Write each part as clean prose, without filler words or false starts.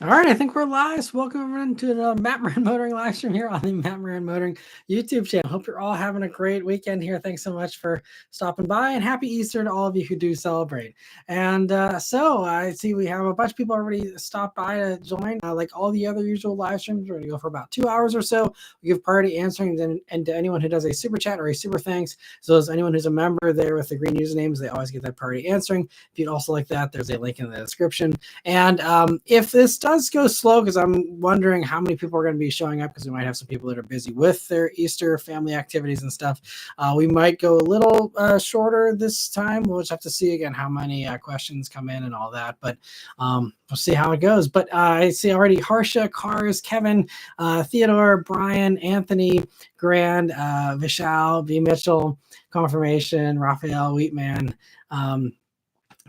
All right, I think we're live. So welcome everyone to the Matt Maran Motoring live stream here on the Matt Maran Motoring YouTube channel. Hope you're all having a great weekend here. Thanks so much for stopping by, and happy Easter to all of you who do celebrate. And so I see we have a bunch of people already stopped by to join. Like all the other usual live streams, we're going to go for about 2 hours or so. We give priority answering and to anyone who does a super chat or a super thanks. So as anyone who's a member there with the green usernames, they always get that priority answering. If you'd also like that, there's a link in the description. And if this does go slow, because I'm wondering how many people are going to be showing up, because we might have some people that are busy with their Easter family activities and stuff, we might go a little shorter this time. We'll just have to see again how many questions come in and all that. But we'll see how it goes. But I see already Harsha, Cars, Kevin, Theodore, Brian, Anthony, Grand, Vishal, V. Mitchell, Confirmation, Raphael, Wheatman,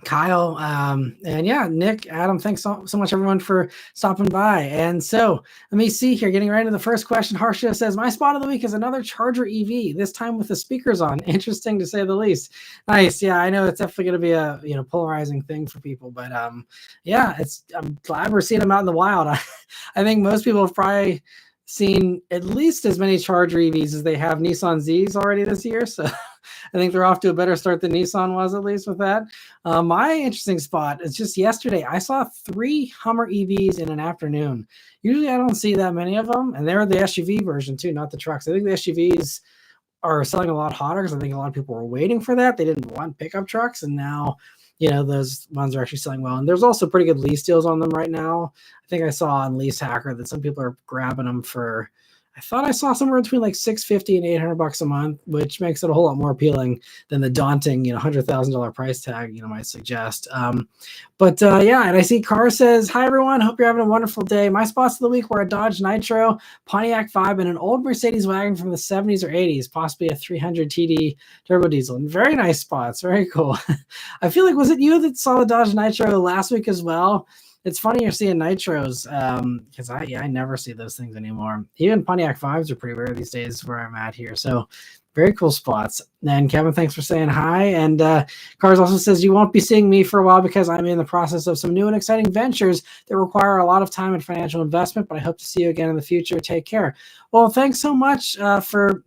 Kyle, and yeah, Nick, Adam, thanks so much everyone for stopping by. And so let me see here, getting right into the first question. Harsha says, my spot of the week is another Charger EV, this time with the speakers on. Interesting to say the least. Nice. Yeah, I know it's definitely going to be a polarizing thing for people, but yeah, I'm glad we're seeing them out in the wild. I think most people have probably seen at least as many Charger EVs as they have Nissan Zs already this year. So I think they're off to a better start than Nissan was, at least with that. My interesting spot is just yesterday, I saw 3 Hummer EVs in an afternoon. Usually I don't see that many of them, and they're the SUV version too, not the trucks. I think the SUVs are selling a lot hotter because I think a lot of people were waiting for that. They didn't want pickup trucks, and now those ones are actually selling well. And there's also pretty good lease deals on them right now. I think I saw on Lease Hacker that some people are grabbing them for, I thought I saw somewhere between like $650 and $800 a month, which makes it a whole lot more appealing than the daunting, $100,000 price tag, might suggest. Yeah, and I see Carr says, hi everyone, hope you're having a wonderful day. My spots of the week were a Dodge Nitro, Pontiac Vibe, and an old Mercedes wagon from the 70s or 80s, possibly a 300 TD turbo diesel. And very nice spots, very cool. I feel like, was it you that saw the Dodge Nitro last week as well? It's funny you're seeing Nitros, because I never see those things anymore. Even Pontiac 5s are pretty rare these days where I'm at here. So very cool spots. And Kevin, thanks for saying hi. And Cars also says, you won't be seeing me for a while because I'm in the process of some new and exciting ventures that require a lot of time and financial investment, but I hope to see you again in the future. Take care. Well, thanks so much for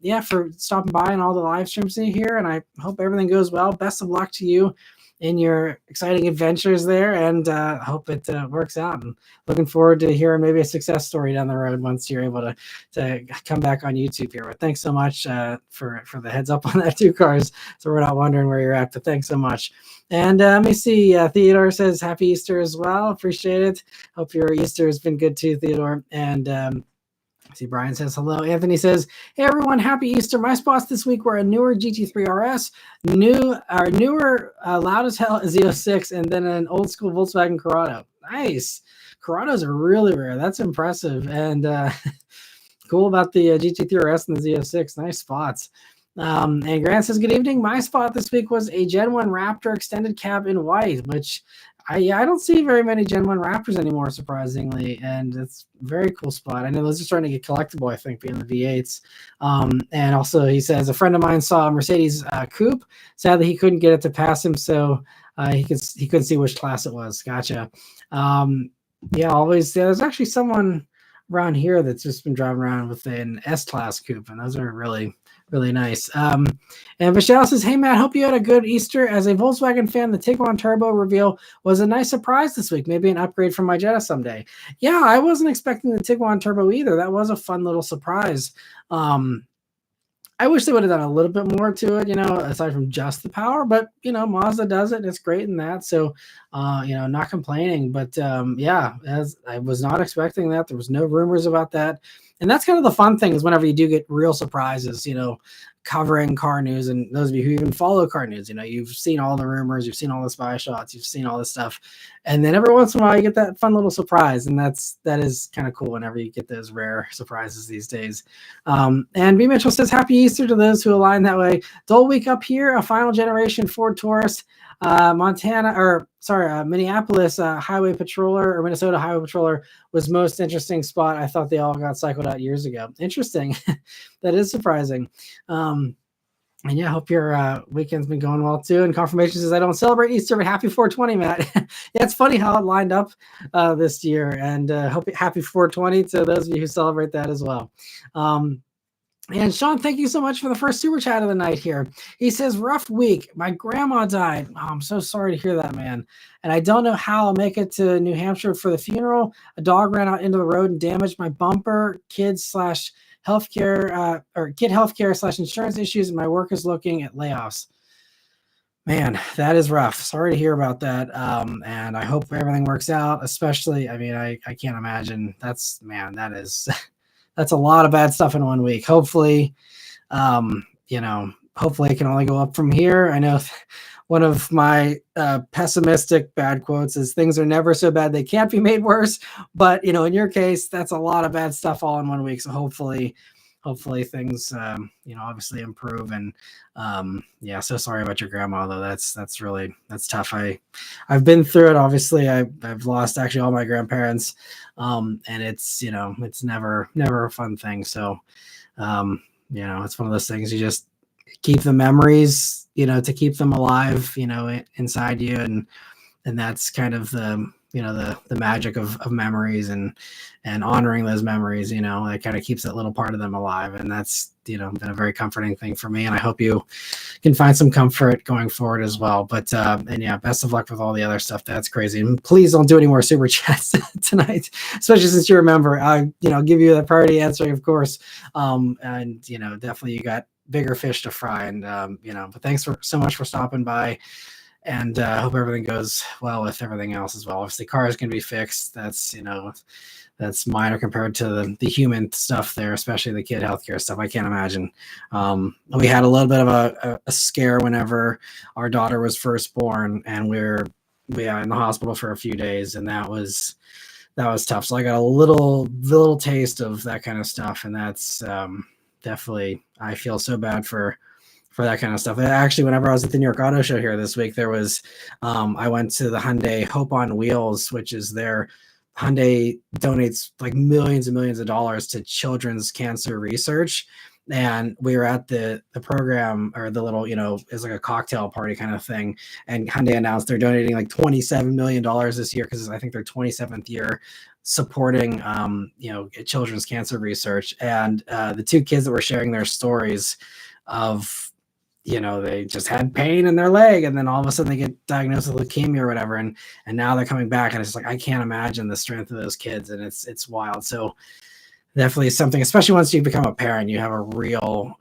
stopping by and all the live streams here. And I hope everything goes well. Best of luck to you in your exciting adventures there, and hope it works out. And looking forward to hearing maybe a success story down the road once you're able to come back on YouTube here. But thanks so much for the heads up on that too, Cars. So we're not wondering where you're at, but thanks so much. And let me see, Theodore says happy Easter as well. Appreciate it. Hope your Easter has been good too, Theodore. And see, Brian says hello. Anthony says, hey everyone, happy Easter. My spots this week were a newer GT3 RS, newer loud as hell Z06, and then an old school Volkswagen Corrado. Nice. Corrados are really rare. That's impressive. And cool about the GT3 RS and the Z06. Nice spots. And Grant says, good evening. My spot this week was a Gen 1 Raptor extended cab in white, which I don't see very many Gen 1 Raptors anymore, surprisingly, and it's a very cool spot. I know those are starting to get collectible, I think, being the V8s. And also, he says, a friend of mine saw a Mercedes Coupe. Sadly, he couldn't get it to pass him, so he couldn't see which class it was. Gotcha. There's actually someone around here that's just been driving around with an S-Class Coupe, and those are really nice. And Vishal says, hey, Matt, hope you had a good Easter. As a Volkswagen fan, the Tiguan Turbo reveal was a nice surprise this week. Maybe an upgrade from my Jetta someday. Yeah, I wasn't expecting the Tiguan Turbo either. That was a fun little surprise. I wish they would have done a little bit more to it, aside from just the power. But, Mazda does it. And it's great in that. So, not complaining. But, as I was not expecting that. There was no rumors about that. And that's kind of the fun thing is whenever you do get real surprises, covering car news. And those of you who even follow car news, you've seen all the rumors, you've seen all the spy shots, you've seen all this stuff. And then every once in a while you get that fun little surprise. And that is kind of cool whenever you get those rare surprises these days. And B. Mitchell says, happy Easter to those who align that way. Dull week up here, a final generation Ford Taurus, Minneapolis highway patroller or Minnesota highway patroller was most interesting spot. I thought they all got cycled out years ago. Interesting. That is surprising. And yeah, hope your weekend's been going well too. And confirmation says I don't celebrate Easter, but happy 420, Matt. Yeah, it's funny how it lined up this year. And hope happy 420 to those of you who celebrate that as well. And Sean, thank you so much for the first super chat of the night here. He says, rough week. My grandma died. Oh, I'm so sorry to hear that, man. And I don't know how I'll make it to New Hampshire for the funeral. A dog ran out into the road and damaged my bumper. Kids slash healthcare or kid healthcare slash insurance issues. And my work is looking at layoffs. Man, that is rough. Sorry to hear about that. And I hope everything works out, especially, I mean, I can't imagine that is, that's a lot of bad stuff in 1 week. Hopefully, hopefully it can only go up from here. I know one of my pessimistic bad quotes is things are never so bad they can't be made worse. But, in your case, that's a lot of bad stuff all in 1 week. So hopefully things, obviously improve. And so sorry about your grandma though. That's tough. I've been through it. Obviously I've lost actually all my grandparents. And it's, it's never a fun thing. So, it's one of those things you just keep the memories, to keep them alive, inside you. And that's kind of the magic of memories and honoring those memories, it kind of keeps that little part of them alive. And that's, been a very comforting thing for me. And I hope you can find some comfort going forward as well. But, best of luck with all the other stuff. That's crazy. And please don't do any more super chats tonight, especially since you remember, I'll give you the priority answering, of course. Definitely you got bigger fish to fry. And, but thanks so much for stopping by. And hope everything goes well with everything else as well. Obviously, cars can be fixed. That's that's minor compared to the human stuff there, especially the kid healthcare stuff. I can't imagine. We had a little bit of a scare whenever our daughter was first born, and we were in the hospital for a few days, and that was tough. So I got a little taste of that kind of stuff, and that's definitely. I feel so bad for that kind of stuff. Actually, whenever I was at the New York Auto Show here this week, there was, I went to the Hyundai Hope on Wheels, which is Hyundai donates like millions and millions of dollars to children's cancer research. And we were at the program, or the little, it's like a cocktail party kind of thing. And Hyundai announced they're donating like $27 million this year, because I think their 27th year supporting, children's cancer research. And the two kids that were sharing their stories of, they just had pain in their leg, and then all of a sudden they get diagnosed with leukemia or whatever. And now they're coming back, and it's like, I can't imagine the strength of those kids. And it's wild. So definitely something, especially once you become a parent, you have a real,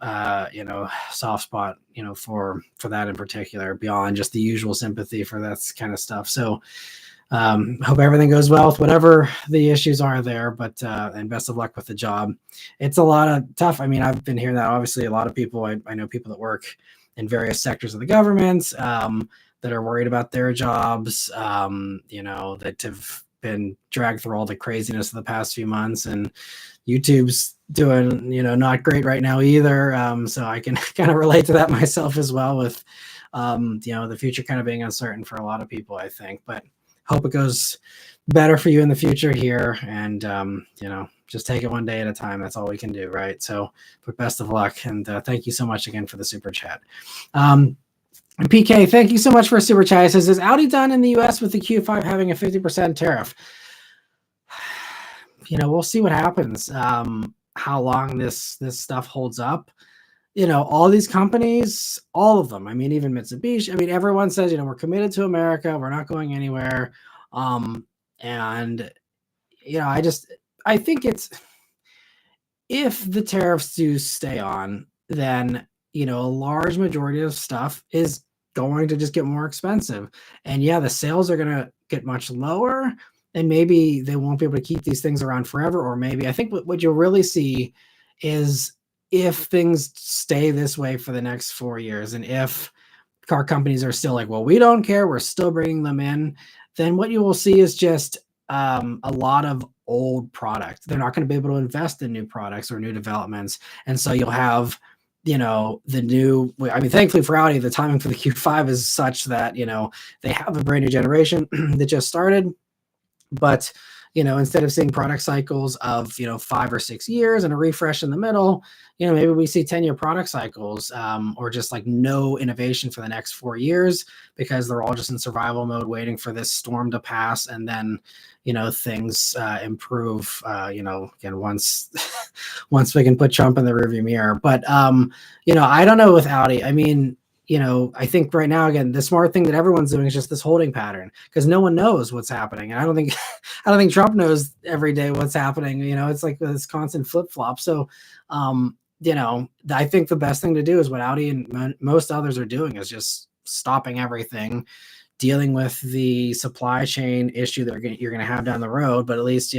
soft spot, for that in particular, beyond just the usual sympathy for that kind of stuff. So hope everything goes well with whatever the issues are there, but and best of luck with the job. It's a lot of tough. I mean, I've been hearing that obviously a lot of people, I know people that work in various sectors of the government that are worried about their jobs, that have been dragged through all the craziness of the past few months. And YouTube's doing, not great right now either. So I can kind of relate to that myself as well, with, the future kind of being uncertain for a lot of people, I think. But hope it goes better for you in the future here. And, just take it one day at a time. That's all we can do, right? So, but best of luck. And thank you so much again for the super chat. PK, thank you so much for a super chat. It says, is Audi done in the US with the Q5 having a 50% tariff? We'll see what happens. How long this stuff holds up. All these companies, all of them. I mean, even Mitsubishi. I mean, everyone says, we're committed to America. We're not going anywhere. I think if the tariffs do stay on, then, a large majority of stuff is going to just get more expensive. And yeah, the sales are going to get much lower, and maybe they won't be able to keep these things around forever. Or maybe, I think what you'll really see is, if things stay this way for the next 4 years, and if car companies are still like, well, we don't care, we're still bringing them in, then what you will see is just a lot of old product. They're not going to be able to invest in new products or new developments. And so you'll have, the new, I mean, thankfully for Audi, the timing for the Q5 is such that, they have a brand new generation that just started. But instead of seeing product cycles of 5 or 6 years and a refresh in the middle, maybe we see 10-year product cycles, or just like no innovation for the next 4 years, because they're all just in survival mode waiting for this storm to pass, and then things improve, again, once once we can put Trump in the rearview mirror. But I don't know with Audi. I mean, I think right now, again, the smart thing that everyone's doing is just this holding pattern, because no one knows what's happening. And I don't think I don't think Trump knows every day what's happening. It's like this constant flip-flop. So I think the best thing to do is what Audi and most others are doing, is just stopping everything, dealing with the supply chain issue that you're going to have down the road. But at least,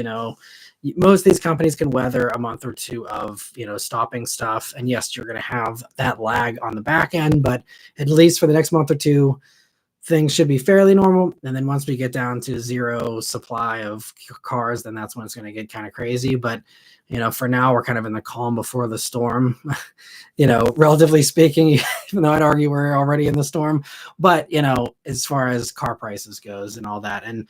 most of these companies can weather a month or two of, stopping stuff. And yes, you're going to have that lag on the back end, but at least for the next month or two, things should be fairly normal. And then once we get down to zero supply of cars, then that's when it's going to get kind of crazy. But, for now, we're kind of in the calm before the storm, relatively speaking, even though I'd argue we're already in the storm. But, as far as car prices goes and all that. And,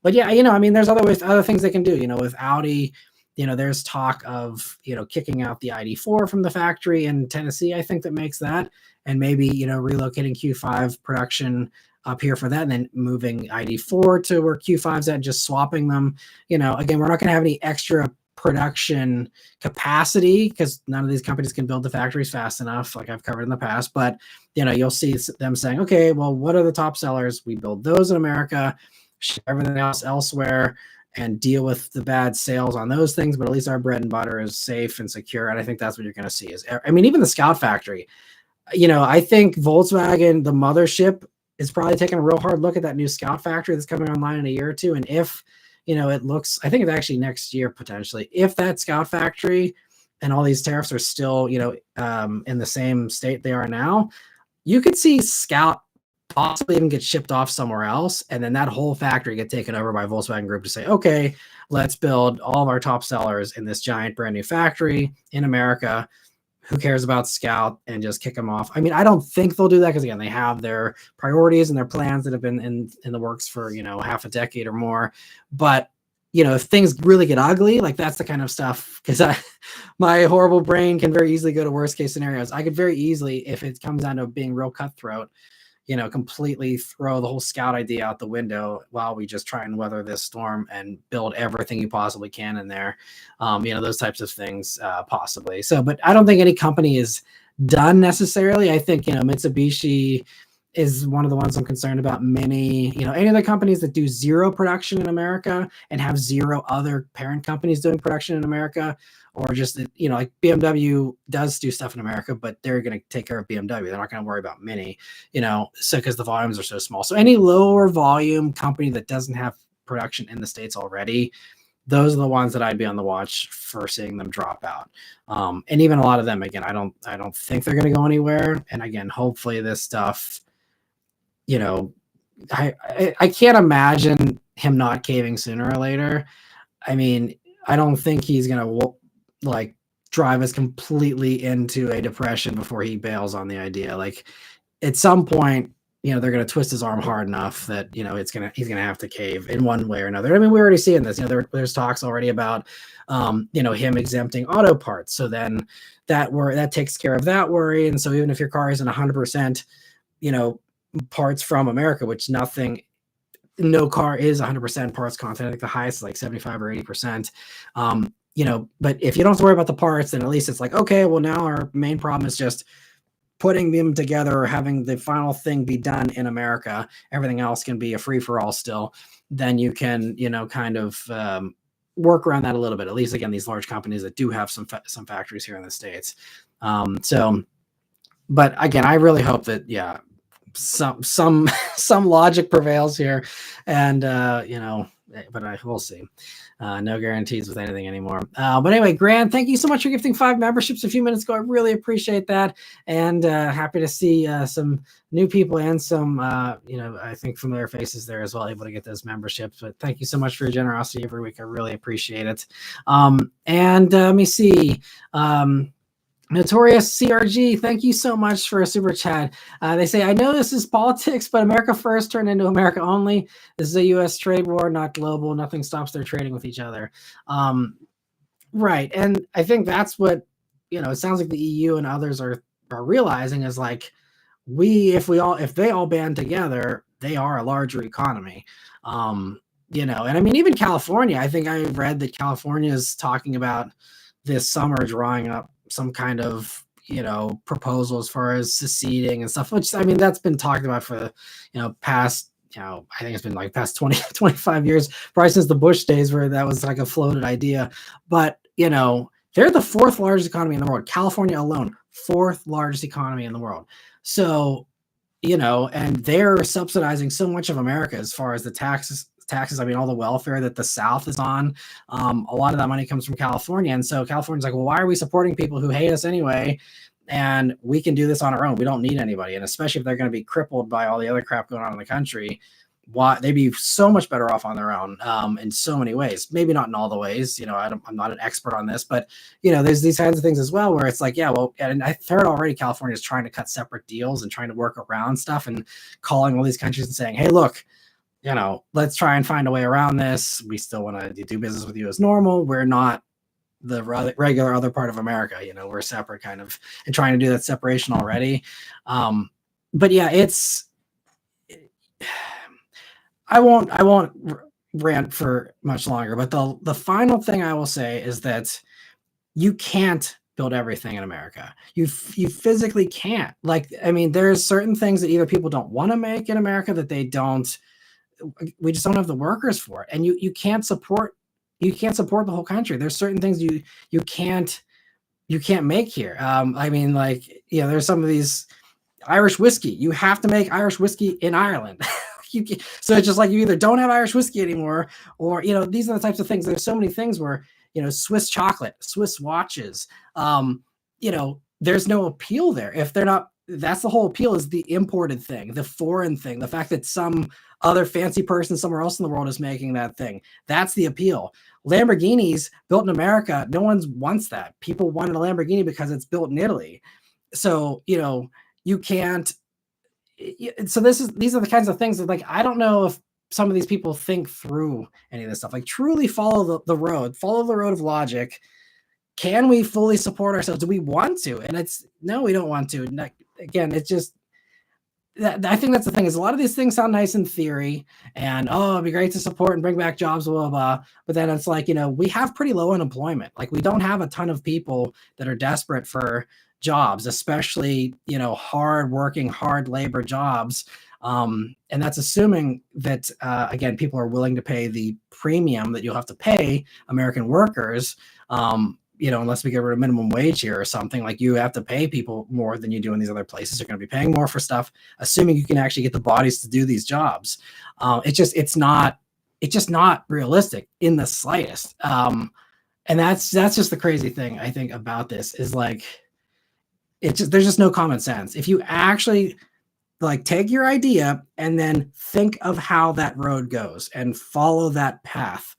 but yeah, I mean, there's other things they can do, with Audi. There's talk of, kicking out the ID4 from the factory in Tennessee. I think that makes that, and maybe, relocating Q5 production up here for that, and then moving ID4 to where Q5's at, just swapping them. Again, we're not going to have any extra production capacity because none of these companies can build the factories fast enough, like I've covered in the past. But, you'll see them saying, okay, well, what are the top sellers? We build those in America, ship everything else elsewhere, and deal with the bad sales on those things. But at least our bread and butter is safe and secure. And I think that's what you're going to see even the Scout factory, I think Volkswagen, the mothership, is probably taking a real hard look at that new Scout factory that's coming online in a year or two. And if, it looks, I think it's actually next year, potentially, if that Scout factory and all these tariffs are still, in the same state they are now, you could see Scout possibly even get shipped off somewhere else, and then that whole factory get taken over by Volkswagen Group to say, okay, let's build all of our top sellers in this giant brand new factory in America. Who cares about Scout, and just kick them off? I mean, I don't think they'll do that, because again, they have their priorities and their plans that have been in the works for half a decade or more. But if things really get ugly, like that's the kind of stuff, because my horrible brain can very easily go to worst case scenarios. I could very easily, if it comes down to being real cutthroat, completely throw the whole Scout idea out the window while we just try and weather this storm and build everything you possibly can in there. Those types of things, possibly. So, but I don't think any company is done necessarily. I think, Mitsubishi is one of the ones I'm concerned about. Mini, any of the companies that do zero production in America and have zero other parent companies doing production in America, or just, like BMW does do stuff in America, but they're going to take care of BMW. They're not going to worry about Mini, so because the volumes are so small. So any lower volume company that doesn't have production in the States already, those are the ones that I'd be on the watch for seeing them drop out. And even a lot of them, again, I don't think they're going to go anywhere. And again, hopefully this stuff, I can't imagine him not caving sooner or later. I mean, I don't think he's going to drive us completely into a depression before he bails on the idea. Like at some point, they're going to twist his arm hard enough that, he's going to have to cave in one way or another. I mean, we're already seeing this, there's talks already about, him exempting auto parts. So then that takes care of that worry. And so even if your car isn't 100%, parts from America, which no car is 100% parts content. I think the highest is like 75 or 80%. But if you don't have to worry about the parts, then at least it's like, okay, well, now our main problem is just putting them together or having the final thing be done in America. Everything else can be a free for all still. Then you can, kind of work around that a little bit. At least, again, these large companies that do have some factories here in the States. But again, I really hope that, some logic prevails here, and but we'll see. No guarantees with anything anymore. But anyway, Grant, thank you so much for gifting 5 memberships a few minutes ago. I really appreciate that, and happy to see some new people and some I think familiar faces there as well, able to get those memberships. But thank you so much for your generosity every week. I really appreciate it. And let me see. Notorious CRG, thank you so much for a super chat. They say, I know this is politics, but America first turned into America only. This is a U.S. trade war, not global. Nothing stops their trading with each other. Right. And I think that's what, it sounds like the EU and others are realizing is like, if they all band together, they are a larger economy. And I mean, even California, I think I read that California is talking about this summer drawing up some kind of, proposal as far as seceding and stuff, which I mean, that's been talked about for, past, I think it's been like past 20, 25 years, probably since the Bush days where that was like a floated idea. But, they're the fourth largest economy in the world. California alone, fourth largest economy in the world. So, and they're subsidizing so much of America as far as the taxes. I mean, all the welfare that the South is on, a lot of that money comes from California. And so California's like, well, why are we supporting people who hate us anyway? And we can do this on our own. We don't need anybody. And especially if they're going to be crippled by all the other crap going on in the country, why they'd be so much better off on their own, in so many ways. Maybe not in all the ways. I'm not an expert on this, but there's these kinds of things as well where it's like, yeah, well, and I've heard already California is trying to cut separate deals and trying to work around stuff and calling all these countries and saying, hey, look, let's try and find a way around this. We still want to do business with you as normal. We're not the regular other part of America. We're separate kind of, and trying to do that separation already. But yeah, I won't rant for much longer, but the final thing I will say is that you can't build everything in America. You physically can't. Like, I mean, there's certain things that either people don't want to make in America that we just don't have the workers for it. And you can't support the whole country. There's certain things you can't make here. I mean, like, there's some of these Irish whiskey. You have to make Irish whiskey in Ireland. So it's just like you either don't have Irish whiskey anymore, or these are the types of things. There's so many things where Swiss chocolate, Swiss watches. There's no appeal there if they're not. That's the whole appeal, is the imported thing, the foreign thing, the fact that some other fancy person somewhere else in the world is making that thing. That's the appeal. Lamborghinis built in America, no one wants that. People wanted a Lamborghini because it's built in Italy. So you can't. So these are the kinds of things that, like, I don't know if some of these people think through any of this stuff. Like, truly follow the road of logic. Can we fully support ourselves? Do we want to? And no, we don't want to. And again, it's just that I think that's the thing, is a lot of these things sound nice in theory, and it'd be great to support and bring back jobs, blah, blah, blah. But then it's like, we have pretty low unemployment. Like, we don't have a ton of people that are desperate for jobs, especially, hard working, hard labor jobs. And that's assuming that, again, people are willing to pay the premium that you'll have to pay American workers. Unless we get rid of minimum wage here or something, like, you have to pay people more than you do in these other places. You're going to be paying more for stuff, assuming you can actually get the bodies to do these jobs. It's just not realistic in the slightest. And that's just the crazy thing, I think, about this, is like, there's just no common sense. If you actually, like, take your idea and then think of how that road goes and follow that path,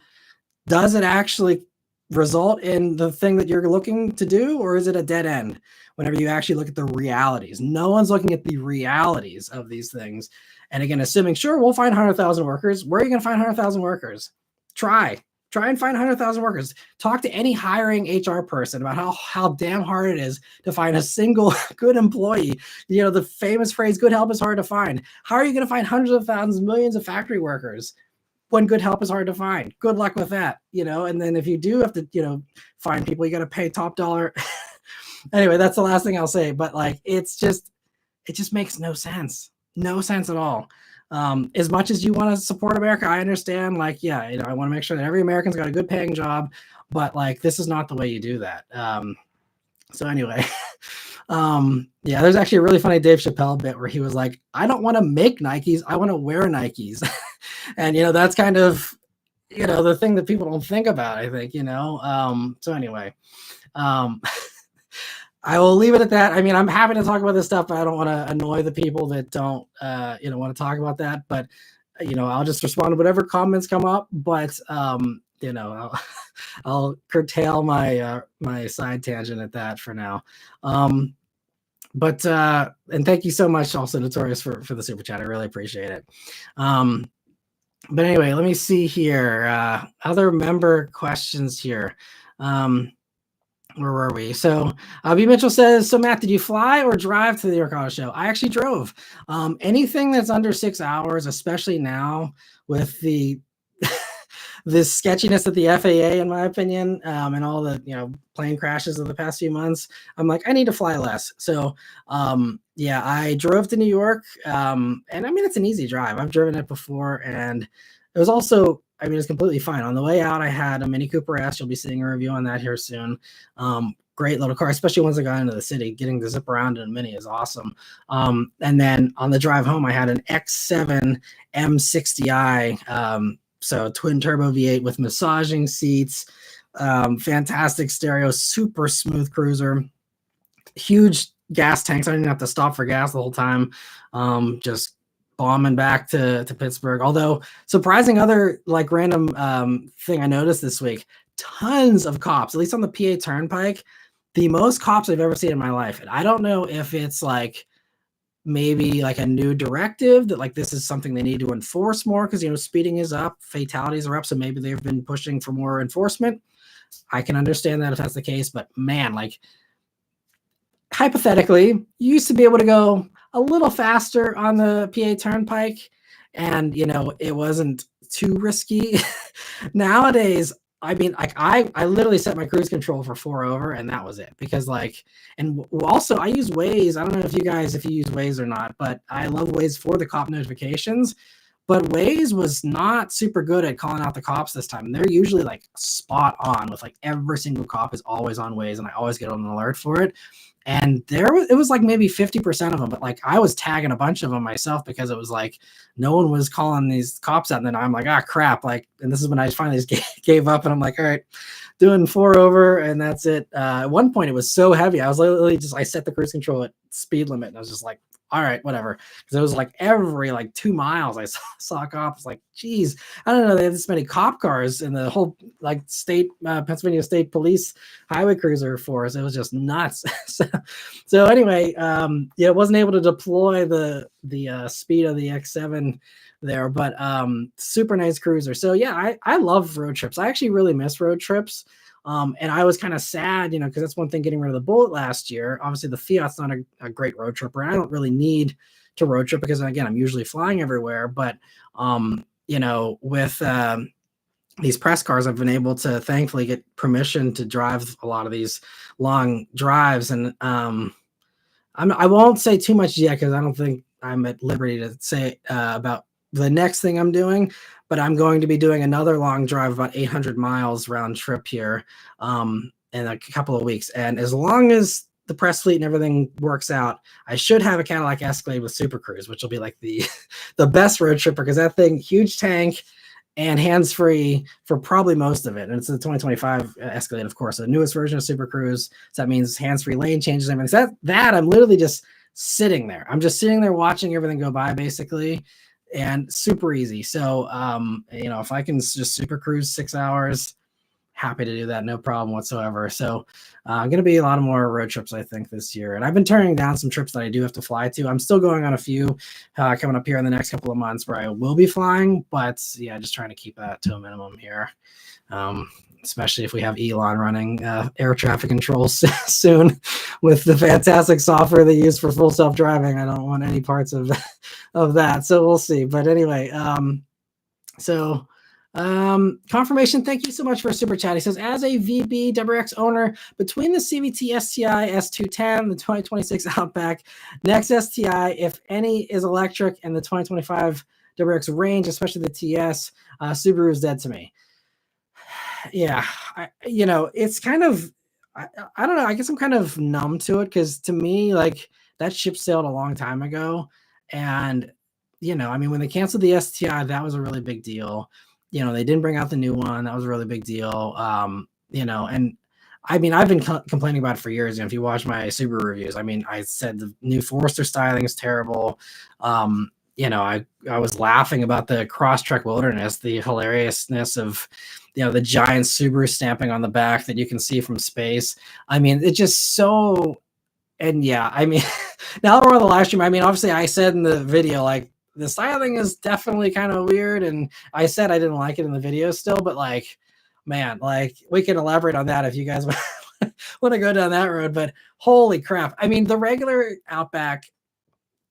does it actually result in the thing that you're looking to do, or is it a dead end whenever you actually look at the realities? No one's looking at the realities of these things. And again, assuming, sure, we'll find 100,000 workers. Where are you going to find 100,000 workers? Try and find 100,000 workers. Talk to any hiring HR person about how damn hard it is to find a single good employee. The famous phrase, good help is hard to find. How are you going to find hundreds of thousands, millions of factory workers when good help is hard to find? Good luck with that, and then if you do have to, find people, you got to pay top dollar. Anyway, that's the last thing I'll say, but like, it just makes no sense at all. As much as you want to support America, I understand, like, yeah, I want to make sure that every American's got a good paying job, but like, this is not the way you do that. So anyway, yeah, there's actually a really funny Dave Chappelle bit where he was like, I don't want to make Nikes, I want to wear Nikes. And, that's kind of, the thing that people don't think about, I think, so anyway, I will leave it at that. I mean, I'm happy to talk about this stuff, but I don't want to annoy the people that don't, want to talk about that. But, I'll just respond to whatever comments come up. But, I'll curtail my my side tangent at that for now. But and thank you so much also Notorious for the super chat. I really appreciate it. But anyway, let me see here. Other member questions here. Where were we? So B Mitchell says, so Matt, did you fly or drive to the New York Auto Show? I actually drove. Anything that's under 6 hours, especially now with the this sketchiness at the FAA, in my opinion, and all the plane crashes of the past few months, I'm like, I need to fly less. So yeah, I drove to New York, and I mean it's an easy drive. I've driven it before, and it was also, I mean, it's completely fine. On the way out, I had a Mini Cooper S. You'll be seeing a review on that here soon. Great little car, especially once I got into the city. Getting to zip around in a Mini is awesome. And then on the drive home, I had an X7 M60i. So twin turbo V8 with massaging seats, fantastic stereo, super smooth cruiser, huge gas tanks. I didn't have to stop for gas the whole time. Just bombing back to Pittsburgh. Although surprising other like random thing I noticed this week, tons of cops, at least on the PA Turnpike, the most cops I've ever seen in my life. And I don't know if it's like maybe like a new directive that like this is something they need to enforce more because speeding is up, fatalities are up, so maybe they've been pushing for more enforcement. I can understand that if that's the case, but man, like hypothetically, you used to be able to go a little faster on the PA Turnpike and it wasn't too risky. Nowadays, I mean, like I literally set my cruise control for 4 over and that was it because like, and also I use Waze. I don't know if you use Waze or not, but I love Waze for the cop notifications. But Waze was not super good at calling out the cops this time. They're usually like spot on with like every single cop is always on Waze and I always get an alert for it. And it was like maybe 50% of them, but like I was tagging a bunch of them myself because it was like no one was calling these cops out. And then I'm like, ah, crap. Like, and this is when I finally gave up and I'm like, all right, doing 4 over and that's it. At one point it was so heavy. I was literally I set the cruise control at speed limit and I was just like, all right, whatever. Because it was like every like 2 miles I saw a cop. It's like, geez, I don't know. They have this many cop cars in the whole like state, Pennsylvania State Police highway cruiser force. It was just nuts. so anyway, yeah, wasn't able to deploy the speed of the X7 there, but super nice cruiser. So yeah, I love road trips. I actually really miss road trips. And I was kind of sad, because that's one thing getting rid of the Bullet last year. Obviously, the Fiat's not a great road tripper, and I don't really need to road trip because, again, I'm usually flying everywhere. But, with these press cars, I've been able to thankfully get permission to drive a lot of these long drives. And I won't say too much yet because I don't think I'm at liberty to say about the next thing I'm doing, but I'm going to be doing another long drive, about 800 miles round trip here in a couple of weeks. And as long as the press fleet and everything works out, I should have a Cadillac Escalade with Super Cruise, which will be like the best road tripper because that thing, huge tank and hands-free for probably most of it. And it's the 2025 Escalade, of course, the newest version of Super Cruise. So that means hands-free lane changes and everything. So that I'm literally just sitting there. I'm just sitting there watching everything go by, basically. And super easy. So, if I can just Super Cruise 6 hours, happy to do that. No problem whatsoever. So going to be a lot of more road trips, I think, this year. And I've been turning down some trips that I do have to fly to. I'm still going on a few coming up here in the next couple of months where I will be flying. But yeah, just trying to keep that to a minimum here. Especially if we have Elon running air traffic control soon with the fantastic software they use for full self-driving. I don't want any parts of that. So we'll see. But anyway, confirmation. Thank you so much for a super chat. He says, as a VBWX owner, between the CVT STI S210, the 2026 Outback, next STI, if any, is electric, and the 2025 WX Range, especially the TS, Subaru is dead to me. Yeah, it's kind of, I don't know. I guess I'm kind of numb to it because to me, like that ship sailed a long time ago. And, I mean, when they canceled the STI, that was a really big deal. They didn't bring out the new one. That was a really big deal. And I mean, I've been complaining about it for years. If you watch my Subaru reviews, I mean, I said the new Forester styling is terrible. I was laughing about the Crosstrek Wilderness, the hilariousness of, the giant Subaru stamping on the back that you can see from space. I mean, it's just so, and yeah, I mean, now that we're on the live stream, I mean, obviously I said in the video, like, the styling is definitely kind of weird, and I said I didn't like it in the video still, but like, man, like, we can elaborate on that if you guys want to go down that road, but holy crap. I mean, the regular Outback,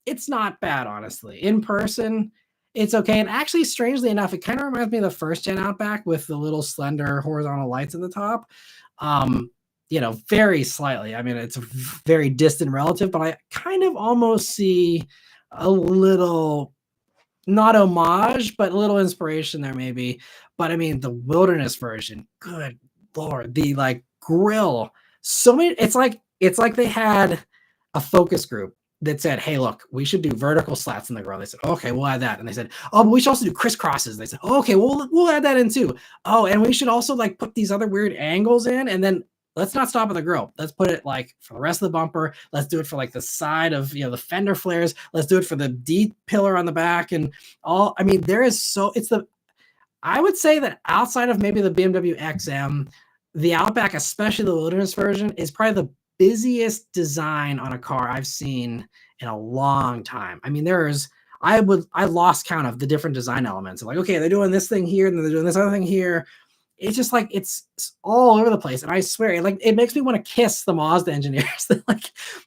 it's not bad, honestly. In person, it's okay. And actually, strangely enough, it kind of reminds me of the first gen Outback with the little slender horizontal lights at the top. Very slightly. I mean, it's a very distant relative, but I kind of almost see a little, not homage, but a little inspiration there, maybe. But I mean, the Wilderness version, good Lord, the like grill, so many, it's like they had a focus group that said, hey, look, we should do vertical slats in the grill. They said, okay, we'll add that. And they said, oh, but we should also do crisscrosses. They said, oh, okay, we'll add that in too. Oh, and we should also like put these other weird angles in. And then let's not stop at the grill. Let's put it like for the rest of the bumper. Let's do it for like the side of, the fender flares. Let's do it for the D pillar on the back and all. I mean, I would say that outside of maybe the BMW XM, the Outback, especially the Wilderness version, is probably the busiest design on a car I've seen in a long time. I mean, I lost count of the different design elements. Like, okay, they're doing this thing here, and then they're doing this other thing here. It's just like, it's all over the place. And I swear, like, it makes me want to kiss the Mazda engineers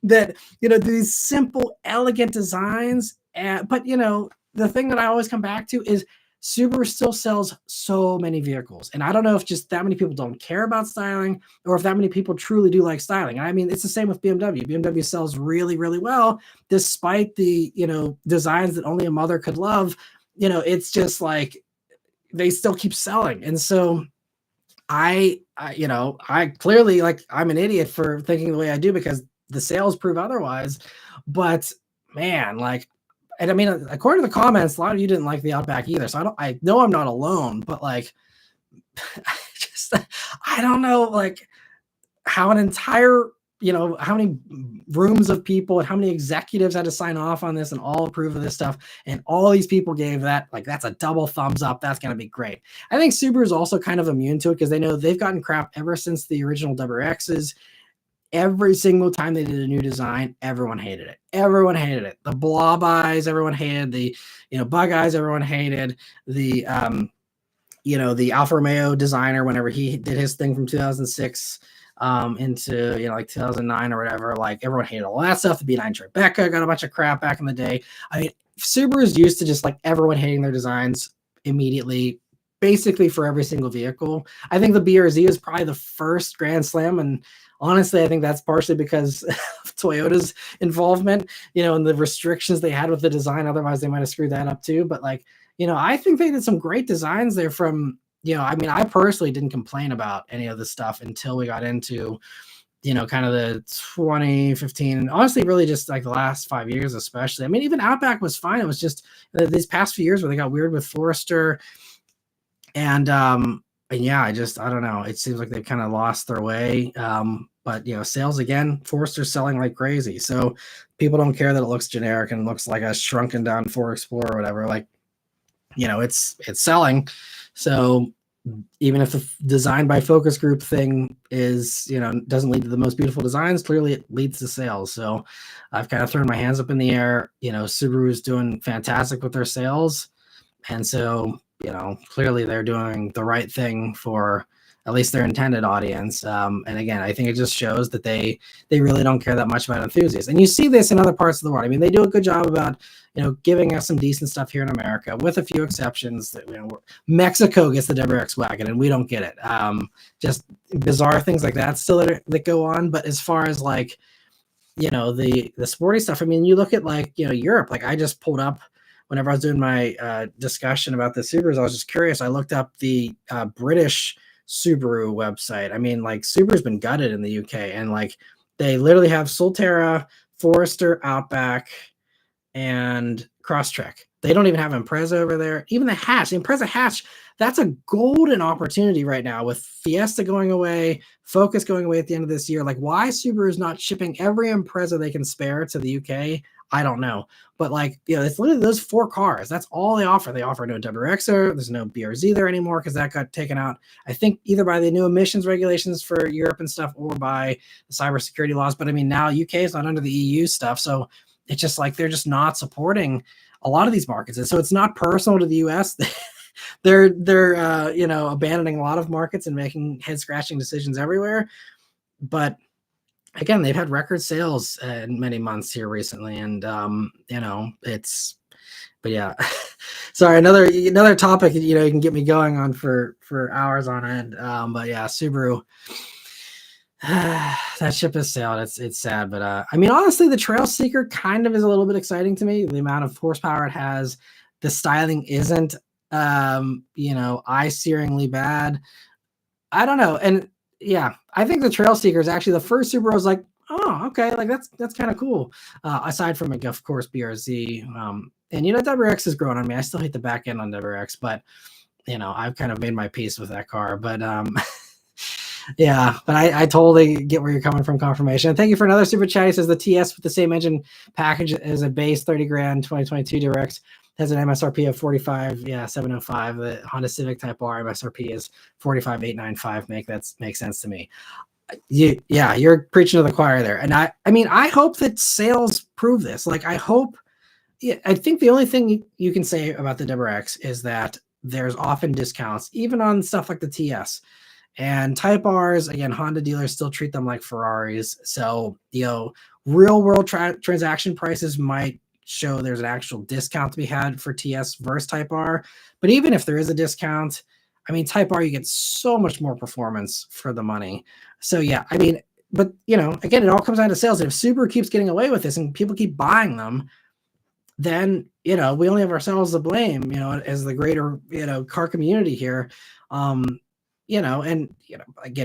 that do these simple, elegant designs. But the thing that I always come back to is Subaru still sells so many vehicles. And I don't know if just that many people don't care about styling or if that many people truly do like styling. I mean, it's the same with BMW. BMW sells really, really well, despite the, designs that only a mother could love. It's just like, they still keep selling. And so I clearly, like, I'm an idiot for thinking the way I do because the sales prove otherwise. But man, like, and I mean, according to the comments, a lot of you didn't like the Outback either. So I know I'm not alone, but like, I don't know, like, how an entire, how many rooms of people and how many executives had to sign off on this and all approve of this stuff. And all these people gave that, like, that's a double thumbs up. That's going to be great. I think Subaru is also kind of immune to it because they know they've gotten crap ever since the original WRXs. Every single time they did a new design, everyone hated it. Everyone hated it. The blob eyes, everyone hated. The, bug eyes, everyone hated. The, the Alfa Romeo designer, whenever he did his thing from 2006 into, like 2009 or whatever, like, everyone hated all that stuff. The B9 Tribeca got a bunch of crap back in the day. I mean, Subaru's used to just like everyone hating their designs immediately, basically for every single vehicle. I think the BRZ is probably the first Grand Slam, and honestly, I think that's partially because of Toyota's involvement, and the restrictions they had with the design. Otherwise, they might have screwed that up too. But like, I think they did some great designs there from, I mean, I personally didn't complain about any of this stuff until we got into, kind of the 2015, and honestly, really just like the last 5 years, especially. I mean, even Outback was fine. It was just these past few years where they got weird with Forester. And yeah, I don't know. It seems like they've kind of lost their way. But sales again, Forster's selling like crazy. So people don't care that it looks generic and looks like a shrunken down Ford Explorer or whatever. Like, it's selling. So even if the design by focus group thing is, doesn't lead to the most beautiful designs, clearly it leads to sales. So I've kind of thrown my hands up in the air. Subaru's doing fantastic with their sales. And so, clearly they're doing the right thing for at least their intended audience. And again, I think it just shows that they really don't care that much about enthusiasts. And you see this in other parts of the world. I mean, they do a good job about, giving us some decent stuff here in America, with a few exceptions. That Mexico gets the WRX wagon and we don't get it. Just bizarre things like that still that go on. But as far as like, the sporty stuff, I mean, you look at like, Europe. Like, I just pulled up, whenever I was doing my discussion about the Subarus, I was just curious. I looked up the British Subaru website. I mean, like, Subaru's been gutted in the UK, and like, they literally have Solterra, Forester, Outback, and Crosstrek. They don't even have Impreza over there. Even the hatch, the Impreza hatch, that's a golden opportunity right now with Fiesta going away, Focus going away at the end of this year. Like, why Subaru is not shipping every Impreza they can spare to the UK, I don't know. But like, it's literally those 4 cars. That's all they offer. They offer no WRXer. There's no BRZ there anymore because that got taken out, I think, either by the new emissions regulations for Europe and stuff or by the cybersecurity laws. But I mean, now UK is not under the EU stuff. So it's just like they're just not supporting a lot of these markets. And so it's not personal to the US. they're abandoning a lot of markets and making head scratching decisions everywhere. But again, they've had record sales in many months here recently, and but yeah. Sorry, another topic you can get me going on for hours on end. But yeah, Subaru, that ship has sailed. It's sad, but I mean, honestly, the Trail Seeker kind of is a little bit exciting to me. The amount of horsepower it has, the styling isn't eye-searingly bad. I don't know, and yeah, I think the Trail Seeker is actually the first Subaru I was like, oh, okay, like that's kind of cool. Aside from, like, of course, BRZ, and WRX has grown on me. I still hate the back end on WRX, but I've kind of made my peace with that car. But yeah, but I totally get where you're coming from. Confirmation. And thank you for another super chat. He says the TS with the same engine package as a base 30 grand 2022 WRX has an MSRP of 45,705. The Honda Civic Type R MSRP is 45,895. Makes sense to me. You're preaching to the choir there. And I mean, I hope that sales prove this. Like, I think the only thing you can say about the WRX is that there's often discounts, even on stuff like the TS. And Type Rs, again, Honda dealers still treat them like Ferraris. So, real world transaction prices might show there's an actual discount to be had for TS versus Type R. But even if there is a discount, I mean, Type R, you get so much more performance for the money. So yeah, I mean, but again, it all comes down to sales. And if Subaru keeps getting away with this and people keep buying them, then we only have ourselves to blame, as the greater car community here. Again,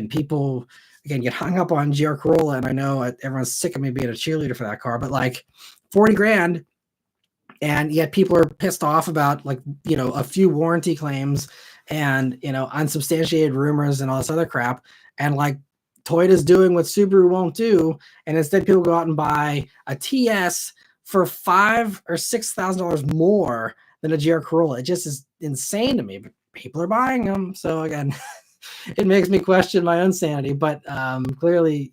people get hung up on GR Corolla, and I know everyone's sick of me being a cheerleader for that car, but like 40 grand, and yet people are pissed off about a few warranty claims and unsubstantiated rumors and all this other crap, and like Toyota's doing what Subaru won't do, and instead people go out and buy a TS for $5,000 or $6,000 more than a GR Corolla. It just is insane to me, but people are buying them. So again, it makes me question my own sanity, but clearly,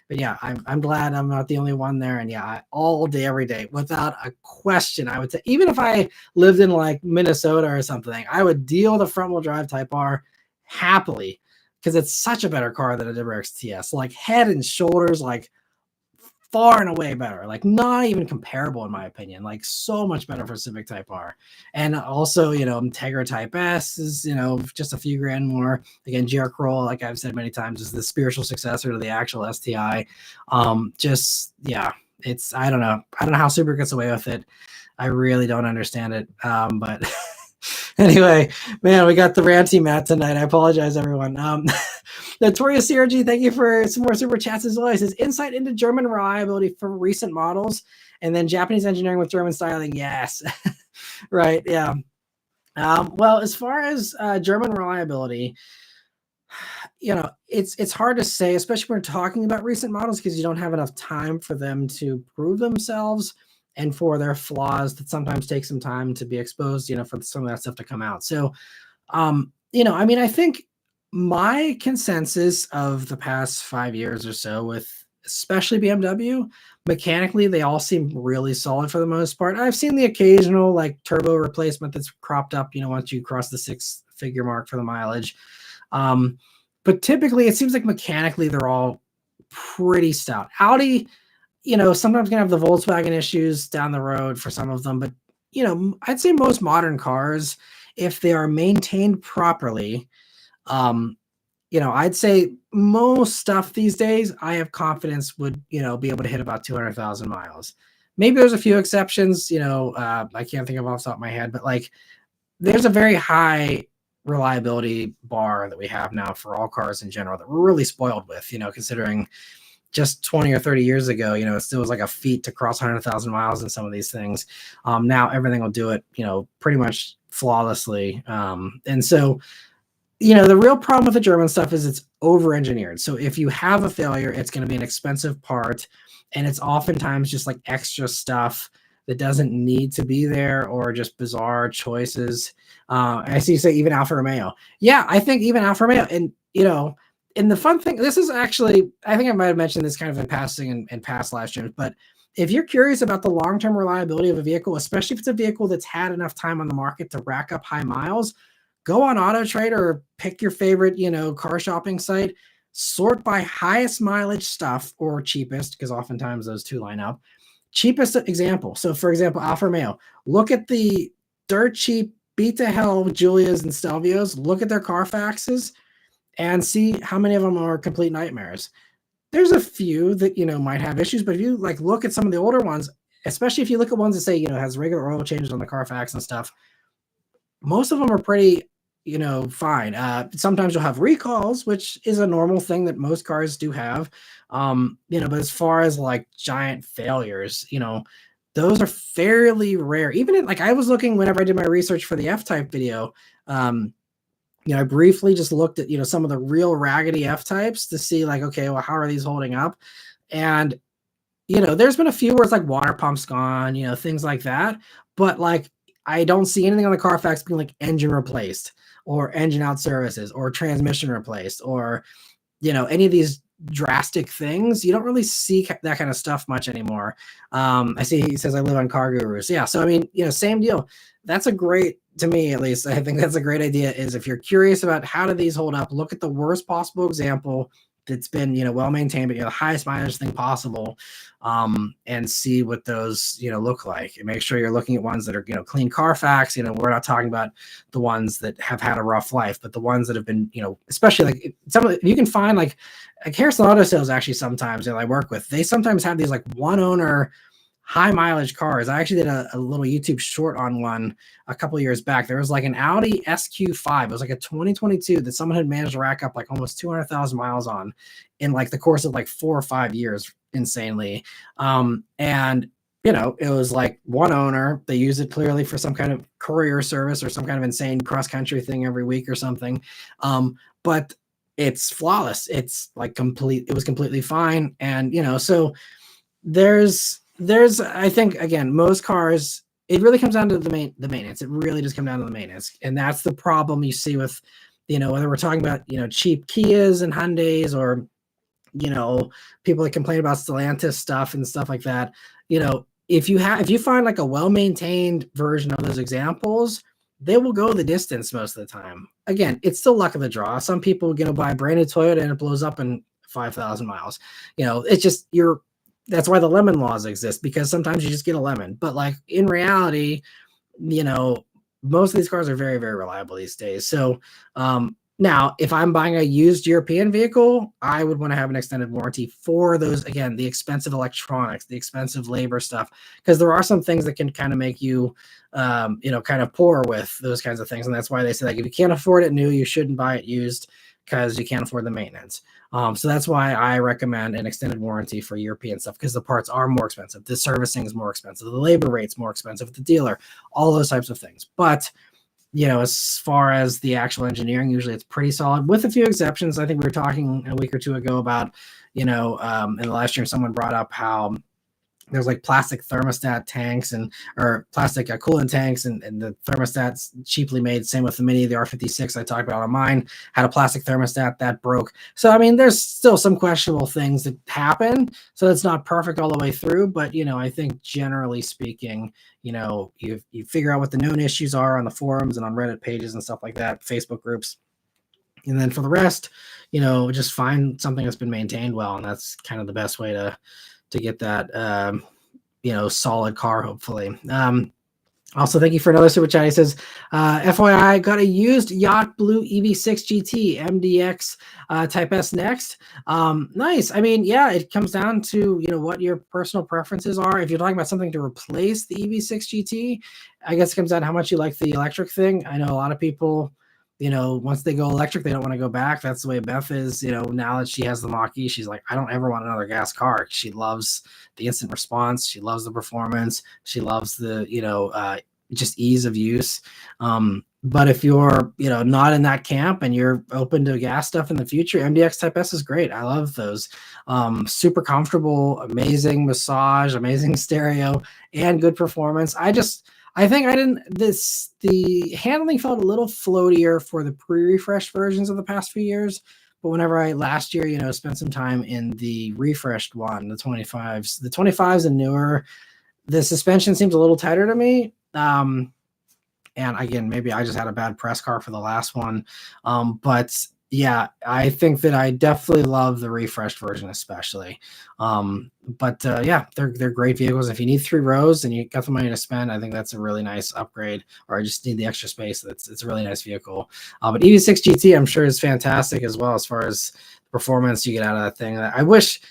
but yeah, I'm glad I'm not the only one there. And yeah, all day, every day, without a question, I would say, even if I lived in like Minnesota or something, I would deal the front wheel drive Type R happily, because it's such a better car than a WRX TS, like head and shoulders, like far and away better, like not even comparable in my opinion, like so much better for Civic Type R. And also, Integra Type S is, just a few grand more. Again, GR Corolla, like I've said many times, is the spiritual successor to the actual STI. It's, I don't know how Subaru gets away with it. I really don't understand it. But anyway, man, we got the ranty Matt tonight. I apologize, everyone. Notorious CRG, thank you for some more super chats as always. His insight into German reliability for recent models, and then Japanese engineering with German styling. Yes, right. Yeah. Well, as far as German reliability, it's hard to say, especially when we're talking about recent models, because you don't have enough time for them to prove themselves and for their flaws that sometimes take some time to be exposed, for some of that stuff to come out. So, I mean, I think my consensus of the past 5 years or so with especially BMW, mechanically, they all seem really solid for the most part. I've seen the occasional like turbo replacement that's cropped up, once you cross the 6-figure mark for the mileage. But typically it seems like mechanically they're all pretty stout. Audi, sometimes gonna have the Volkswagen issues down the road for some of them, but I'd say most modern cars, if they are maintained properly, I'd say most stuff these days, I have confidence would, be able to hit about 200,000 miles. Maybe there's a few exceptions, I can't think of off the top of my head, but like there's a very high reliability bar that we have now for all cars in general that we're really spoiled with, considering just 20 or 30 years ago, it still was like a feat to cross 100,000 miles in some of these things. Now everything will do it, pretty much flawlessly. And so, the real problem with the German stuff is it's over-engineered. So if you have a failure, it's going to be an expensive part. and it's oftentimes just like extra stuff that doesn't need to be there, or just bizarre choices. I see you say even Alfa Romeo. Yeah, I think even Alfa Romeo, and and the fun thing, this is actually, I think I might have mentioned this kind of in passing and past live streams, but if you're curious about the long-term reliability of a vehicle, especially if it's a vehicle that's had enough time on the market to rack up high miles, go on Auto Trader or pick your favorite, car shopping site, sort by highest mileage stuff or cheapest, because oftentimes those two line up. Cheapest example. So for example, Alfa Romeo, look at the dirt cheap beat to hell Giulias and Stelvios, look at their Carfaxes and see how many of them are complete nightmares. There's a few that, might have issues, but if you like look at some of the older ones, especially if you look at ones that say, has regular oil changes on the Carfax and stuff, most of them are pretty, fine. Sometimes you'll have recalls, which is a normal thing that most cars do have. But as far as like giant failures, those are fairly rare. Even like I was looking whenever I did my research for the F-Type video, I briefly just looked at, some of the real raggedy F-Types to see like, okay, well, how are these holding up? And, there's been a few where it's like water pumps gone, things like that. But like, I don't see anything on the Carfax being like engine replaced or engine out services or transmission replaced or, any of these drastic things. You don't really see that kind of stuff much anymore. I see he says I live on Car Gurus. Yeah. So, I mean, same deal. That's a great, to me at least, I think that's a great idea, is if you're curious about how do these hold up, look at the worst possible example that's been, well maintained, but the highest mileage thing possible, and see what those, look like, and make sure you're looking at ones that are, clean Carfax. We're not talking about the ones that have had a rough life, but the ones that have been, especially like you can find like Harrison Auto Sales actually sometimes that I work with, they sometimes have these like one owner high mileage cars. I actually did a little YouTube short on one a couple of years back. There was like an Audi SQ5. It was like a 2022 that someone had managed to rack up like almost 200,000 miles on in like the course of like 4 or 5 years, insanely. And it was like one owner. They used it clearly for some kind of courier service or some kind of insane cross country thing every week or something. But it's flawless. It's like it was completely fine. And, so there's I think, again, most cars, it really comes down to the maintenance. It really does come down to the maintenance. And that's the problem you see with, whether we're talking about, cheap Kias and Hyundais, or, people that complain about Stellantis stuff and stuff like that. If you find like a well-maintained version of those examples, they will go the distance most of the time. Again, it's still luck of the draw. Some people, buy a brand new Toyota and it blows up in 5,000 miles. It's just that's why the lemon laws exist, because sometimes you just get a lemon. But like in reality, most of these cars are very, very reliable these days. So now, if I'm buying a used European vehicle, I would want to have an extended warranty for those, again, the expensive electronics, the expensive labor stuff, because there are some things that can kind of make you, kind of poor with those kinds of things. And that's why they say, like, if you can't afford it new, you shouldn't buy it used, because you can't afford the maintenance. So that's why I recommend an extended warranty for European stuff, because the parts are more expensive. The servicing is more expensive. The labor rate's more expensive at the dealer, all those types of things. But, as far as the actual engineering, usually it's pretty solid, with a few exceptions. I think we were talking a week or two ago about, in the last year, someone brought up how there's like plastic thermostat tanks or plastic coolant tanks, and the thermostats cheaply made. Same with the Mini, the R56 I talked about on mine had a plastic thermostat that broke. So, I mean, there's still some questionable things that happen. So it's not perfect all the way through, but, I think generally speaking, you figure out what the known issues are on the forums and on Reddit pages and stuff like that, Facebook groups. And then for the rest, just find something that's been maintained well. And that's kind of the best way to get that, solid car, hopefully. Also, thank you for another super chat. He says, FYI, got a used Yacht Blue EV6 GT MDX Type S next. Nice. I mean, yeah, it comes down to, what your personal preferences are. If you're talking about something to replace the EV6 GT, I guess it comes down to how much you like the electric thing. I know a lot of people, once they go electric, they don't want to go back. That's the way Beth is, now that she has the Mach-E, she's like, I don't ever want another gas car. She loves the instant response. She loves the performance. She loves the, just ease of use. But if you're, not in that camp and you're open to gas stuff in the future, MDX Type S is great. I love those. Super comfortable, amazing massage, amazing stereo, and good performance. I think the handling felt a little floatier for the pre-refreshed versions of the past few years. But whenever I last year, spent some time in the refreshed one, the 25s and newer, the suspension seems a little tighter to me. And again, maybe I just had a bad press car for the last one. But yeah, I think that I definitely love the refreshed version, especially. Yeah, they're great vehicles. If you need 3 rows and you got the money to spend, I think that's a really nice upgrade. Or I just need the extra space. It's a really nice vehicle. But EV6 GT, I'm sure, is fantastic as well as far as performance you get out of that thing. I wish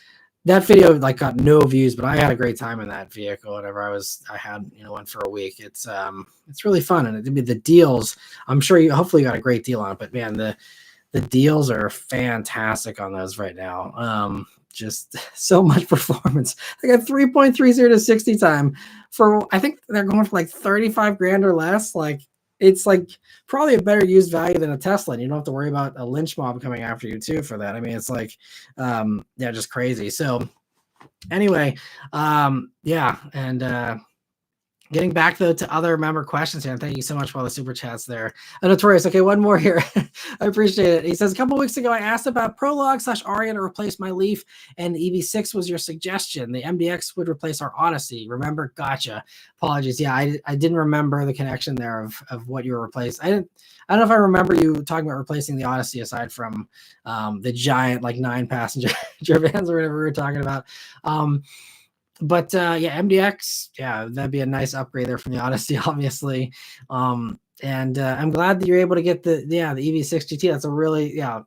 that video got no views, but I had a great time in that vehicle whenever I had one for a week. It's really fun, and the deals, I'm sure hopefully you got a great deal on it, but man, the deals are fantastic on those right now. Just so much performance. I got 3.30 to 60 time for, I think they're going for 35 grand or less. It's probably a better used value than a Tesla, and you don't have to worry about a lynch mob coming after you too for that. I mean, it's just crazy. So anyway, yeah, and getting back though to other member questions here, and thank you so much for all the super chats there. Notorious. Okay, one more here. I appreciate it. He says, a couple weeks ago, I asked about Prologue/Aria to replace my Leaf, and the EV6 was your suggestion. The MDX would replace our Odyssey. Remember? Gotcha. Apologies. Yeah, I didn't remember the connection there of what you were replacing. I don't know if I remember you talking about replacing the Odyssey aside from the giant 9-passenger vans or whatever we were talking about. Yeah, MDX, yeah, that'd be a nice upgrade there from the Odyssey, obviously. I'm glad that you're able to get the EV6 GT. That's a really, yeah.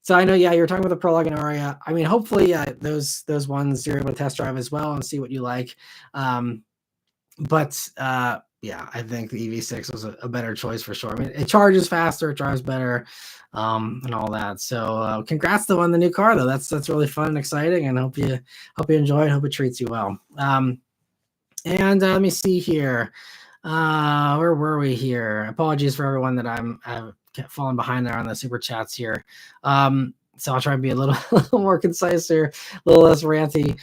So I know, yeah, you're talking about the Prologue and Aria. I mean, hopefully, yeah, those ones you're able to test drive as well and see what you like. Yeah, I think the EV6 was a better choice for sure. I mean, it charges faster, it drives better, and all that. So congrats though on the new car though. That's really fun and exciting, and hope you enjoy it. Hope it treats you well. And let me see here. Where were we here? Apologies for everyone that I've fallen behind there on the super chats here. So I'll try and be a little more concise here, a little less ranty.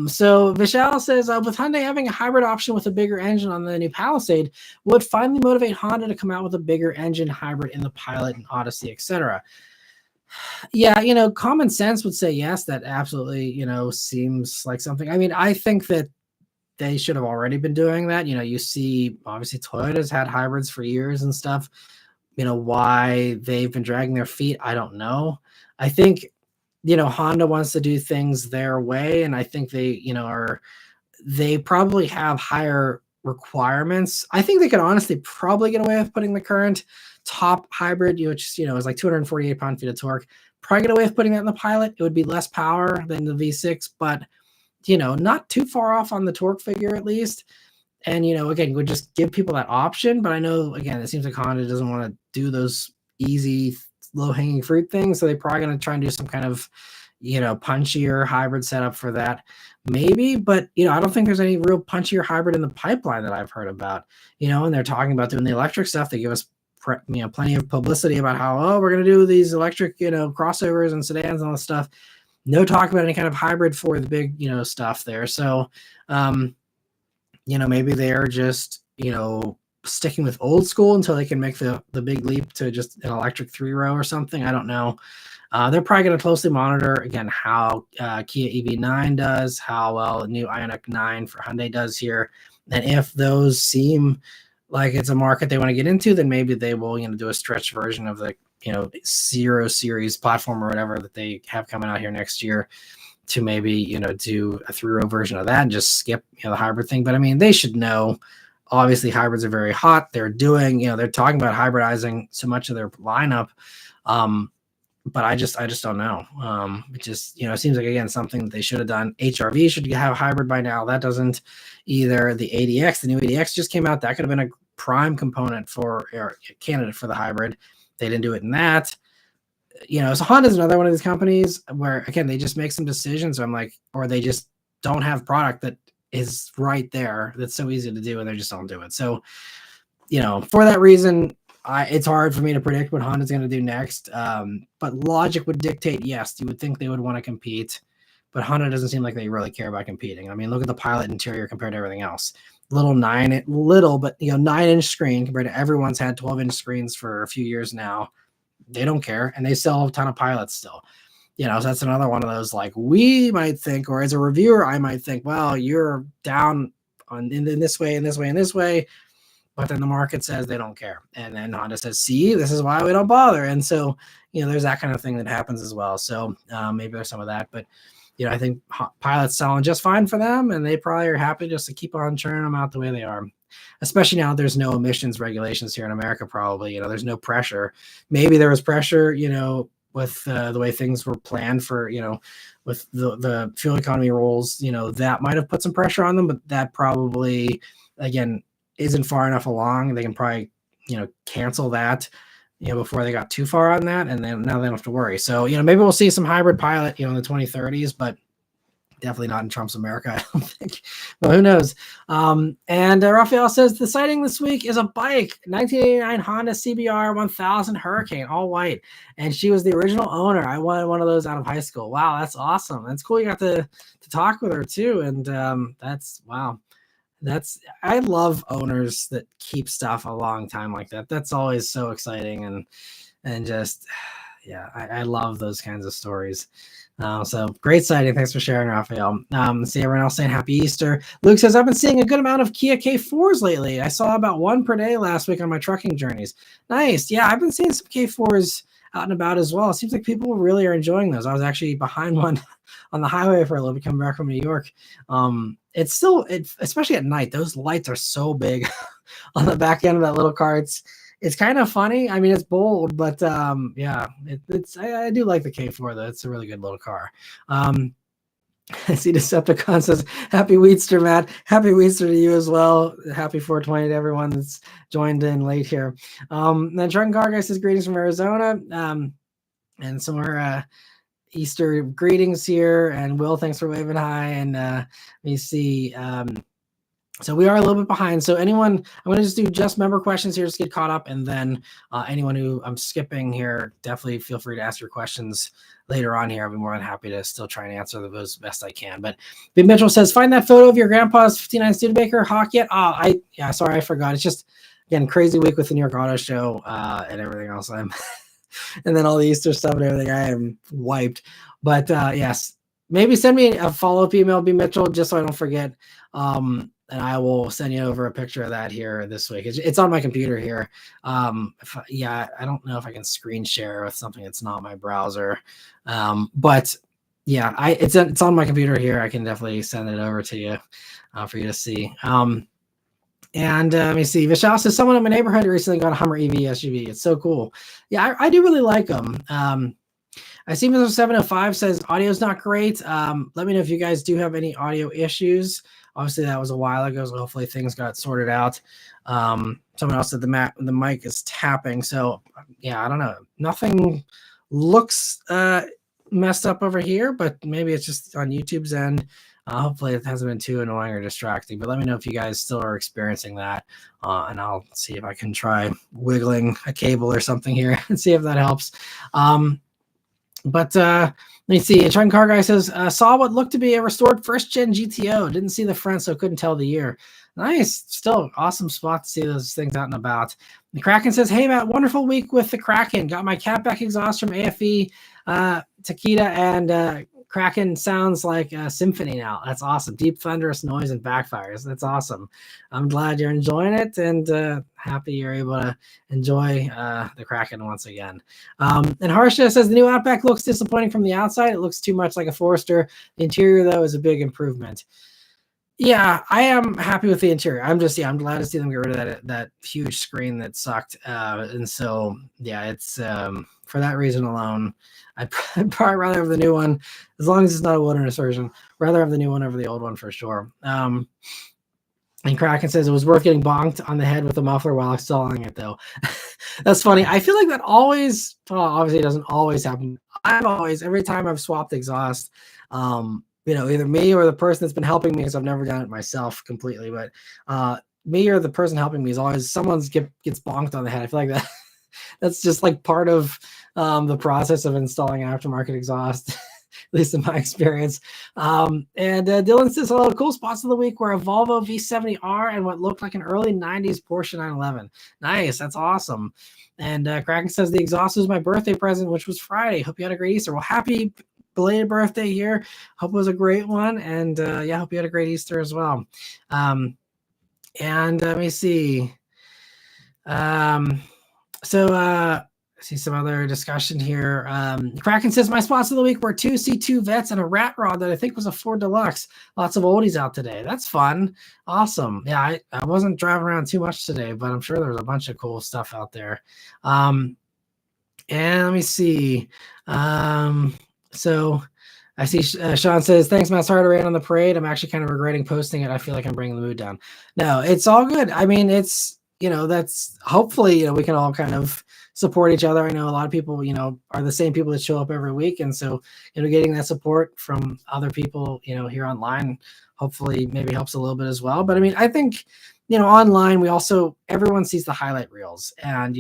So Vishal says, with Hyundai having a hybrid option with a bigger engine on the new Palisade, would finally motivate Honda to come out with a bigger engine hybrid in the Pilot and Odyssey, etc. Yeah, common sense would say yes. That absolutely, seems like something. I mean, I think that they should have already been doing that. You see, obviously Toyota's had hybrids for years and stuff. Why they've been dragging their feet, I don't know. I think, Honda wants to do things their way, and I think they probably have higher requirements. I think they could honestly probably get away with putting the current top hybrid, which is 248 pound-feet of torque. Probably get away with putting that in the Pilot. It would be less power than the V6, but not too far off on the torque figure at least. And, again, would just give people that option. But I know, again, it seems like Honda doesn't want to do those easy, low-hanging fruit things. So they're probably going to try and do some kind of, punchier hybrid setup for that. Maybe. But, I don't think there's any real punchier hybrid in the pipeline that I've heard about. And they're talking about doing the electric stuff. They give us, plenty of publicity about how, we're going to do these electric, crossovers and sedans and all this stuff. No talk about any kind of hybrid for the big, stuff there. So, maybe they're just, sticking with old school until they can make the big leap to just an electric 3-row or something. I don't know. They're probably going to closely monitor, again, how Kia EV9 does, how well the new Ioniq 9 for Hyundai does here. And if those seem like it's a market they want to get into, then maybe they will, do a stretch version of the, 0 Series platform or whatever that they have coming out here next year, to maybe, do a 3-row version of that and just skip, the hybrid thing. But I mean, they should know, obviously hybrids are very hot. They're doing, they're talking about hybridizing so much of their lineup. But I just don't know. It just, it seems like, again, something that they should have done. HRV should have a hybrid by now. That doesn't either. The ADX, the new ADX just came out. That could have been a prime component for, or a candidate for the hybrid. They didn't do it in that. So Honda's another one of these companies where, again, they just make some decisions. I'm like, or they just don't have product that is right there. That's so easy to do, and they just don't do it. So, for that reason, it's hard for me to predict what Honda's going to do next. But logic would dictate, yes, you would think they would want to compete, but Honda doesn't seem like they really care about competing. I mean, look at the Pilot interior compared to everything else. But 9-inch screen compared to everyone's had 12-inch screens for a few years now. They don't care, and they sell a ton of Pilots still. So that's another one of those, like, we might think, or as a reviewer, I might think, well, you're down in this way and this way and this way. But then the market says they don't care. And then Honda says, see, this is why we don't bother. And so, there's that kind of thing that happens as well. So maybe there's some of that. But, I think Pilot's selling just fine for them. And they probably are happy just to keep on churning them out the way they are. Especially now there's no emissions regulations here in America, probably. There's no pressure. Maybe there was pressure, with the way things were planned for, with the fuel economy rules, that might have put some pressure on them. But that probably, again, isn't far enough along. They can probably, cancel that, before they got too far on that. And then now they don't have to worry. So, maybe we'll see some hybrid Pilot, in the 2030s, but definitely not in Trump's America, I don't think. But who knows? And Raphael says the sighting this week is a bike, 1989 Honda CBR 1000 Hurricane, all white. And she was the original owner. I wanted one of those out of high school. Wow, that's awesome. That's cool. You got to talk with her too. And that's, wow. I love owners that keep stuff a long time like that. That's always so exciting and just, yeah, I love those kinds of stories. So great sighting. Thanks for sharing, Raphael. See everyone else saying happy Easter. Luke says, I've been seeing a good amount of Kia K4s lately. I saw about one per day last week on my trucking journeys. Nice. Yeah, I've been seeing some K4s out and about as well. It seems like people really are enjoying those. I was actually behind one on the highway for a little bit coming back from New York. It's still, especially at night, those lights are so big on the back end of that little car. It's kind of funny. I mean, it's bold, but yeah, I do like the K4 though. It's a really good little car. I see Decepticon says, happy Wheatster, Matt. Happy Wheatster to you as well. Happy 420 to everyone that's joined in late here. Then Truck Car Guy says, greetings from Arizona. And some more Easter greetings here. And Will, thanks for waving hi. And let me see. So we are a little bit behind. So anyone, I'm going to just do just member questions here, just get caught up. And then anyone who I'm skipping here, definitely feel free to ask your questions later on here. I'll be more than happy to still try and answer those best I can. But Big Mitchell says, find that photo of your grandpa's 59 Studebaker Hawk yet? Sorry, I forgot. It's just, again, crazy week with the New York Auto Show and everything else. And then all the Easter stuff and everything. I am wiped. But yes, maybe send me a follow-up email, B. Mitchell, just so I don't forget. And I will send you over a picture of that here this week. It's on my computer here. I don't know if I can screen share with something that's not my browser. But yeah, it's on my computer here. I can definitely send it over to you for you to see. And let me see. Vishal says, someone in my neighborhood recently got a Hummer EV SUV. It's so cool. Yeah, I do really like them. I see Mr. 705 says audio's not great. Let me know if you guys do have any audio issues. Obviously, that was a while ago, so hopefully things got sorted out. Someone else said the mic is tapping. So, yeah, I don't know. Nothing looks messed up over here, but maybe it's just on YouTube's end. Hopefully, it hasn't been too annoying or distracting. But let me know if you guys still are experiencing that, and I'll see if I can try wiggling a cable or something here and see if that helps. But let me see. A Truck Car Guy says, saw what looked to be a restored first-gen GTO. Didn't see the front, so couldn't tell the year. Nice. Still awesome spot to see those things out and about. The Kraken says, hey, Matt, wonderful week with the Kraken. Got my catback exhaust from AFE, Takeda, and Kraken sounds like a symphony now. That's awesome. Deep thunderous noise and backfires. That's awesome. I'm glad you're enjoying it and happy you're able to enjoy the Kraken once again. And Harsha says the new Outback looks disappointing from the outside. It looks too much like a Forester. The interior, though, is a big improvement. Yeah, I am happy with the interior. I'm glad to see them get rid of that huge screen that sucked. And so, yeah, it's for that reason alone, I'd probably rather have the new one, as long as it's not a wilderness version. Rather have the new one over the old one for sure. And Kraken says it was worth getting bonked on the head with a muffler while installing it, though. That's funny. I feel like that always, well, obviously it doesn't always happen. Every time I've swapped exhaust, either me or the person that's been helping me, because I've never done it myself completely, but me or the person helping me is always someone's gets bonked on the head. I feel like that that's just like part of the process of installing aftermarket exhaust, at least in my experience. And Dylan says, hello, cool spots of the week were a Volvo V70R and what looked like an early 90s Porsche 911. Nice. That's awesome. And Kraken says, the exhaust was my birthday present, which was Friday. Hope you had a great Easter. Well, happy belated birthday here. Hope it was a great one. And yeah, hope you had a great Easter as well. And let me see. So see some other discussion here. Kraken says my spots of the week were 2 C2 Vets and a Rat Rod that I think was a Ford Deluxe. Lots of oldies out today. That's fun. Awesome. Yeah, I wasn't driving around too much today, but I'm sure there's a bunch of cool stuff out there. And let me see. So I see Sean says, thanks, Matt. Sorry to rain on the parade. I'm actually kind of regretting posting it. I feel like I'm bringing the mood down. No, it's all good. I mean, it's, that's hopefully, we can all kind of support each other. I know a lot of people, are the same people that show up every week. And so, getting that support from other people, here online, hopefully maybe helps a little bit as well. But I mean, I think, online, everyone sees the highlight reels, and,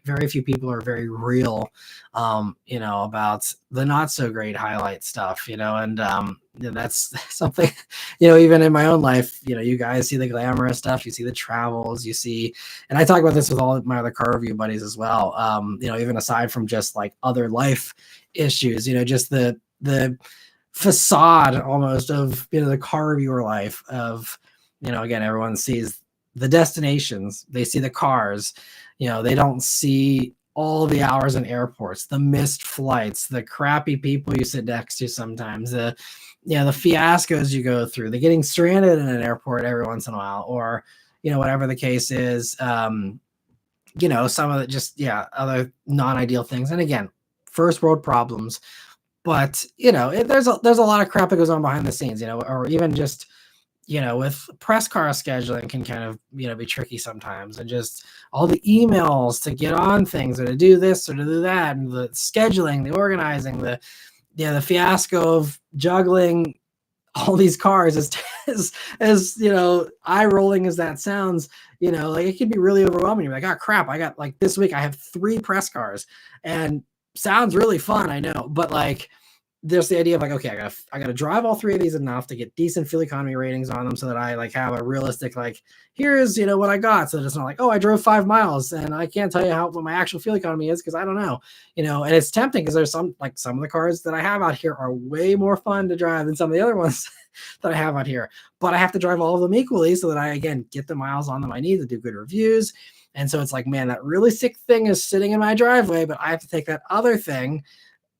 very few people are very real, about the not so great highlight stuff, and that's something, even in my own life, you guys see the glamorous stuff, you see the travels, you see, and I talk about this with all of my other car review buddies as well. Even aside from just like other life issues, just the facade almost of, the car reviewer life of, again, everyone sees the destinations, they see the cars, they don't see all the hours in airports, the missed flights, the crappy people you sit next to sometimes, the fiascos you go through, the getting stranded in an airport every once in a while, or, whatever the case is, some of the just, other non-ideal things. And again, first world problems, but, there's a lot of crap that goes on behind the scenes, or even just, with press car scheduling can kind of, be tricky sometimes, and just all the emails to get on things or to do this or to do that, and the scheduling, the organizing, the fiasco of juggling all these cars as eye rolling as that sounds, like it can be really overwhelming. You're like, oh crap, I got like this week I have 3 press cars, and sounds really fun, I know, but like, there's the idea of like, okay, I gotta drive all 3 of these enough to get decent fuel economy ratings on them, so that I like have a realistic, like, here's what I got, so that it's not like, oh, I drove 5 miles and I can't tell you what my actual fuel economy is because I don't know, and it's tempting because there's some of the cars that I have out here are way more fun to drive than some of the other ones that I have out here, but I have to drive all of them equally so that I again get the miles on them I need to do good reviews. And so it's like, man, that really sick thing is sitting in my driveway, but I have to take that other thing.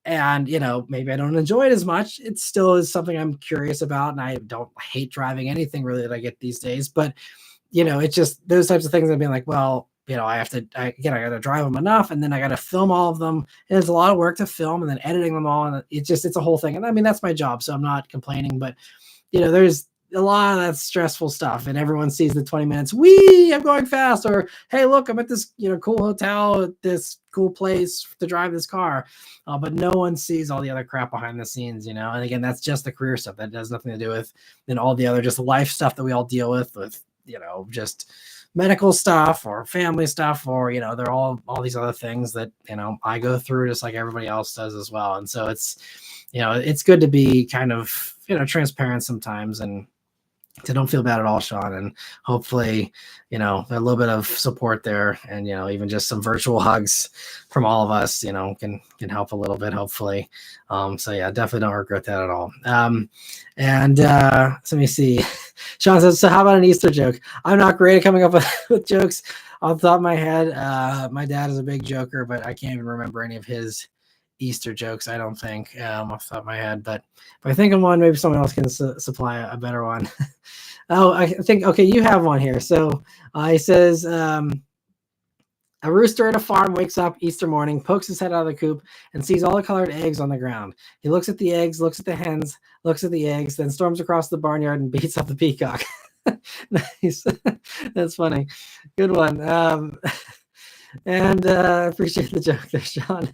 And, maybe I don't enjoy it as much. It still is something I'm curious about. And I don't hate driving anything really that I get these days. But, it's just those types of things that being like, well, I got to drive them enough, and then I got to film all of them. And it's a lot of work to film and then editing them all. And it's a whole thing. And I mean, that's my job, so I'm not complaining. But, there's a lot of that stressful stuff, and everyone sees the 20 minutes. I'm going fast, or hey, look, I'm at this cool hotel at this cool place to drive this car, but no one sees all the other crap behind the scenes, and again, that's just the career stuff that has nothing to do with all the other just life stuff that we all deal with just medical stuff or family stuff, or they're all these other things that I go through just like everybody else does as well. And so it's it's good to be kind of transparent sometimes, and so don't feel bad at all, Sean. And hopefully, a little bit of support there, and even just some virtual hugs from all of us, can help a little bit, hopefully. So yeah, definitely don't regret that at all. So let me see. Sean says, so how about an Easter joke? I'm not great at coming up with jokes off the top of my head. My dad is a big joker, but I can't even remember any of his Easter jokes, I don't think, off the top of my head. But if I think of one, maybe someone else can supply a better one. Oh, I think, okay, you have one here. So he says, a rooster at a farm wakes up Easter morning, pokes his head out of the coop, and sees all the colored eggs on the ground. He looks at the eggs, looks at the hens, looks at the eggs, then storms across the barnyard and beats up the peacock. Nice. That's funny. Good one. And appreciate the joke there, Sean.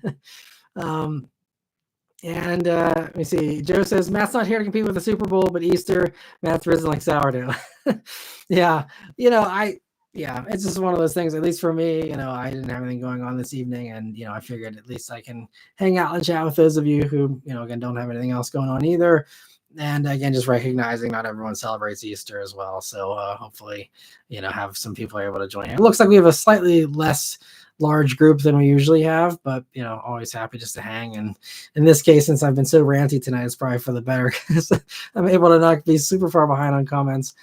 And let me see. Joe says Matt's not here to compete with the Super Bowl, but Easter, Matt's risen like sourdough. Yeah, yeah, it's just one of those things. At least for me, I didn't have anything going on this evening, and I figured at least I can hang out and chat with those of you who, again, don't have anything else going on either. And again, just recognizing not everyone celebrates Easter as well. So hopefully, have some people able to join. It looks like we have a slightly less large group than we usually have, but always happy just to hang. And in this case, since I've been so ranty tonight, it's probably for the better because I'm able to not be super far behind on comments.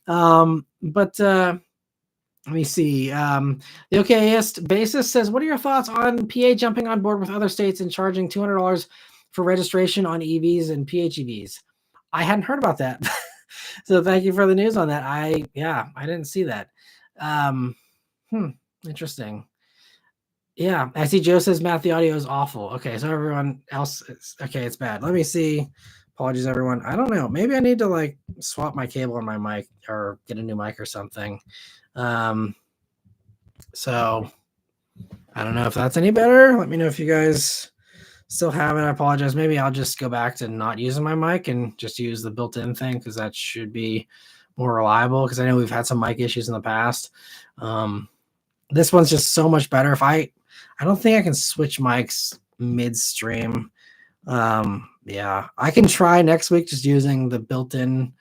But let me see. The okayist basis says, what are your thoughts on PA jumping on board with other states and charging $200 for registration on EVs and PHEVs? I hadn't heard about that. So thank you for the news on that. I didn't see that. Interesting. Yeah, I see Joe says, Matt, the audio is awful. Okay, so everyone else okay, it's bad. Let me see. Apologies, everyone. I don't know. Maybe I need to like swap my cable on my mic or get a new mic or something. So I don't know if that's any better. Let me know if you guys still have it. I apologize. Maybe I'll just go back to not using my mic and just use the built-in thing because that should be more reliable because I know we've had some mic issues in the past. This one's just so much better. I don't think I can switch mics midstream. Yeah, I can try next week just using the built-in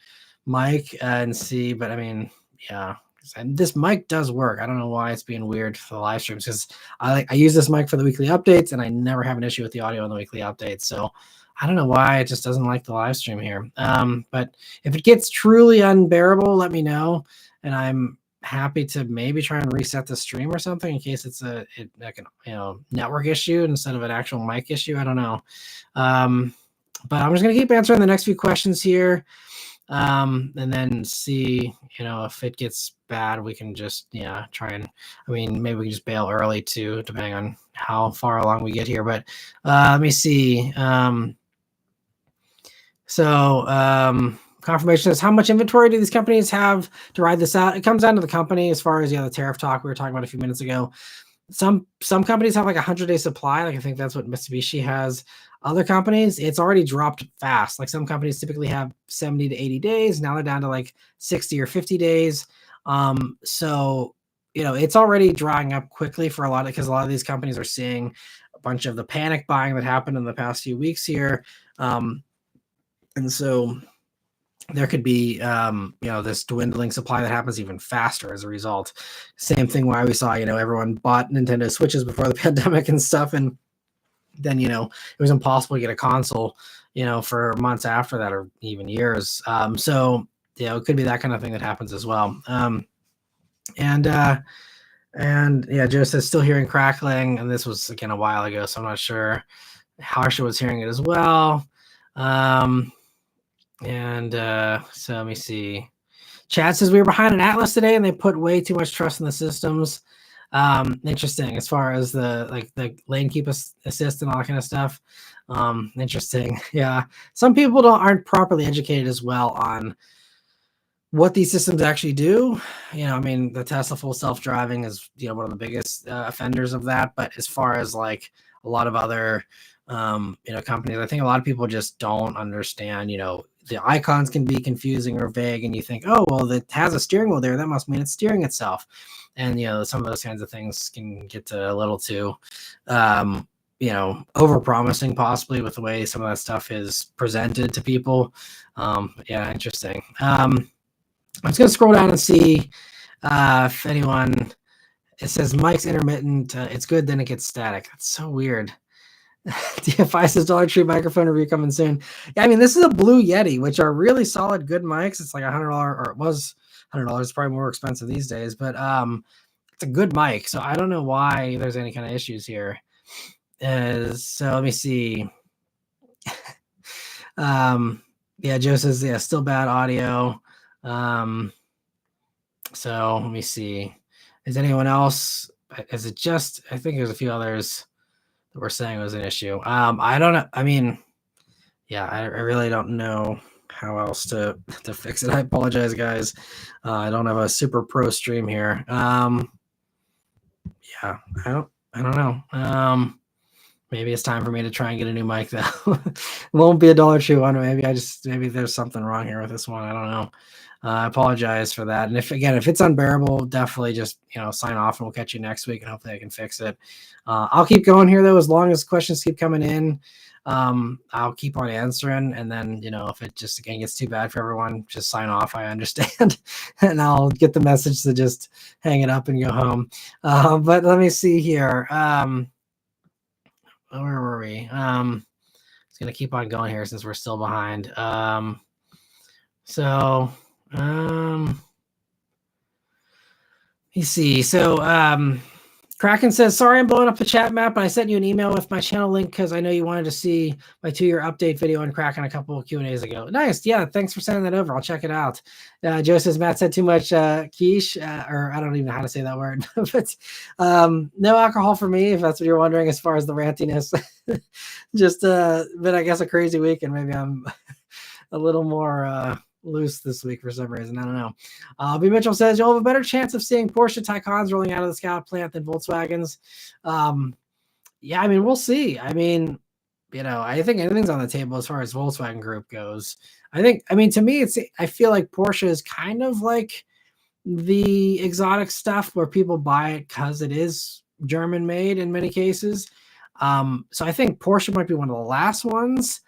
mic and see, but I mean, yeah, this mic does work. I don't know why it's being weird for the live streams because I use this mic for the weekly updates and I never have an issue with the audio on the weekly updates. So I don't know why it just doesn't like the live stream here. But if it gets truly unbearable, let me know, and I'm happy to maybe try and reset the stream or something in case it's like an network issue instead of an actual mic issue. I don't know. But I'm just gonna keep answering the next few questions here. And then see, if it gets bad, we can just, try and, maybe we can just bail early too, depending on how far along we get here. But let me see. Confirmation says, how much inventory do these companies have to ride this out? It comes down to the company as far as, the tariff talk we were talking about a few minutes ago. Some companies have like a 100-day supply. Like I think that's what Mitsubishi has. Other companies, it's already dropped fast. Like some companies typically have 70 to 80 days. Now they're down to like 60 or 50 days. So, it's already drying up quickly for because a lot of these companies are seeing a bunch of the panic buying that happened in the past few weeks here. And so there could be, this dwindling supply that happens even faster as a result. Same thing why we saw, everyone bought Nintendo Switches before the pandemic and stuff. And then, it was impossible to get a console, for months after that or even years. So, it could be that kind of thing that happens as well. And yeah, Joe says still hearing crackling. And this was, again, a while ago. So I'm not sure. Harsha was hearing it as well. So let me see. Chad says we were behind an Atlas today and they put way too much trust in the systems. Interesting as far as the lane keep assist and all that kind of stuff. Interesting. Yeah. Some people aren't properly educated as well on what these systems actually do. The Tesla full self-driving is, one of the biggest offenders of that. But as far as like a lot of other, companies, I think a lot of people just don't understand, the icons can be confusing or vague and you think, oh, well, it has a steering wheel there. That must mean it's steering itself. And, some of those kinds of things can get to a little too, over promising possibly with the way some of that stuff is presented to people. Yeah, interesting. I'm just going to scroll down and see if anyone, it says Mike's intermittent. It's good. Then it gets static. That's so weird. DFI says Dollar Tree microphone review coming soon. Yeah, this is a Blue Yeti, which are really solid, good mics. It's like $100, or it was $100. It's probably more expensive these days, but it's a good mic. So I don't know why there's any kind of issues here. So let me see. Yeah, Joe says still bad audio. So let me see. Is anyone else? Is it just? I think there's a few others that we're saying was an issue. I don't know. Yeah, I really don't know how else to fix it. I apologize, guys. I don't have a super pro stream here. Yeah, I don't know. Maybe it's time for me to try and get a new mic though. It won't be a Dollar Tree one. Maybe there's something wrong here with this one. I don't know. I apologize for that. And if it's unbearable, definitely just sign off, and we'll catch you next week, and hopefully I can fix it. I'll keep going here though, as long as questions keep coming in. I'll keep on answering, and then if it just again gets too bad for everyone, just sign off. I understand, and I'll get the message to just hang it up and go home. But let me see here. Where were we? It's gonna keep on going here since we're still behind. So let me see. So Kraken says, sorry I'm blowing up the chat map, but I sent you an email with my channel link because I know you wanted to see my 2-year update video on Kraken a couple of Q&As ago. Nice. Yeah, thanks for sending that over. I'll check it out. Joe says, Matt said too much quiche, or I don't even know how to say that word. But no alcohol for me, if that's what you're wondering as far as the rantiness. Just been, I guess, a crazy week, and maybe I'm a little more loose this week for some reason. I don't know. B. Mitchell says you'll have a better chance of seeing Porsche Taycans rolling out of the Scout plant than Volkswagens. Yeah, I mean, we'll see. I mean, I think anything's on the table as far as Volkswagen Group goes. I mean, to me, I feel like Porsche is kind of like the exotic stuff where people buy it because it is German made in many cases. So I think Porsche might be one of the last ones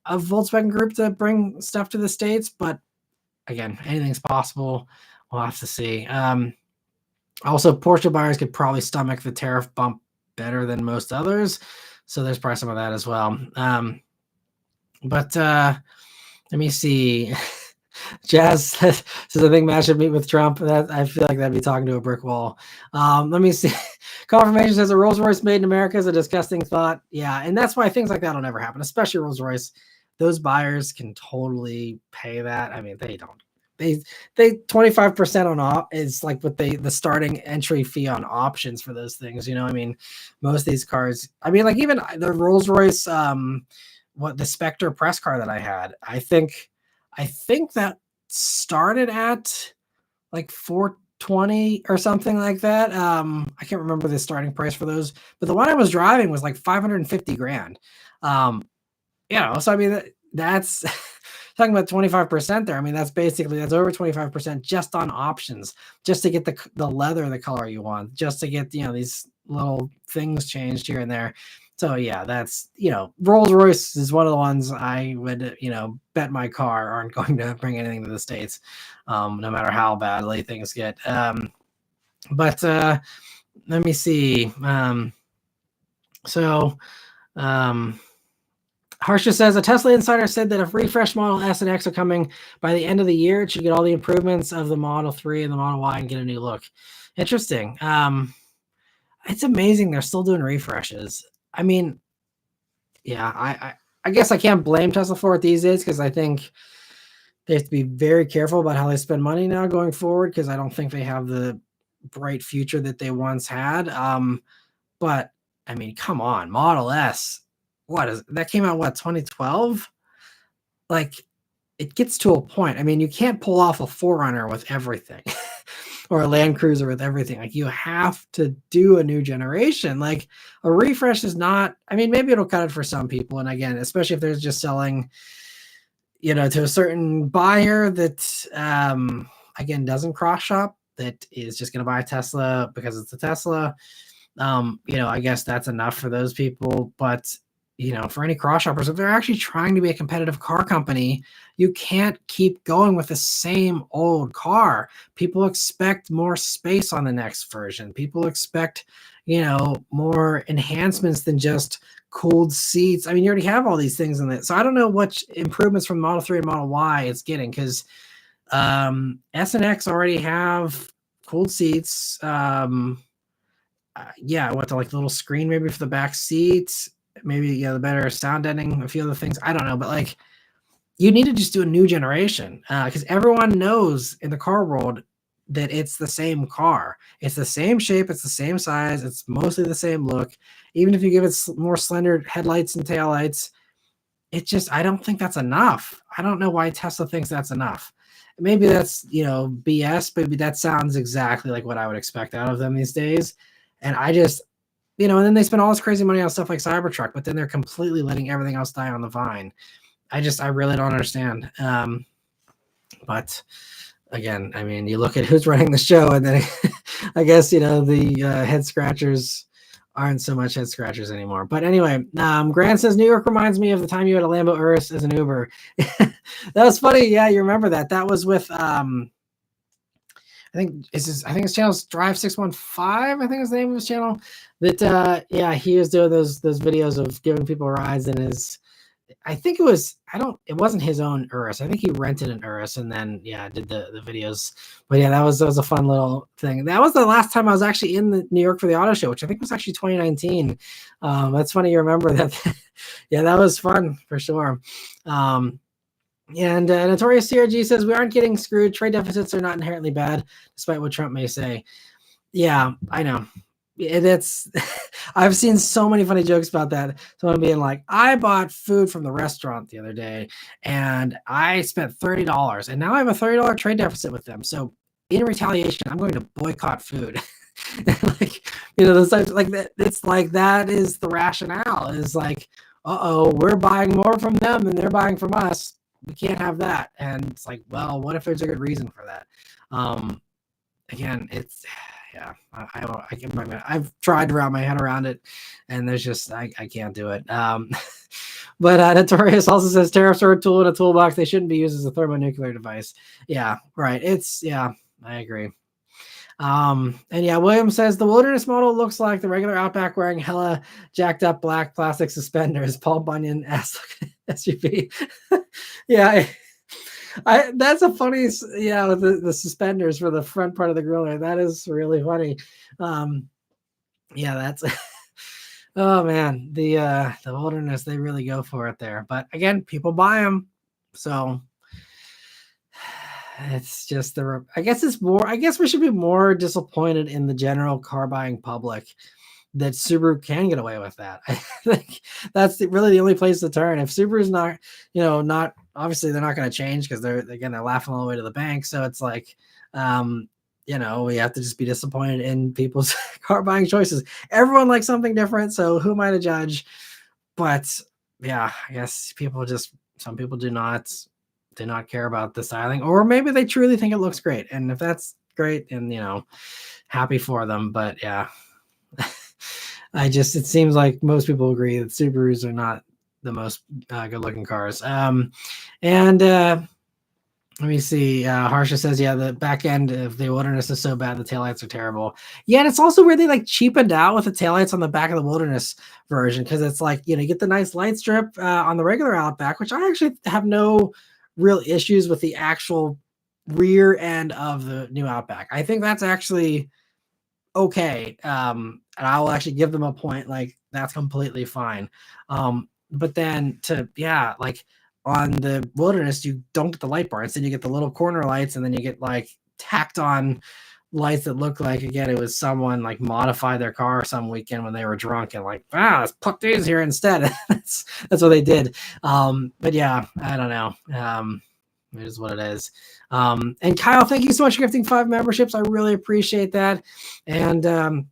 of Volkswagen Group to bring stuff to the States, but again, anything's possible. We'll have to see. Also, Porsche buyers could probably stomach the tariff bump better than most others, so there's probably some of that as well. But let me see. Jazz says, I think Matt should meet with Trump. That I feel like that'd be talking to a brick wall. Let me see. Confirmation says a Rolls Royce made in America is a disgusting thought. Yeah, and that's why things like that will never happen, especially Rolls Royce. Those buyers can totally pay that. I mean, they don't. They 25% on op is like what the starting entry fee on options for those things. I mean, most of these cars. I mean, like even the Rolls Royce, the Spectre press car that I had. I think that started at like 420 or something like that. I can't remember the starting price for those, but the one I was driving was like 550 grand. So I mean, that's talking about 25% there. I mean, that's over 25% just on options, just to get the leather, the color you want, just to get, these little things changed here and there. So yeah, that's, Rolls Royce is one of the ones I would, bet my car aren't going to bring anything to the States, no matter how badly things get. But let me see. Harsha says a Tesla insider said that if refresh Model S and X are coming by the end of the year, it should get all the improvements of the Model 3 and the Model Y and get a new look. Interesting. It's amazing they're still doing refreshes. I mean, yeah, I guess I can't blame Tesla for it these days, because I think they have to be very careful about how they spend money now going forward, because I don't think they have the bright future that they once had. But I mean, come on, Model S. That came out 2012? Like, it gets to a point. I mean, you can't pull off a 4Runner with everything or a Land Cruiser with everything. Like, you have to do a new generation. Like, a refresh is not, I mean, maybe it'll cut it for some people. And again, especially if they're just selling, to a certain buyer that, again, doesn't cross shop, that is just going to buy a Tesla because it's a Tesla. I guess that's enough for those people. But for any cross shoppers, if they're actually trying to be a competitive car company, you can't keep going with the same old car. People expect more space on the next version. People expect, more enhancements than just cooled seats. I mean, you already have all these things in it. So I don't know what improvements from Model 3 and Model Y it's getting, because S and X already have cooled seats. What the little screen maybe for the back seats. Maybe the better sound deadening, a few other things. I don't know, but you need to just do a new generation, because everyone knows in the car world that it's the same car. It's the same shape, it's the same size, it's mostly the same look. Even if you give it more slender headlights and taillights, I don't think that's enough. I don't know why Tesla thinks that's enough. Maybe that's BS. Maybe that sounds exactly like what I would expect out of them these days, and I just you know, and then they spend all this crazy money on stuff like Cybertruck, but then they're completely letting everything else die on the vine. I really don't understand. But again, I mean, you look at who's running the show, and then I guess, you know, the head scratchers aren't so much head scratchers anymore. But anyway, Grant says New York reminds me of the time you had a Lambo Urus as an Uber. That was funny. Yeah, you remember that. That was with I think his channel's Drive 615. I think is the name of his channel. That yeah, he was doing those videos of giving people rides in his. I think it wasn't his own Urus. I think he rented an Urus and then yeah, did the videos. But yeah, that was a fun little thing. That was the last time I was actually in New York for the auto show, which I think was actually 2019. That's funny you remember that. Yeah, that was fun for sure. And Notorious CRG says we aren't getting screwed. Trade deficits are not inherently bad, despite what Trump may say. Yeah, I know. That's I've seen so many funny jokes about that. Someone being like, I bought food from the restaurant the other day and I spent $30 and now I have a $30 trade deficit with them. So in retaliation, I'm going to boycott food. Like, you know, those types like that. It's like that is the rationale. Is like, we're buying more from them than they're buying from us. We can't have that. And it's like, well, what if there's a good reason for that? Again, it's yeah, I've tried to wrap my head around it, and there's just I can't do it. But Notorious also says tariffs are a tool in a toolbox. They shouldn't be used as a thermonuclear device. Yeah, right. I agree. And yeah, William says the Wilderness model looks like the regular Outback wearing hella jacked up black plastic suspenders. Paul Bunyan ass SUV. Yeah, that's a funny, yeah, with the suspenders for the front part of the griller. That is really funny. Yeah, that's oh man, the Wilderness, they really go for it there. But again, people buy them, so it's just I guess we should be more disappointed in the general car buying public that Subaru can get away with that. I think that's really the only place to turn. If Subaru's not, not obviously they're not going to change because they're laughing all the way to the bank. So it's like, we have to just be disappointed in people's car buying choices. Everyone likes something different, so who am I to judge? But yeah, I guess some people do not care about the styling, or maybe they truly think it looks great. And if that's great, and happy for them. But yeah. It seems like most people agree that Subarus are not the most good looking cars. And let me see. Harsha says, yeah, the back end of the Wilderness is so bad. The taillights are terrible. Yeah. And it's also where they like cheapened out with the taillights on the back of the Wilderness version. Cause it's like, you get the nice light strip on the regular Outback, which I actually have no real issues with the actual rear end of the new Outback. I think that's actually okay. And I will actually give them a point. Like that's completely fine. But then like on the Wilderness, you don't get the light bar. Instead, you get the little corner lights, and then you get like tacked on lights that look like, again, it was someone like modified their car some weekend when they were drunk and like, let's put these here instead. that's what they did. But yeah, I don't know. It is what it is. And Kyle, thank you so much for gifting 5 memberships. I really appreciate that. And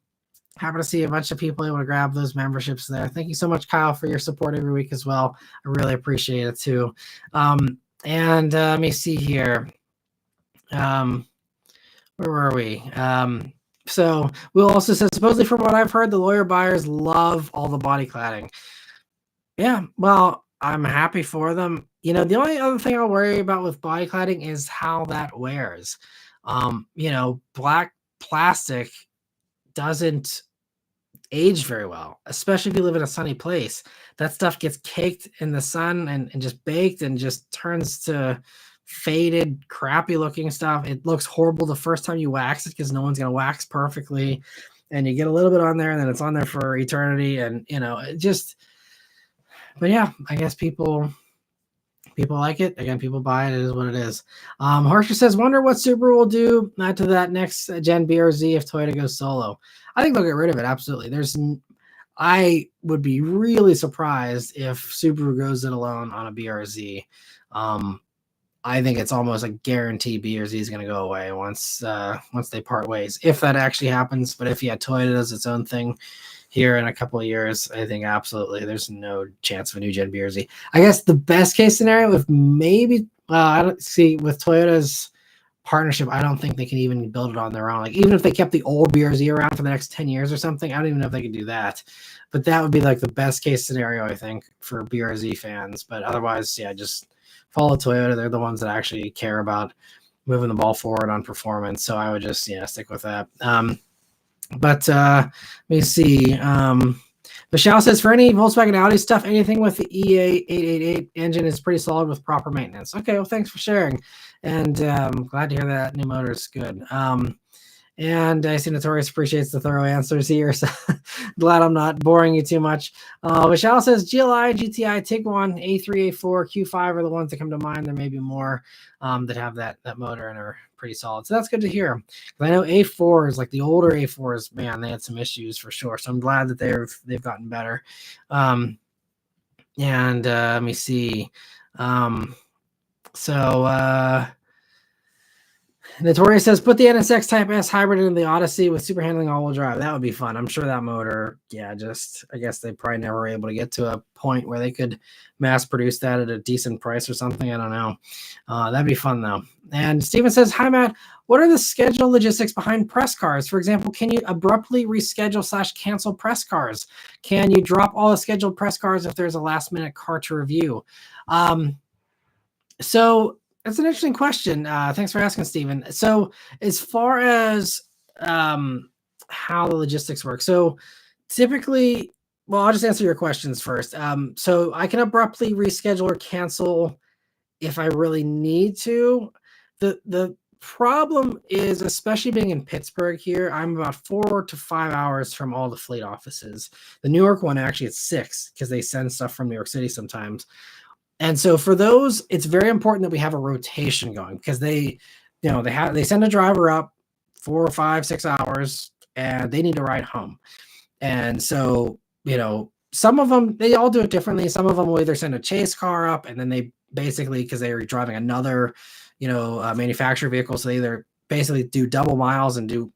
happy to see a bunch of people able to grab those memberships there. Thank you so much, Kyle, for your support every week as well. I really appreciate it too. And let me see here. Where were we? So Will also says, supposedly from what I've heard, the lawyer buyers love all the body cladding. Yeah, well, I'm happy for them. The only other thing I'll worry about with body cladding is how that wears. Black plastic doesn't age very well, especially if you live in a sunny place. That stuff gets caked in the sun and just baked and just turns to faded, crappy looking stuff. It looks horrible the first time you wax it because no one's going to wax perfectly. And you get a little bit on there and then it's on there for eternity. And, it just, but yeah, I guess people like it. Again, people buy it. It is what it is. Harsher says, wonder what Subaru will do to that next gen BRZ if Toyota goes solo. I think they'll get rid of it. Absolutely. I would be really surprised if Subaru goes it alone on a BRZ. I think it's almost a guarantee BRZ is going to go away once they part ways, if that actually happens. But if Toyota does its own thing, here in a couple of years, I think absolutely there's no chance of a new gen BRZ. I guess the best case scenario, if maybe, I don't see with Toyota's partnership, I don't think they can even build it on their own. Like even if they kept the old BRZ around for the next 10 years or something, I don't even know if they could do that. But that would be like the best case scenario, I think, for BRZ fans. But otherwise, yeah, just follow Toyota. They're the ones that actually care about moving the ball forward on performance. So I would just, stick with that. But let me see. Michelle says, for any Volkswagen Audi stuff, anything with the EA888 engine is pretty solid with proper maintenance. Okay, well, thanks for sharing. And I'm glad to hear that new motor is good. And I see Notorious appreciates the thorough answers here, so glad I'm not boring you too much. Michelle says, GLI, GTI, Tiguan, A3, A4, Q5 are the ones that come to mind. There may be more that have that motor and are pretty solid. So that's good to hear. I know A4s, like the older A4s, man, they had some issues for sure. So I'm glad that they've gotten better. And let me see. Notorious says, put the NSX Type S hybrid in the Odyssey with super handling all-wheel drive. That would be fun. I'm sure that motor, I guess they probably never were able to get to a point where they could mass produce that at a decent price or something. I don't know. That'd be fun, though. And Steven says, hi, Matt. What are the schedule logistics behind press cars? For example, can you abruptly reschedule / cancel press cars? Can you drop all the scheduled press cars if there's a last-minute car to review? So that's an interesting question. Thanks for asking, Stephen. So as far as how the logistics work, so typically, well, I'll just answer your questions first. So I can abruptly reschedule or cancel if I really need to. The problem is, especially being in Pittsburgh here, I'm about 4 to 5 hours from all the fleet offices. The New York one, actually, it's 6 because they send stuff from New York City sometimes. And so for those, it's very important that we have a rotation going because they send a driver up 4 or 5, 6 hours and they need to ride home. And so, some of them, they all do it differently. Some of them will either send a chase car up and then they basically, because they are driving another, manufacturer vehicle. So they either basically do double miles and do,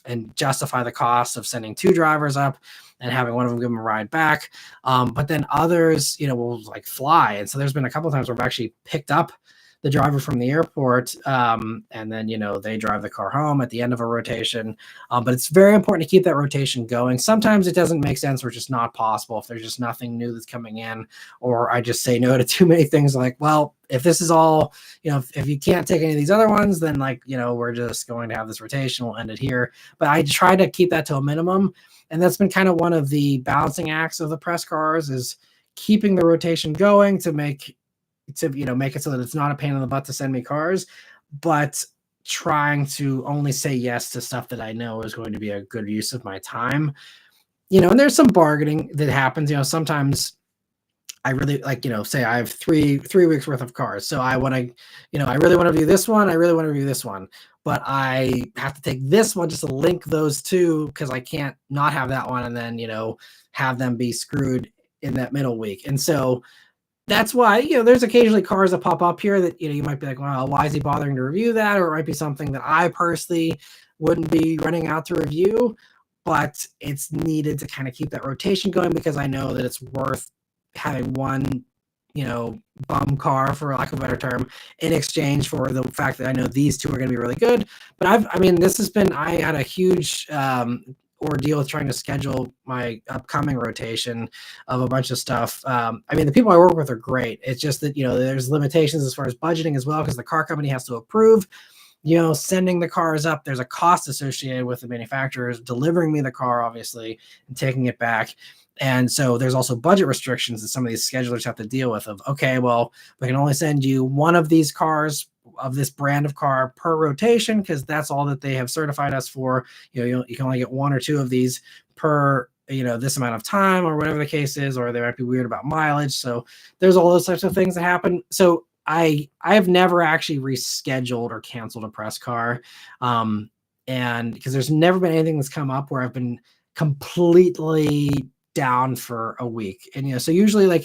and justify the cost of sending 2 drivers up and having one of them give them a ride back. But then others, will like fly. And so there's been a couple of times where I've actually picked up the driver from the airport and then, they drive the car home at the end of a rotation. But it's very important to keep that rotation going. Sometimes it doesn't make sense or it's just not possible if there's just nothing new that's coming in, or I just say no to too many things like, well, if this is all, if you can't take any of these other ones, then we're just going to have this rotation. We'll end it here. But I try to keep that to a minimum. And that's been kind of one of the balancing acts of the press cars is keeping the rotation going to make it so that it's not a pain in the butt to send me cars, but trying to only say yes to stuff that I know is going to be a good use of my time. And there's some bargaining that happens. Sometimes I really say I have three weeks worth of cars. So I want to, I really want to view this one. I really want to view this one, but I have to take this one just to link those two because I can't not have that one and then, have them be screwed in that middle week. And so that's why, there's occasionally cars that pop up here that, you might be like, well, why is he bothering to review that? Or it might be something that I personally wouldn't be running out to review, but it's needed to kind of keep that rotation going because I know that it's worth having one, bum car, for lack of a better term, in exchange for the fact that I know these two are going to be really good. But I had a huge ordeal with trying to schedule my upcoming rotation of a bunch of stuff. The people I work with are great. It's just that, there's limitations as far as budgeting as well, because the car company has to approve, sending the cars up. There's a cost associated with the manufacturers delivering me the car, obviously, and taking it back. And so there's also budget restrictions that some of these schedulers have to deal with of, okay, well, we can only send you one of these cars of this brand of car per rotation because that's all that they have certified us for. You can only get 1 or 2 of these per, this amount of time or whatever the case is, or they might be weird about mileage. So there's all those types of things that happen. So I have never actually rescheduled or canceled a press car. And because there's never been anything that's come up where I've been completely down for a week. And, so usually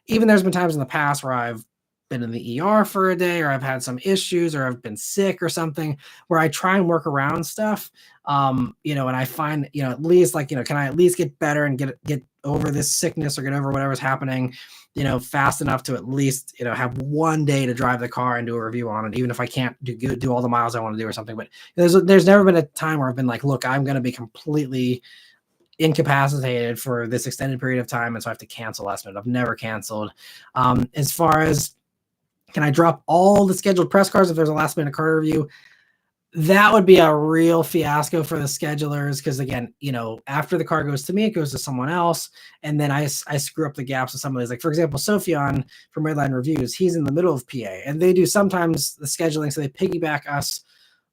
even there's been times in the past where I've been in the ER for a day, or I've had some issues, or I've been sick or something, where I try and work around stuff. And I find, at least like, can I at least get better and get over this sickness or get over whatever's happening, fast enough to at least, have one day to drive the car and do a review on it, even if I can't do all the miles I want to do or something. But there's never been a time where I've been like, look, I'm going to be completely incapacitated for this extended period of time, and so I have to cancel last minute. I've never canceled. As far as, can I drop all the scheduled press cars if there's a last minute car review? That would be a real fiasco for the schedulers, because again, after the car goes to me, it goes to someone else, and then I screw up the gaps with some of these. Like, for example, Sophion from Redline Reviews, he's in the middle of PA, and they do sometimes the scheduling, so they piggyback us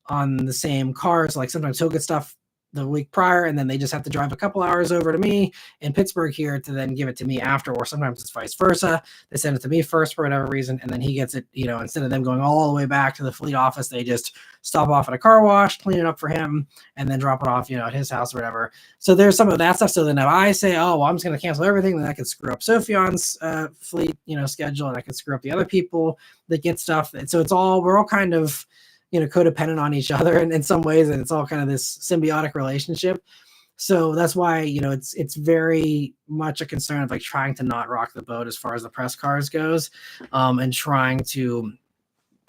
on the same cars. Like sometimes he'll get stuff the week prior, and then they just have to drive a couple hours over to me in Pittsburgh here to then give it to me after, or sometimes it's vice versa. They send it to me first for whatever reason, and then he gets it, instead of them going all the way back to the fleet office, they just stop off at a car wash, clean it up for him, and then drop it off, at his house or whatever. So there's some of that stuff. So then if I say, oh, well, I'm just going to cancel everything, then I could screw up Sophion's fleet, schedule, and I could screw up the other people that get stuff. And so we're all kind of, codependent on each other in some ways, and it's all kind of this symbiotic relationship. So that's why, it's very much a concern of like trying to not rock the boat as far as the press cars goes, and trying to,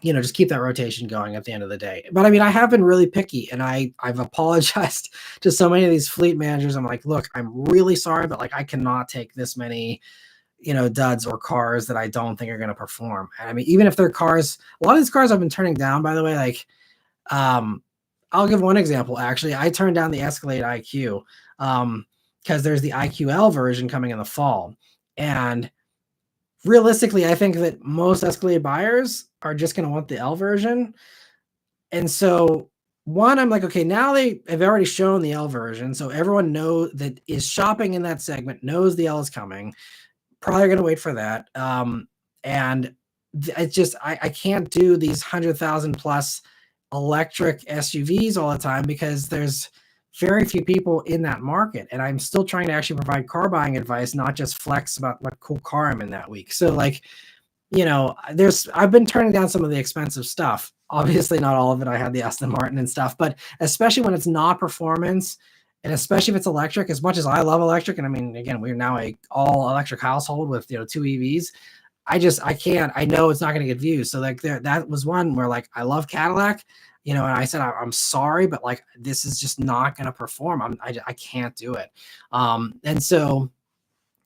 just keep that rotation going at the end of the day. But I mean, I have been really picky, and I've apologized to so many of these fleet managers. I'm like, look, I'm really sorry, but like, I cannot take this many duds or cars that I don't think are going to perform. And I mean, even if they're cars, a lot of these cars I've been turning down, by the way, like, I'll give one example. Actually, I turned down the Escalade IQ, because there's the IQL version coming in the fall. And realistically, I think that most Escalade buyers are just going to want the L version. And so one, I'm like, okay, now they have already shown the L version. So everyone that is shopping in that segment knows the L is coming. Probably going to wait for that. And it's just, I can't do these 100,000 plus electric SUVs all the time, because there's very few people in that market. And I'm still trying to actually provide car buying advice, not just flex about what cool car I'm in that week. So like, I've been turning down some of the expensive stuff. Obviously not all of it. I had the Aston Martin and stuff, but especially when it's not performance, and especially if it's electric, as much as I love electric, and I mean, again, we're now a all electric household with, 2 EVs. I can't, I know it's not going to get views. So like that was one where like, I love Cadillac, and I said, I'm sorry, but like, this is just not going to perform. I can't do it. And so,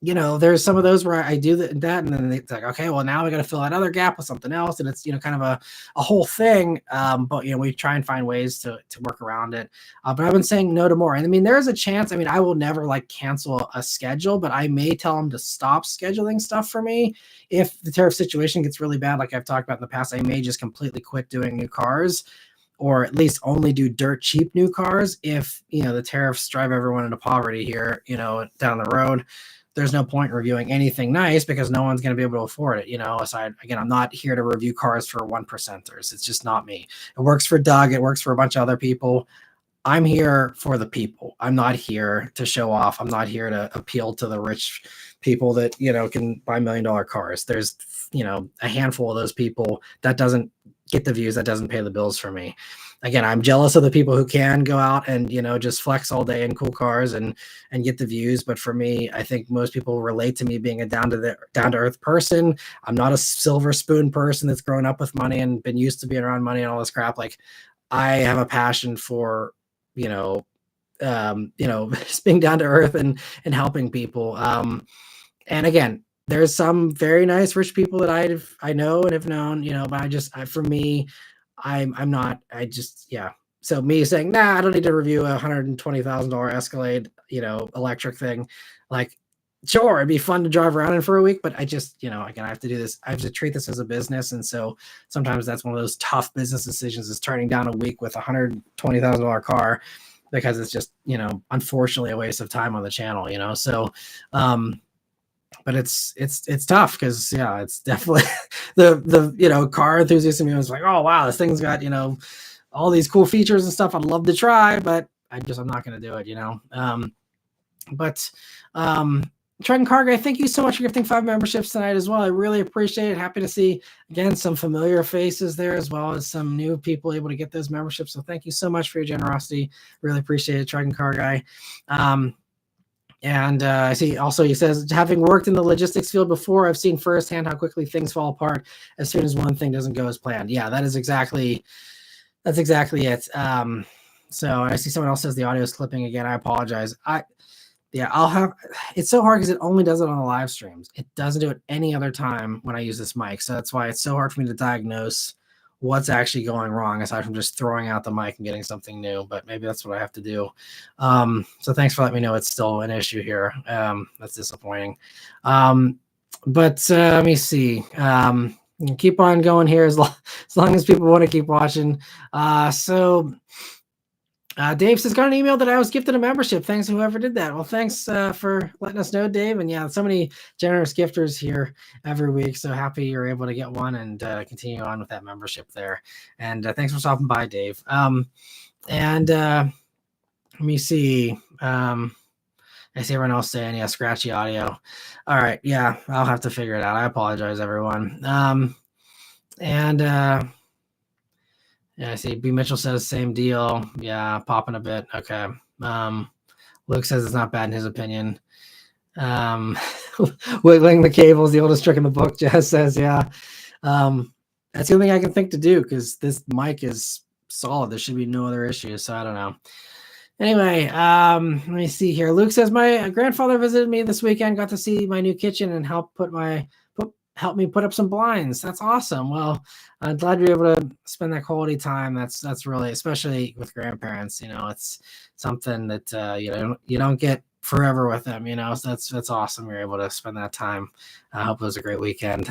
there's some of those where I do that, and then it's like, okay, well, now we got to fill that other gap with something else. And it's, kind of a whole thing. But, we try and find ways to work around it. But I've been saying no to more. And I mean, there's a chance, I will never like cancel a schedule, but I may tell them to stop scheduling stuff for me. If the tariff situation gets really bad, like I've talked about in the past, I may just completely quit doing new cars, or at least only do dirt cheap new cars. If, the tariffs drive everyone into poverty here, down the road. There's no point in reviewing anything nice, because no one's going to be able to afford it. Aside, again, I'm not here to review cars for 1%ers. It's just not me. It works for Doug. It works for a bunch of other people. I'm here for the people. I'm not here to show off. I'm not here to appeal to the rich people that, can buy $1 million cars. There's, a handful of those people that doesn't get the views, that doesn't pay the bills for me. Again, I'm jealous of the people who can go out and, just flex all day in cool cars and get the views. But for me, I think most people relate to me being a down to earth person. I'm not a silver spoon person that's grown up with money and been used to being around money and all this crap. Like, I have a passion for, just being down to earth and helping people. And again, there's some very nice rich people that I know and have known, but for me, I'm not, yeah. So me saying, nah, I don't need to review a $120,000 Escalade, electric thing. Like, sure, it'd be fun to drive around in for a week, but I just, again, I have to do this. I have to treat this as a business. And so sometimes that's one of those tough business decisions, is turning down a week with a $120,000 car, because it's just, unfortunately a waste of time on the channel, So, but it's tough, because yeah, it's definitely the car enthusiast in me was like, oh wow, this thing's got all these cool features and stuff I'd love to try, but I'm not going to do it. But Trenton Cargay, thank you so much for gifting 5 memberships tonight as well. I really appreciate it. Happy to see, again, some familiar faces there as well as some new people able to get those memberships. So thank you so much for your generosity. Really appreciate it, Trenton Cargay. And I see also he says, having worked in the logistics field before, I've seen firsthand how quickly things fall apart as soon as one thing doesn't go as planned. Yeah, that's exactly it. So I see someone else says the audio is clipping again. I apologize. It's so hard because it only does it on the live streams. It doesn't do it any other time when I use this mic. So that's why it's so hard for me to diagnose what's actually going wrong aside from just throwing out the mic and getting something new. But maybe that's what I have to do. So thanks for letting me know it's still an issue here. That's disappointing. But let me see. Keep on going here as long as people want to keep watching. Dave says, got an email that I was gifted a membership. Thanks to whoever did that. Well, thanks for letting us know, Dave. And yeah, so many generous gifters here every week. So happy you're able to get one and continue on with that membership there. And thanks for stopping by, Dave. Let me see. I see everyone else saying, yeah, scratchy audio. All right. Yeah, I'll have to figure it out. I apologize, everyone. Yeah, I see. B. Mitchell says same deal. Yeah, popping a bit. Okay. Luke says it's not bad in his opinion. Wiggling the cables, the oldest trick in the book. Jess says, yeah. That's the only thing I can think to do because this mic is solid. There should be no other issues. So I don't know. Anyway, let me see here. Luke says my grandfather visited me this weekend, got to see my new kitchen and help me put up some blinds. That's awesome. Well, I'm glad you're able to spend that quality time. That's really, especially with grandparents, it's something that you don't get forever with them, so that's awesome. You're able to spend that time. I hope it was a great weekend.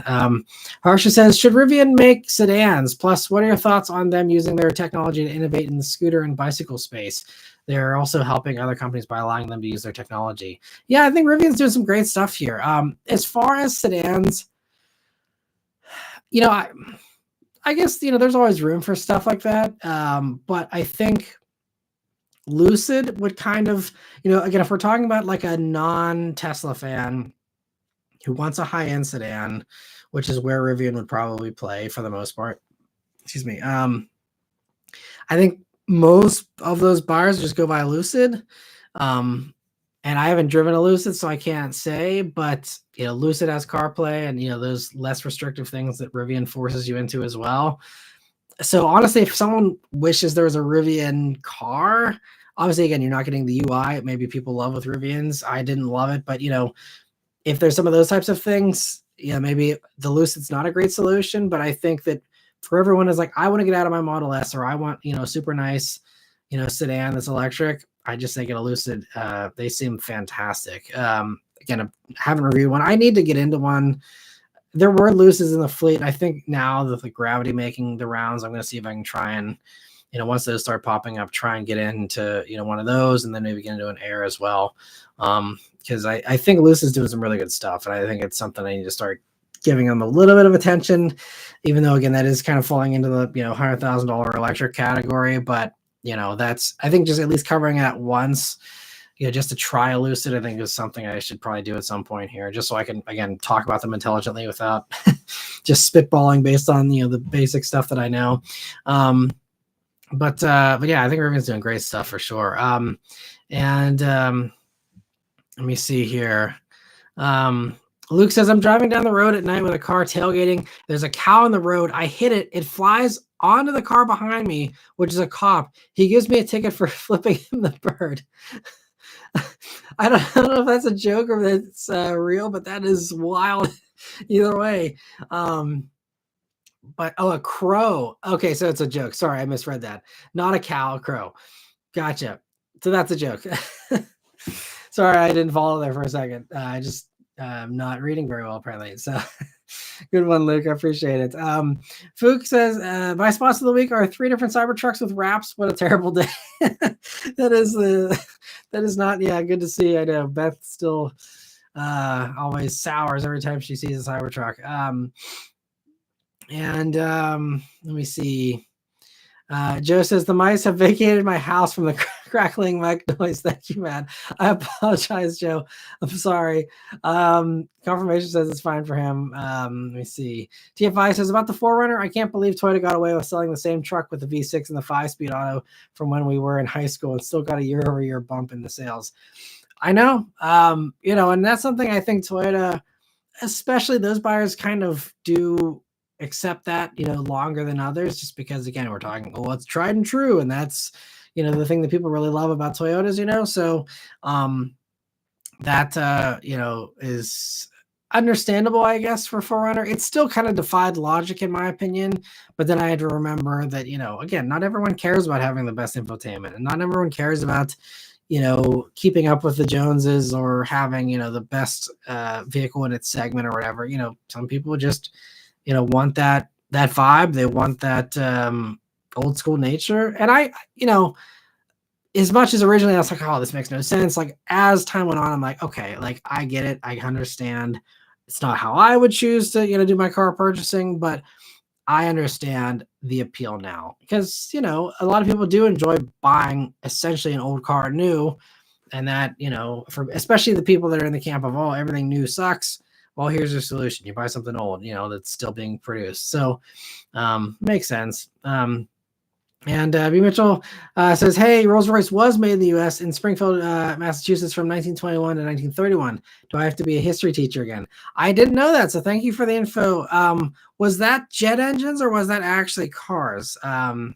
Harsha says, should Rivian make sedans? Plus, what are your thoughts on them using their technology to innovate in the scooter and bicycle space? They're also helping other companies by allowing them to use their technology. Yeah, I think Rivian's doing some great stuff here. As far as sedans, I guess, there's always room for stuff like that. But I think Lucid would kind of, again, if we're talking about like a non-Tesla fan who wants a high-end sedan, which is where Rivian would probably play for the most part. Excuse me. I think most of those buyers just go buy Lucid. And I haven't driven a Lucid, so I can't say, but Lucid has CarPlay and those less restrictive things that Rivian forces you into as well. So honestly, if someone wishes there was a Rivian car, obviously again, you're not getting the UI. Maybe people love with Rivians. I didn't love it, but if there's some of those types of things, maybe the Lucid's not a great solution. But I think that for everyone is like, I want to get out of my Model S, or I want a super nice sedan that's electric. I just think a Lucid, they seem fantastic. Again, I haven't reviewed one. I need to get into one. There were Lucids in the fleet. I think now that the Gravity making the rounds, I'm going to see if I can try and, once those start popping up, try and get into, one of those, and then maybe get into an Air as well. Because I think Lucid's doing some really good stuff, and I think it's something I need to start giving them a little bit of attention, even though, again, that is kind of falling into the, $100,000 electric category. But that's, I think, just at least covering it once, just to try a Lucid, I think is something I should probably do at some point here, just so I can, again, talk about them intelligently without just spitballing based on, the basic stuff that I know. But yeah, I think Rivian's doing great stuff for sure. Let me see here. Luke says, I'm driving down the road at night with a car tailgating. There's a cow in the road. I hit it. It flies onto the car behind me, which is a cop. He gives me a ticket for flipping him the bird. I don't know if that's a joke or that's real, but that is wild either way. But a crow. Okay, so it's a joke. Sorry, I misread that. Not a cow, a crow. Gotcha. So that's a joke. Sorry, I didn't follow there for a second. I just not reading very well, apparently. So good one, Luke. I appreciate it. Fook says, my spots of the week are 3 different Cybertrucks with wraps. What a terrible day. That is not, yeah, good to see. I know Beth still always sours every time she sees a Cybertruck. Let me see. Joe says, the mice have vacated my house from the crackling mic noise. Thank you, man. I apologize, Joe. I'm sorry. Confirmation says it's fine for him. Let me see. TFI says about the 4Runner. I can't believe Toyota got away with selling the same truck with the V6 and the 5-speed auto from when we were in high school and still got a year-over-year bump in the sales. I know, and that's something I think Toyota, especially those buyers, kind of do accept that, longer than others, just because, again, we're talking, well, it's tried and true. And that's, the thing that people really love about Toyotas, so that, is understandable, I guess, for 4Runner. It still kind of defied logic, in my opinion. But then I had to remember that, again, not everyone cares about having the best infotainment, and not everyone cares about, keeping up with the Joneses or having, the best vehicle in its segment or whatever. Some people just, want that vibe. They want that old school nature. And I, as much as originally I was like, oh, this makes no sense. Like, as time went on, I'm like, okay, like, I get it. I understand. It's not how I would choose to, do my car purchasing, but I understand the appeal now, because, a lot of people do enjoy buying essentially an old car new. And that, for especially the people that are in the camp of, oh, everything new sucks. Well, here's your solution. You buy something old, that's still being produced. So makes sense. And B. Mitchell says, hey, Rolls-Royce was made in the U.S. in Springfield, Massachusetts from 1921 to 1931. Do I have to be a history teacher again? I didn't know that, so thank you for the info. Was that jet engines or was that actually cars? I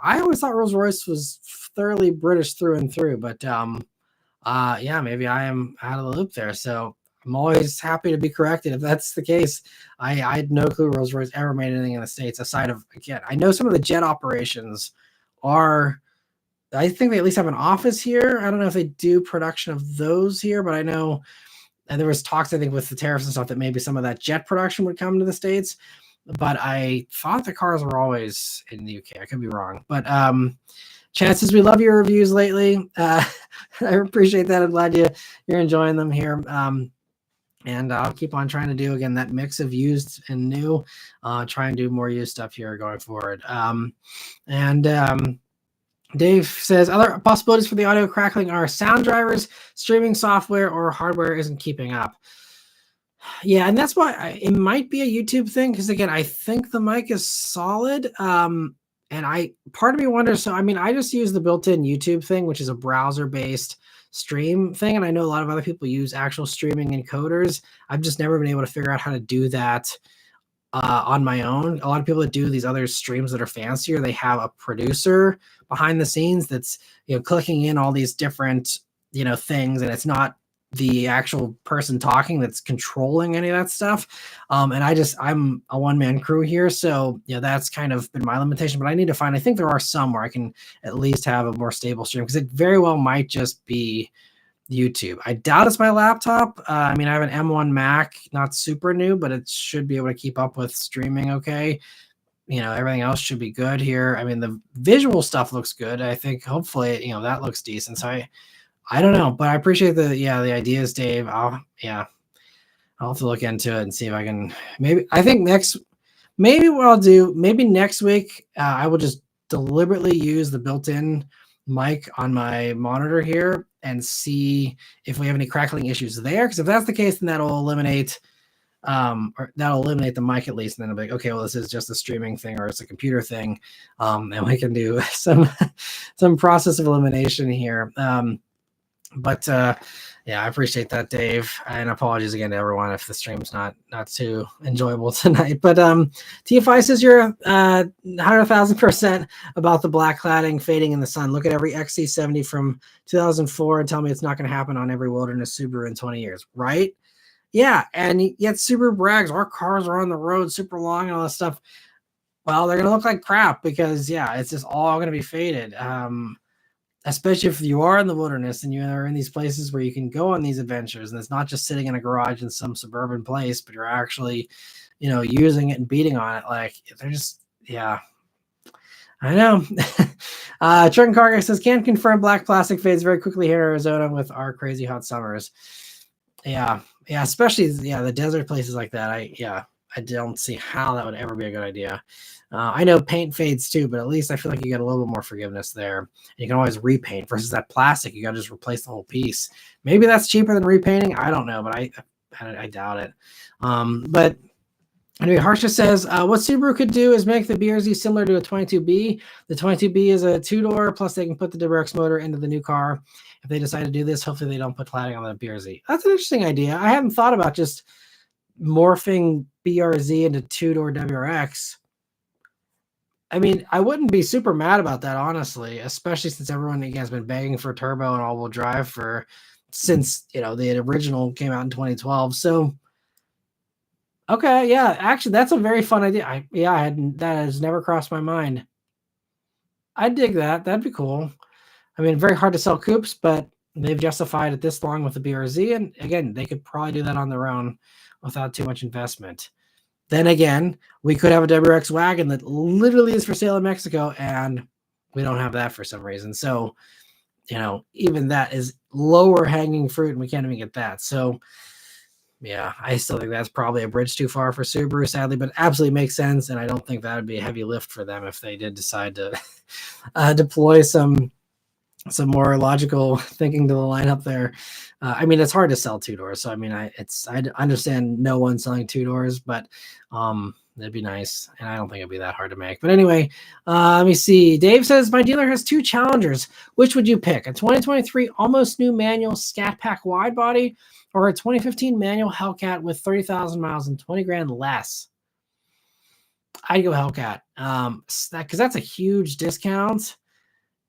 always thought Rolls-Royce was thoroughly British through and through, but yeah, maybe I am out of the loop there. So I'm always happy to be corrected if that's the case. I had no clue Rolls-Royce ever made anything in the States aside of, again, I know some of the jet operations are, I think they at least have an office here. I don't know if they do production of those here, but I know, and there was talks, I think, with the tariffs and stuff, that maybe some of that jet production would come to the States. But I thought the cars were always in the UK. I could be wrong. But Chances, we love your reviews lately. I appreciate that. I'm glad you're enjoying them here. And I'll keep on trying to do, again, that mix of used and new. Try and do more used stuff here going forward. Dave says, other possibilities for the audio crackling are sound drivers, streaming software, or hardware isn't keeping up. Yeah, and that's why it might be a YouTube thing, because, again, I think the mic is solid. And part of me wonders, so, I mean, I just use the built-in YouTube thing, which is a browser-based stream thing. And I know a lot of other people use actual streaming encoders. I've just never been able to figure out how to do that on my own. A lot of people that do these other streams that are fancier, they have a producer behind the scenes that's, clicking in all these different, things, and it's not the actual person talking that's controlling any of that stuff. And I'm a one-man crew here. So, that's kind of been my limitation, but I need to find, I think there are some where I can at least have a more stable stream, because it very well might just be YouTube. I doubt it's my laptop. I mean, I have an M1 Mac, not super new, but it should be able to keep up with streaming okay. Everything else should be good here. I mean, the visual stuff looks good. I think hopefully, that looks decent. So I don't know, but I appreciate the ideas, Dave. I'll have to look into it and see if I can, maybe what I'll do, maybe next week, I will just deliberately use the built-in mic on my monitor here and see if we have any crackling issues there. Because if that's the case, then that'll eliminate the mic at least. And then I'll be like, okay, well, this is just a streaming thing, or it's a computer thing. And we can do some process of elimination here. But I appreciate that, Dave, and apologies again to everyone if the stream's not too enjoyable tonight. But TFI says you're 100,000% about the black cladding fading in the sun. Look at every XC70 from 2004 and tell me it's not going to happen on every wilderness Subaru in 20 years, right? Yeah, and yet Subaru brags our cars are on the road super long and all that stuff. Well, they're going to look like crap because, it's just all going to be faded. Especially if you are in the wilderness and you are in these places where you can go on these adventures, and it's not just sitting in a garage in some suburban place, but you're actually, using it and beating on it. Like, they're just, I know. Truck and Cargo says, can confirm black plastic fades very quickly here in Arizona with our crazy hot summers. Yeah, especially, the desert places like that. I don't see how that would ever be a good idea. I know paint fades too, but at least I feel like you get a little bit more forgiveness there. You can always repaint versus that plastic. You got to just replace the whole piece. Maybe that's cheaper than repainting. I don't know, but I doubt it. But anyway, Harsha says, what Subaru could do is make the BRZ similar to a 22B. The 22B is a two-door, plus they can put the WRX motor into the new car. If they decide to do this, hopefully they don't put cladding on the BRZ. That's an interesting idea. I hadn't thought about just morphing BRZ into two-door WRX. I mean, I wouldn't be super mad about that, honestly, especially since everyone has been begging for turbo and all-wheel drive since the original came out in 2012. So, okay, yeah, actually, that's a very fun idea. That has never crossed my mind. I dig that. That'd be cool. I mean, very hard to sell coupes, but they've justified it this long with the BRZ, and again, they could probably do that on their own without too much investment. Then again, we could have a WRX wagon that literally is for sale in Mexico, and we don't have that for some reason. So, even that is lower hanging fruit, and we can't even get that. So, yeah, I still think that's probably a bridge too far for Subaru, sadly, but absolutely makes sense. And I don't think that would be a heavy lift for them if they did decide to deploy some more logical thinking to the lineup there. I mean, it's hard to sell two doors. So, I mean, I understand no one selling two doors, but that'd be nice. And I don't think it'd be that hard to make. But anyway, let me see. Dave says, my dealer has two Challengers. Which would you pick? A 2023 almost new manual Scat Pack wide body or a 2015 manual Hellcat with 30,000 miles and 20 grand less? I'd go Hellcat because that's a huge discount.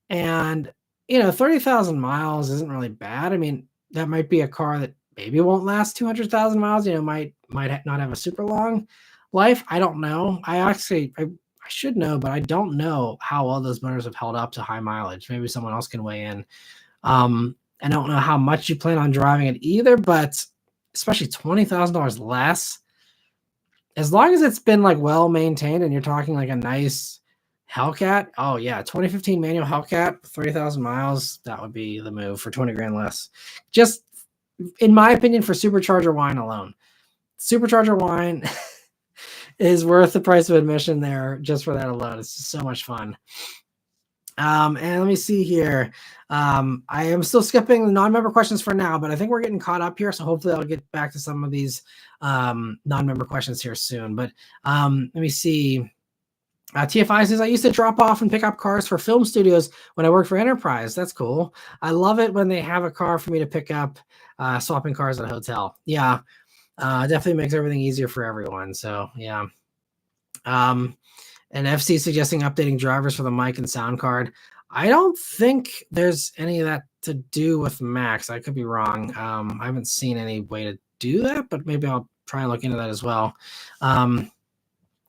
And 30,000 miles isn't really bad. I mean, that might be a car that maybe won't last 200,000 miles. Might not have a super long life. I don't know. I should know, but I don't know how well those motors have held up to high mileage. Maybe someone else can weigh in. I don't know how much you plan on driving it either, but especially $20,000 less, as long as it's been like well maintained and you're talking like a nice Hellcat. Oh yeah, 2015 manual Hellcat, 30,000 miles. That would be the move for 20 grand less. Just in my opinion, for supercharger wine alone, supercharger wine is worth the price of admission there just for that alone. It's just so much fun. And let me see here. I am still skipping the non-member questions for now, but I think we're getting caught up here. So hopefully I'll get back to some of these non-member questions here soon. But let me see. TFI says, I used to drop off and pick up cars for film studios when I worked for Enterprise. That's cool. I love it when they have a car for me to pick up, swapping cars at a hotel. Yeah, definitely makes everything easier for everyone. So, yeah. And FC suggesting updating drivers for the mic and sound card. I don't think there's any of that to do with Max. I could be wrong. I haven't seen any way to do that, but maybe I'll try and look into that as well.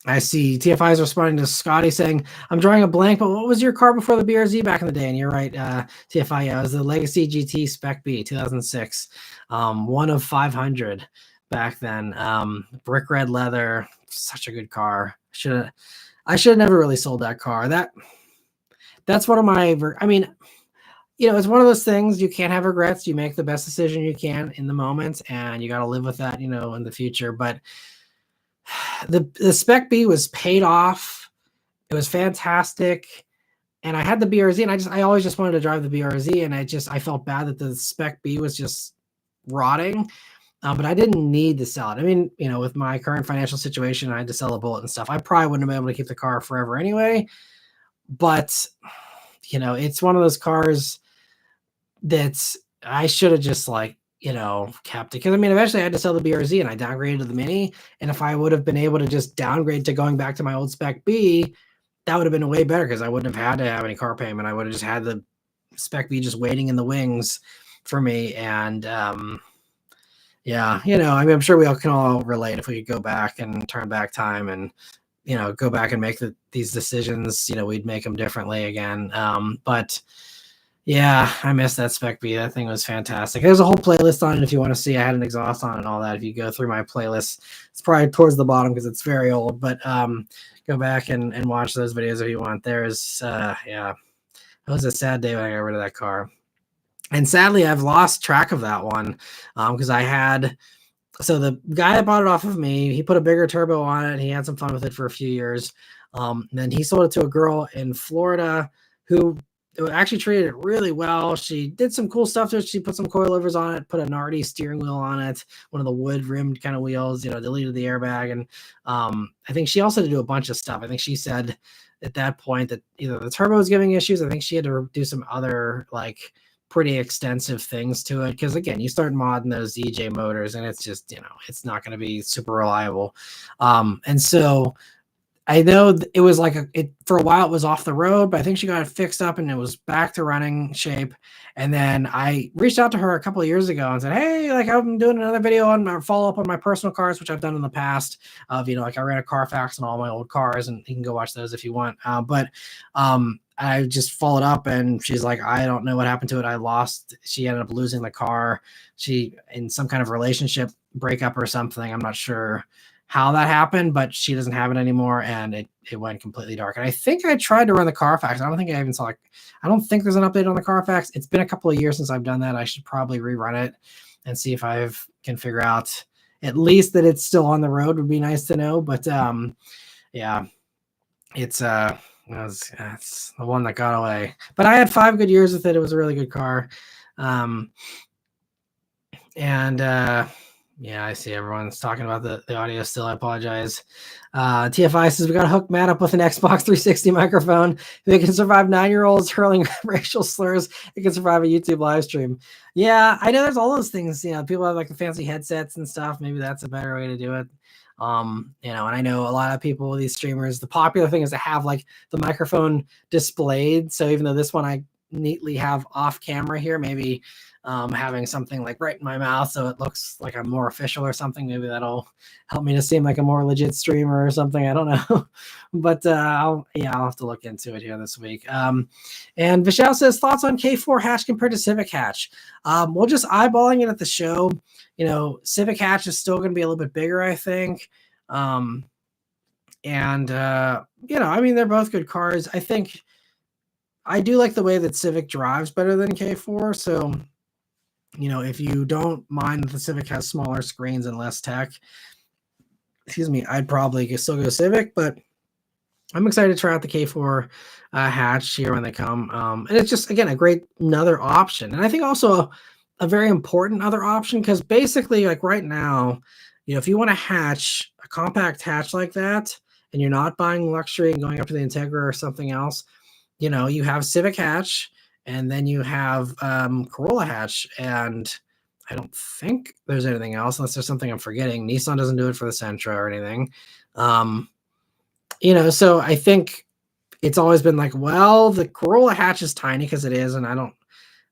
I see TFI is responding to Scotty saying, I'm drawing a blank, but what was your car before the BRZ back in the day? And you're right, TFI, yeah, it was the Legacy GT Spec B, 2006. One of 500 back then. Brick red leather, such a good car. I should have never really sold that car. That's one of my, I mean, it's one of those things, you can't have regrets. You make the best decision you can in the moment, and you got to live with that, in the future. But the Spec B was paid off. It was fantastic. And I had the BRZ, and I always just wanted to drive the BRZ, and I felt bad that the Spec B was just rotting. But I didn't need to sell it. I mean, with my current financial situation, I had to sell a Bullet and stuff. I probably wouldn't have been able to keep the car forever anyway. But, it's one of those cars that I should have just kept it. Because, I mean, eventually I had to sell the BRZ and I downgraded to the Mini. And if I would have been able to just downgrade to going back to my old Spec B, that would have been way better because I wouldn't have had to have any car payment. I would have just had the Spec B just waiting in the wings for me. And, yeah, I mean, I'm sure we all can all relate if we could go back and turn back time and, go back and make these decisions, we'd make them differently again. But yeah, I missed that Spec B. That thing was fantastic. There's a whole playlist on it if you want to see. I had an exhaust on it and all that. If you go through my playlist, it's probably towards the bottom because it's very old, but go back and watch those videos if you want. There's, yeah, it was a sad day when I got rid of that car. And sadly, I've lost track of that one because I had So the guy that bought it off of me, he put a bigger turbo on it. He had some fun with it for a few years. Then he sold it to a girl in Florida who actually treated it really well. She did some cool stuff to it. She put some coilovers on it, put a Nardi steering wheel on it, one of the wood rimmed kind of wheels, deleted the airbag. And I think she also had to do a bunch of stuff. I think she said at that point that either the turbo was giving issues. I think she had to do some other like pretty extensive things to it, because again, you start modding those EJ motors and it's just, it's not going to be super reliable. And so I know it was like it for a while it was off the road, but I think she got it fixed up and it was back to running shape. And then I reached out to her a couple of years ago and said, hey, like I'm doing another video on my follow up on my personal cars, which I've done in the past. Of like I ran a Carfax on all my old cars, and you can go watch those if you want. But I just followed up and she's like, I don't know what happened to it. She ended up losing the car. She in some kind of relationship breakup or something. I'm not sure how that happened, but she doesn't have it anymore, and it went completely dark. And I think I tried to run the Carfax. I don't think I even saw I don't think there's an update on the Carfax. It's been a couple of years since I've done that. I should probably rerun it and see if I can figure out at least that it's still on the road. Would be nice to know. But yeah, it's the one that got away. But I had 5 good years with it. It was a really good car. Yeah, I see everyone's talking about the audio still. I apologize. TFI says we got to hook Matt up with an Xbox 360 microphone. If it can survive 9-year-olds hurling racial slurs, it can survive a YouTube live stream. Yeah, I know there's all those things. People have like the fancy headsets and stuff. Maybe that's a better way to do it. And I know a lot of people, these streamers, the popular thing is to have like the microphone displayed. So even though this one I neatly have off camera here, maybe having something like right in my mouth so it looks like I'm more official or something. Maybe that'll help me to seem like a more legit streamer or something. I don't know. But I'll have to look into it here this week. And Vishal says thoughts on K4 hatch compared to Civic hatch. We'll just eyeballing it at the show. Civic hatch is still going to be a little bit bigger, I think. I mean, they're both good cars. I think I do like the way that Civic drives better than K4. So, if you don't mind that the Civic has smaller screens and less tech, I'd probably still go Civic, but I'm excited to try out the K4 hatch here when they come. And it's just, again, another option. And I think also a very important other option, because basically like right now, if you want a compact hatch like that, and you're not buying luxury and going up to the Integra or something else, you have Civic hatch, and then you have Corolla hatch, and I don't think there's anything else unless there's something I'm forgetting. Nissan doesn't do it for the Sentra or anything. So I think it's always been like, well, the Corolla hatch is tiny because it is, and I don't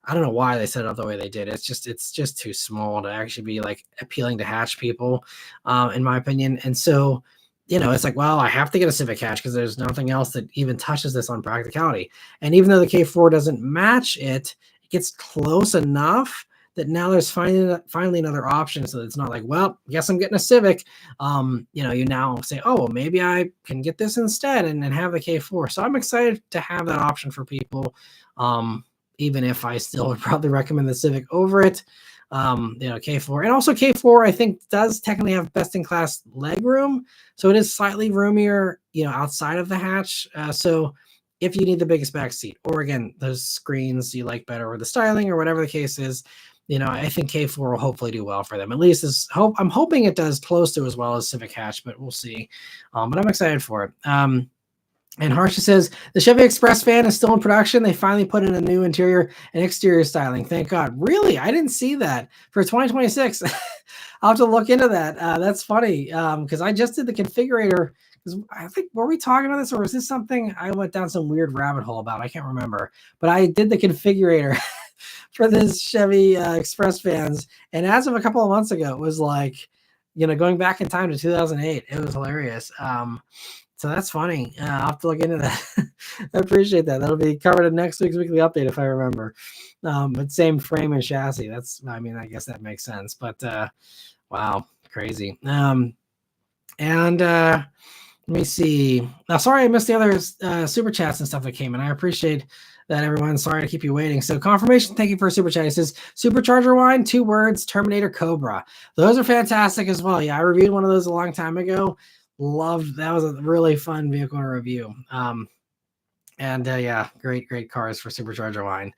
know why they set it up the way they did. It's just too small to actually be like appealing to hatch people, in my opinion. And so, it's like, well, I have to get a Civic hatch because there's nothing else that even touches this on practicality. And even though the K4 doesn't match it, it gets close enough that now there's finally another option. So it's not like, well, I guess I'm getting a Civic. You now say, oh, well, maybe I can get this instead and have the K4. So I'm excited to have that option for people. Even if I still would probably recommend the Civic over it. K4, and also K4 I think does technically have best in class leg room, so it is slightly roomier outside of the hatch. So if you need the biggest back seat, or again those screens you like better, or the styling, or whatever the case is, I think K4 will hopefully do well for them. At least I'm hoping it does close to as well as Civic hatch, but we'll see. But I'm excited for it. And Harsha says, the Chevy Express van is still in production. They finally put in a new interior and exterior styling. Thank God. Really? I didn't see that for 2026. I'll have to look into that. That's funny, because I just did the configurator. I think, were we talking about this, or was this something I went down some weird rabbit hole about? I can't remember. But I did the configurator for this Chevy Express vans. And as of a couple of months ago, it was like, going back in time to 2008. It was hilarious. So that's funny. I'll have to look into that. I appreciate that. That'll be covered in next week's weekly update if I remember. But same frame and chassis. I guess that makes sense. But wow, crazy. Let me see. Sorry, I missed the other super chats and stuff that came in. I appreciate that, everyone. Sorry to keep you waiting. So, confirmation. Thank you for a super chat. It says Supercharger wine, 2 words, Terminator Cobra. Those are fantastic as well. Yeah, I reviewed one of those a long time ago. Loved that. Was a really fun vehicle to review. And yeah, great cars for Supercharger wine.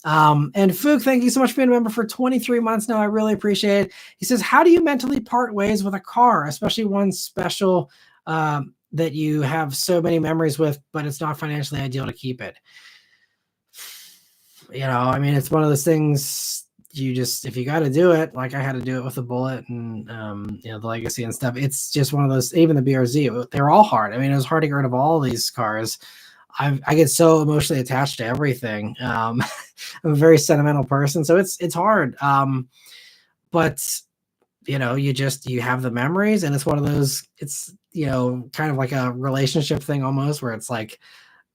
And Fook, thank you so much for being a member for 23 months now. I really appreciate it. He says, how do you mentally part ways with a car, especially one special that you have so many memories with, but it's not financially ideal to keep it? You know, I mean, it's one of those things you just, if you got to do it, like I had to do it with the Bullet and, you know, the Legacy and stuff. It's just one of those, even the BRZ, they're all hard. I mean, it was hard to get rid of all these cars. I get so emotionally attached to everything. I'm a very sentimental person, so it's hard. But you know, you have the memories, and it's one of those. It's, you know, kind of like a relationship thing almost, where it's like,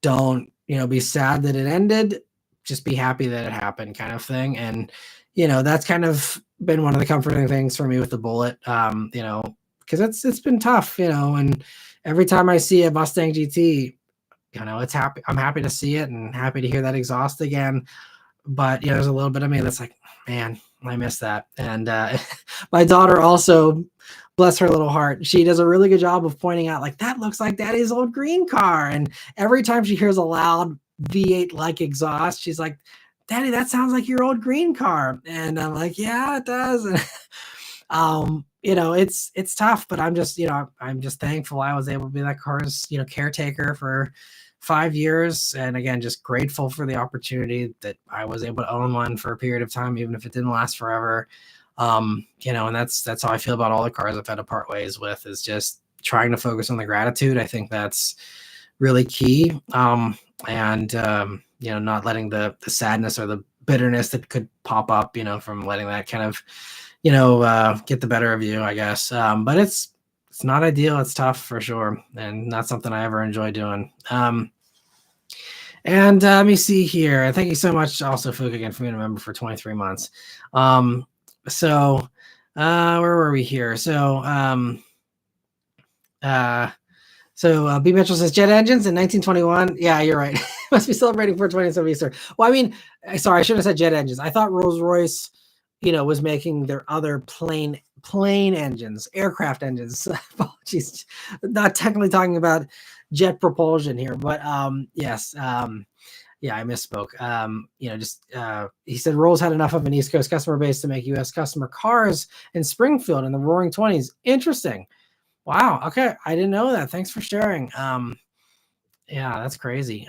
don't, you know, be sad that it ended, just be happy that it happened, kind of thing. And you know, that's kind of been one of the comforting things for me with the Bullet. You know, because it's been tough, you know, and every time I see a Mustang GT, you know, it's happy. I'm happy to see it and happy to hear that exhaust again. But you know, there's a little bit of me that's like, man, I miss that. And my daughter also, bless her little heart, she does a really good job of pointing out, like, that looks like Daddy's old green car. And every time she hears a loud V8 like exhaust, she's like, Daddy, that sounds like your old green car. And I'm like, yeah, it does. You know, it's tough, but I'm just, you know, I'm just thankful I was able to be that car's, you know, caretaker for 5 years. And again, just grateful for the opportunity that I was able to own one for a period of time, even if it didn't last forever. You know, and that's how I feel about all the cars I've had to part ways with, is just trying to focus on the gratitude. I think that's really key. You know, not letting the sadness or the bitterness that could pop up, you know, from letting that kind of, you know, get the better of you, I guess. But it's not ideal. It's tough for sure, and not something I ever enjoy doing. And let me see here. Thank you so much, also, Fook, again, for being a member for 23 months. So where were we here? So B Mitchell says jet engines in 1921. Yeah, you're right. Must be celebrating 420 Easter. Well, I mean, sorry, I shouldn't have said jet engines. I thought Rolls-Royce, you know, was making their other plane engines, aircraft engines. Apologies, not technically talking about jet propulsion here, but yes, yeah, I misspoke. You know, just he said Rolls had enough of an East Coast customer base to make U.S. customer cars in Springfield in the Roaring '20s. Interesting. Wow. Okay, I didn't know that. Thanks for sharing. Yeah, that's crazy.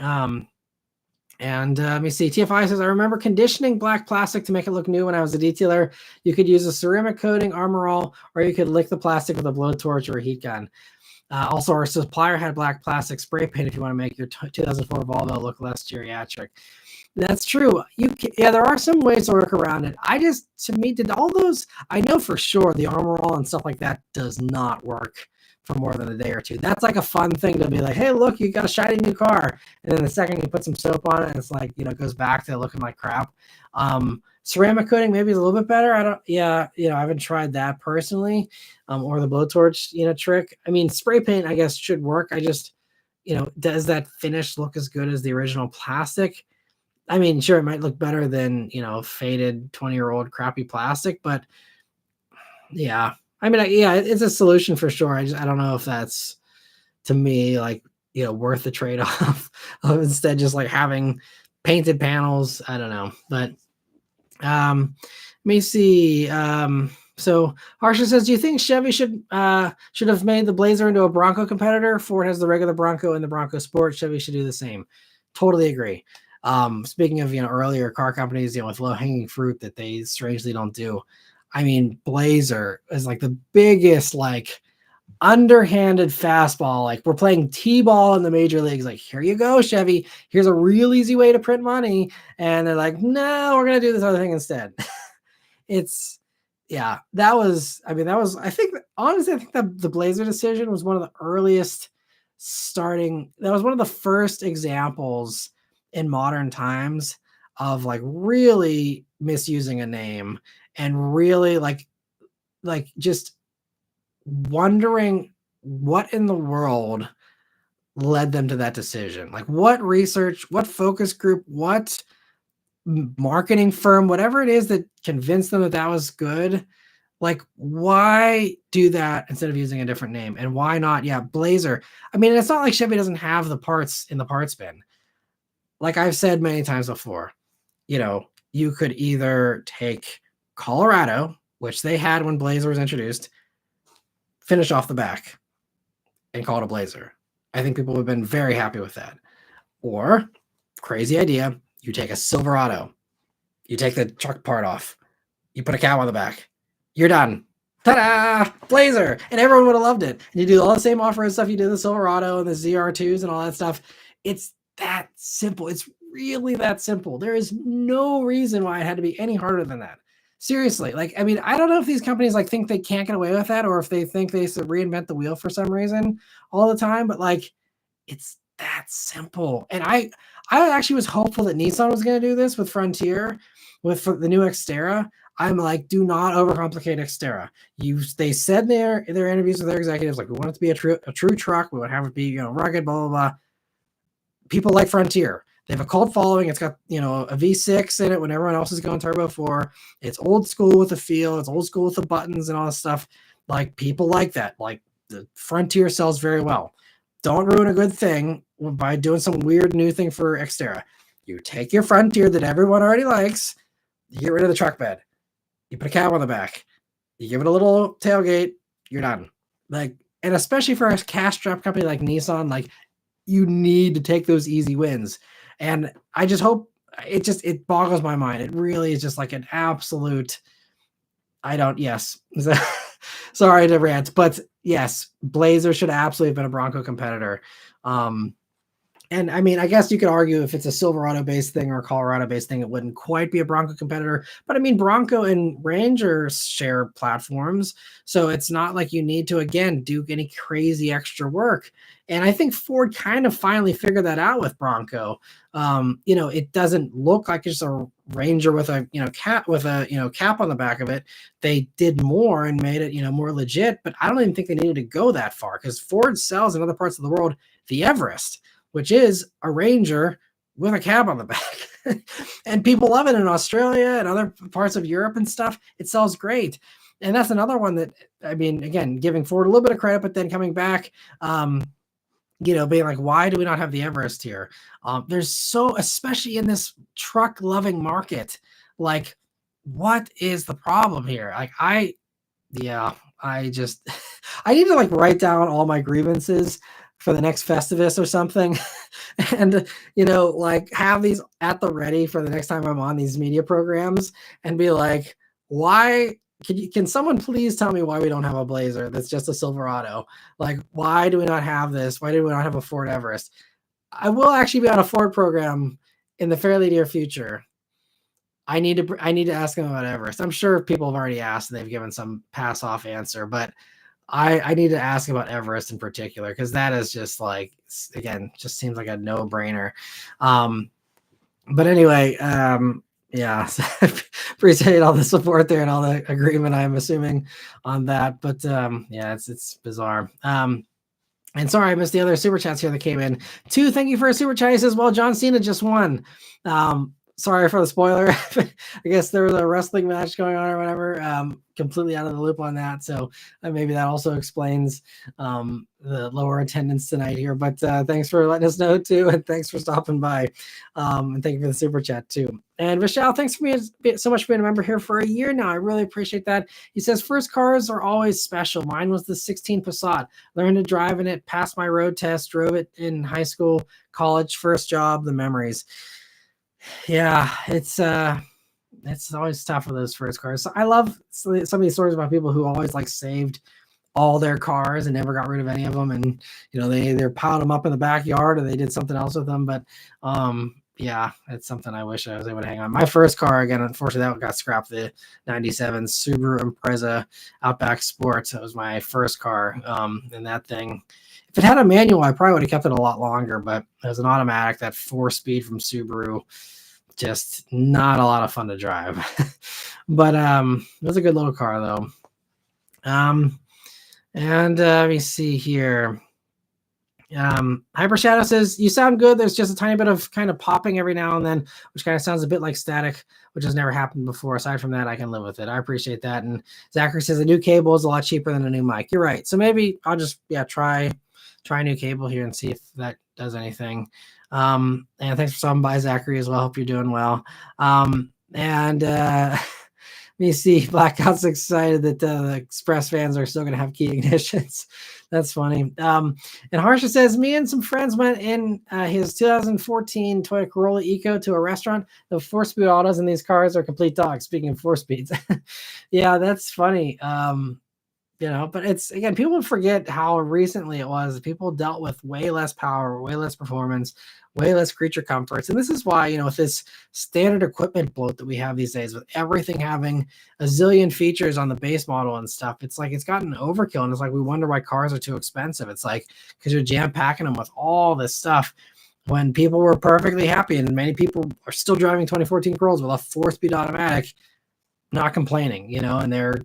And let me see. TFI says, I remember conditioning black plastic to make it look new when I was a detailer. You could use a ceramic coating, Armor All, or you could lick the plastic with a blowtorch or a heat gun. Also, our supplier had black plastic spray paint if you want to make your 2004 Volvo look less geriatric. That's true. Yeah, there are some ways to work around it. To me, did all those, I know for sure the Armor All and stuff like that does not work for more than a day or two. That's like a fun thing to be like, hey, look, you got a shiny new car. And then the second you put some soap on it, it's like, you know, it goes back to looking like crap. Ceramic coating maybe is a little bit better. I haven't tried that personally. Or the blowtorch, you know, trick. I mean, spray paint, I guess, should work. I just, you know, does that finish look as good as the original plastic? I mean, sure, it might look better than, you know, faded 20-year-old crappy plastic, but yeah. I mean, yeah, it's a solution for sure. I don't know if that's, to me, like, you know, worth the trade-off of instead just like having painted panels. I don't know, but let me see. So Harsha says, do you think Chevy should have made the Blazer into a Bronco competitor? Ford has the regular Bronco and the Bronco Sport. Chevy should do the same. Totally agree. Speaking of, you know, earlier car companies, you know, with low-hanging fruit that they strangely don't do. I mean, Blazer is like the biggest, like, underhanded fastball. Like, we're playing T-ball in the major leagues. Like, here you go, Chevy. Here's a real easy way to print money. And they're like, no, we're going to do this other thing instead. Yeah, I think, honestly, I think the Blazer decision was one of the earliest that was one of the first examples in modern times of like really misusing a name and really like just wondering what in the world led them to that decision? Like, what research, what focus group, what marketing firm, whatever it is that convinced them that that was good. Like, why do that instead of using a different name? And why not? Yeah, Blazer. I mean, it's not like Chevy doesn't have the parts in the parts bin. Like I've said many times before, you could either take Colorado, which they had when Blazer was introduced, finish off the back and call it a Blazer. I think people have been very happy with that. Or, crazy idea, you take a Silverado, you take the truck part off, you put a cow on the back, you're done. Ta-da! Blazer! And everyone would have loved it. And you do all the same off-road stuff you did the Silverado and the ZR2s and all that stuff. It's that simple. It's really that simple. There is no reason why it had to be any harder than that. Seriously. Like, I mean, I don't know if these companies like think they can't get away with that or if they think they should reinvent the wheel for some reason all the time, but like, it's that simple. And I actually was hopeful that Nissan was going to do this with Frontier, with the new Xterra. I'm like, do not overcomplicate Xterra. They said in their interviews with their executives, like, we want it to be a true truck. We want to have it be, rugged, blah, blah, blah. People like Frontier. They have a cult following. It's got, a V6 in it when everyone else is going Turbo 4. It's old school with the feel. It's old school with the buttons and all this stuff. Like, people like that. Like, the Frontier sells very well. Don't ruin a good thing by doing some weird new thing for Xterra. You take your Frontier that everyone already likes, you get rid of the truck bed. You put a cab on the back. You give it a little tailgate. You're done. Like, and especially for a cash strap company like Nissan, like, you need to take those easy wins. And I just hope it boggles my mind. It really is just like an absolute. Sorry to rant, but yes, Blazer should absolutely have been a Bronco competitor. And I mean, I guess you could argue if it's a Silverado-based thing or a Colorado-based thing, it wouldn't quite be a Bronco competitor. But I mean, Bronco and Ranger share platforms, so it's not like you need to, again, do any crazy extra work. And I think Ford kind of finally figured that out with Bronco. It doesn't look like it's a Ranger with a cap on the back of it. They did more and made it more legit. But I don't even think they needed to go that far because Ford sells in other parts of the world the Everest, which is a Ranger with a cab on the back. And people love it in Australia and other parts of Europe and stuff. It sells great. And that's another one that, I mean, again, giving Ford a little bit of credit, but then coming back, being like, why do we not have the Everest here? Especially in this truck loving market, like, what is the problem here? Like, I need to like write down all my grievances for the next Festivus or something and like have these at the ready for the next time I'm on these media programs and be like, why can someone please tell me why we don't have a Blazer that's just a Silverado? Like, why do we not have this? Why do we not have a Ford Everest? I will actually be on a Ford program in the fairly near future. I need to ask them about Everest. I'm sure people have already asked and they've given some pass off answer, but I need to ask about Everest in particular because that is just like, again, just seems like a no-brainer. But anyway, yeah, appreciate all the support there and all the agreement, I'm assuming, on that. But yeah, it's bizarre. And sorry, I missed the other super chats here that came in. Thank you for a super chat. He says, well, John Cena just won. Sorry for the spoiler. I guess there was a wrestling match going on or whatever. Completely out of the loop on that. So maybe that also explains the lower attendance tonight here. But thanks for letting us know too. And thanks for stopping by. And thank you for the super chat too. And Vishal, thanks for so much for being a member here for a year now. I really appreciate that. He says, first cars are always special. Mine was the 16 Passat. Learned to drive in it, passed my road test, drove it in high school, college, first job, the memories. Yeah, it's always tough for those first cars. So I love some of these stories about people who always like saved all their cars and never got rid of any of them, and they either piled them up in the backyard or they did something else with them. But yeah, it's something I wish I was able to hang on. My first car, again, unfortunately, that got scrapped. The '97 Subaru Impreza Outback Sport. That was my first car, and that thing. If it had a manual, I probably would have kept it a lot longer, but it was an automatic, that 4-speed from Subaru. Just not a lot of fun to drive. But it was a good little car, though. And let me see here. Hyper Shadow says, you sound good. There's just a tiny bit of kind of popping every now and then, which kind of sounds a bit like static, which has never happened before. Aside from that, I can live with it. I appreciate that. And Zachary says, a new cable is a lot cheaper than a new mic. You're right. So maybe I'll just, try a new cable here and see if that does anything. And thanks for stopping by, Zachary, as well. Hope you're doing well. And let me see. Blackout's excited that the Express fans are still going to have key ignitions. That's funny. And Harsha says, me and some friends went in his 2014 Toyota Corolla Eco to a restaurant. The 4-speed autos in these cars are complete dogs. Speaking of 4-speeds. Yeah, that's funny. But it's, again, people forget how recently it was. People dealt with way less power, way less performance, way less creature comforts. And this is why, with this standard equipment bloat that we have these days, with everything having a zillion features on the base model and stuff, it's like it's gotten overkill. And it's like we wonder why cars are too expensive. It's like because you're jam packing them with all this stuff when people were perfectly happy. And many people are still driving 2014 Corollas with a 4-speed automatic, not complaining, and they're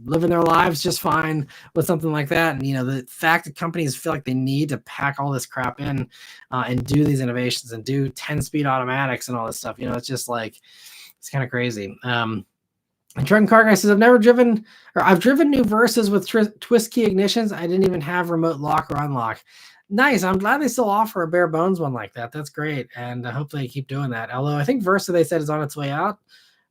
living their lives just fine with something like that. And the fact that companies feel like they need to pack all this crap in and do these innovations and do 10-speed automatics and all this stuff, it's just like, it's kind of crazy. And Trenton Car Guy says, I've driven new Versas with twist key ignitions. I didn't even have remote lock or unlock. Nice. I'm glad they still offer a bare bones one like that. That's great. And I hope they keep doing that. Although I think Versa, they said, is on its way out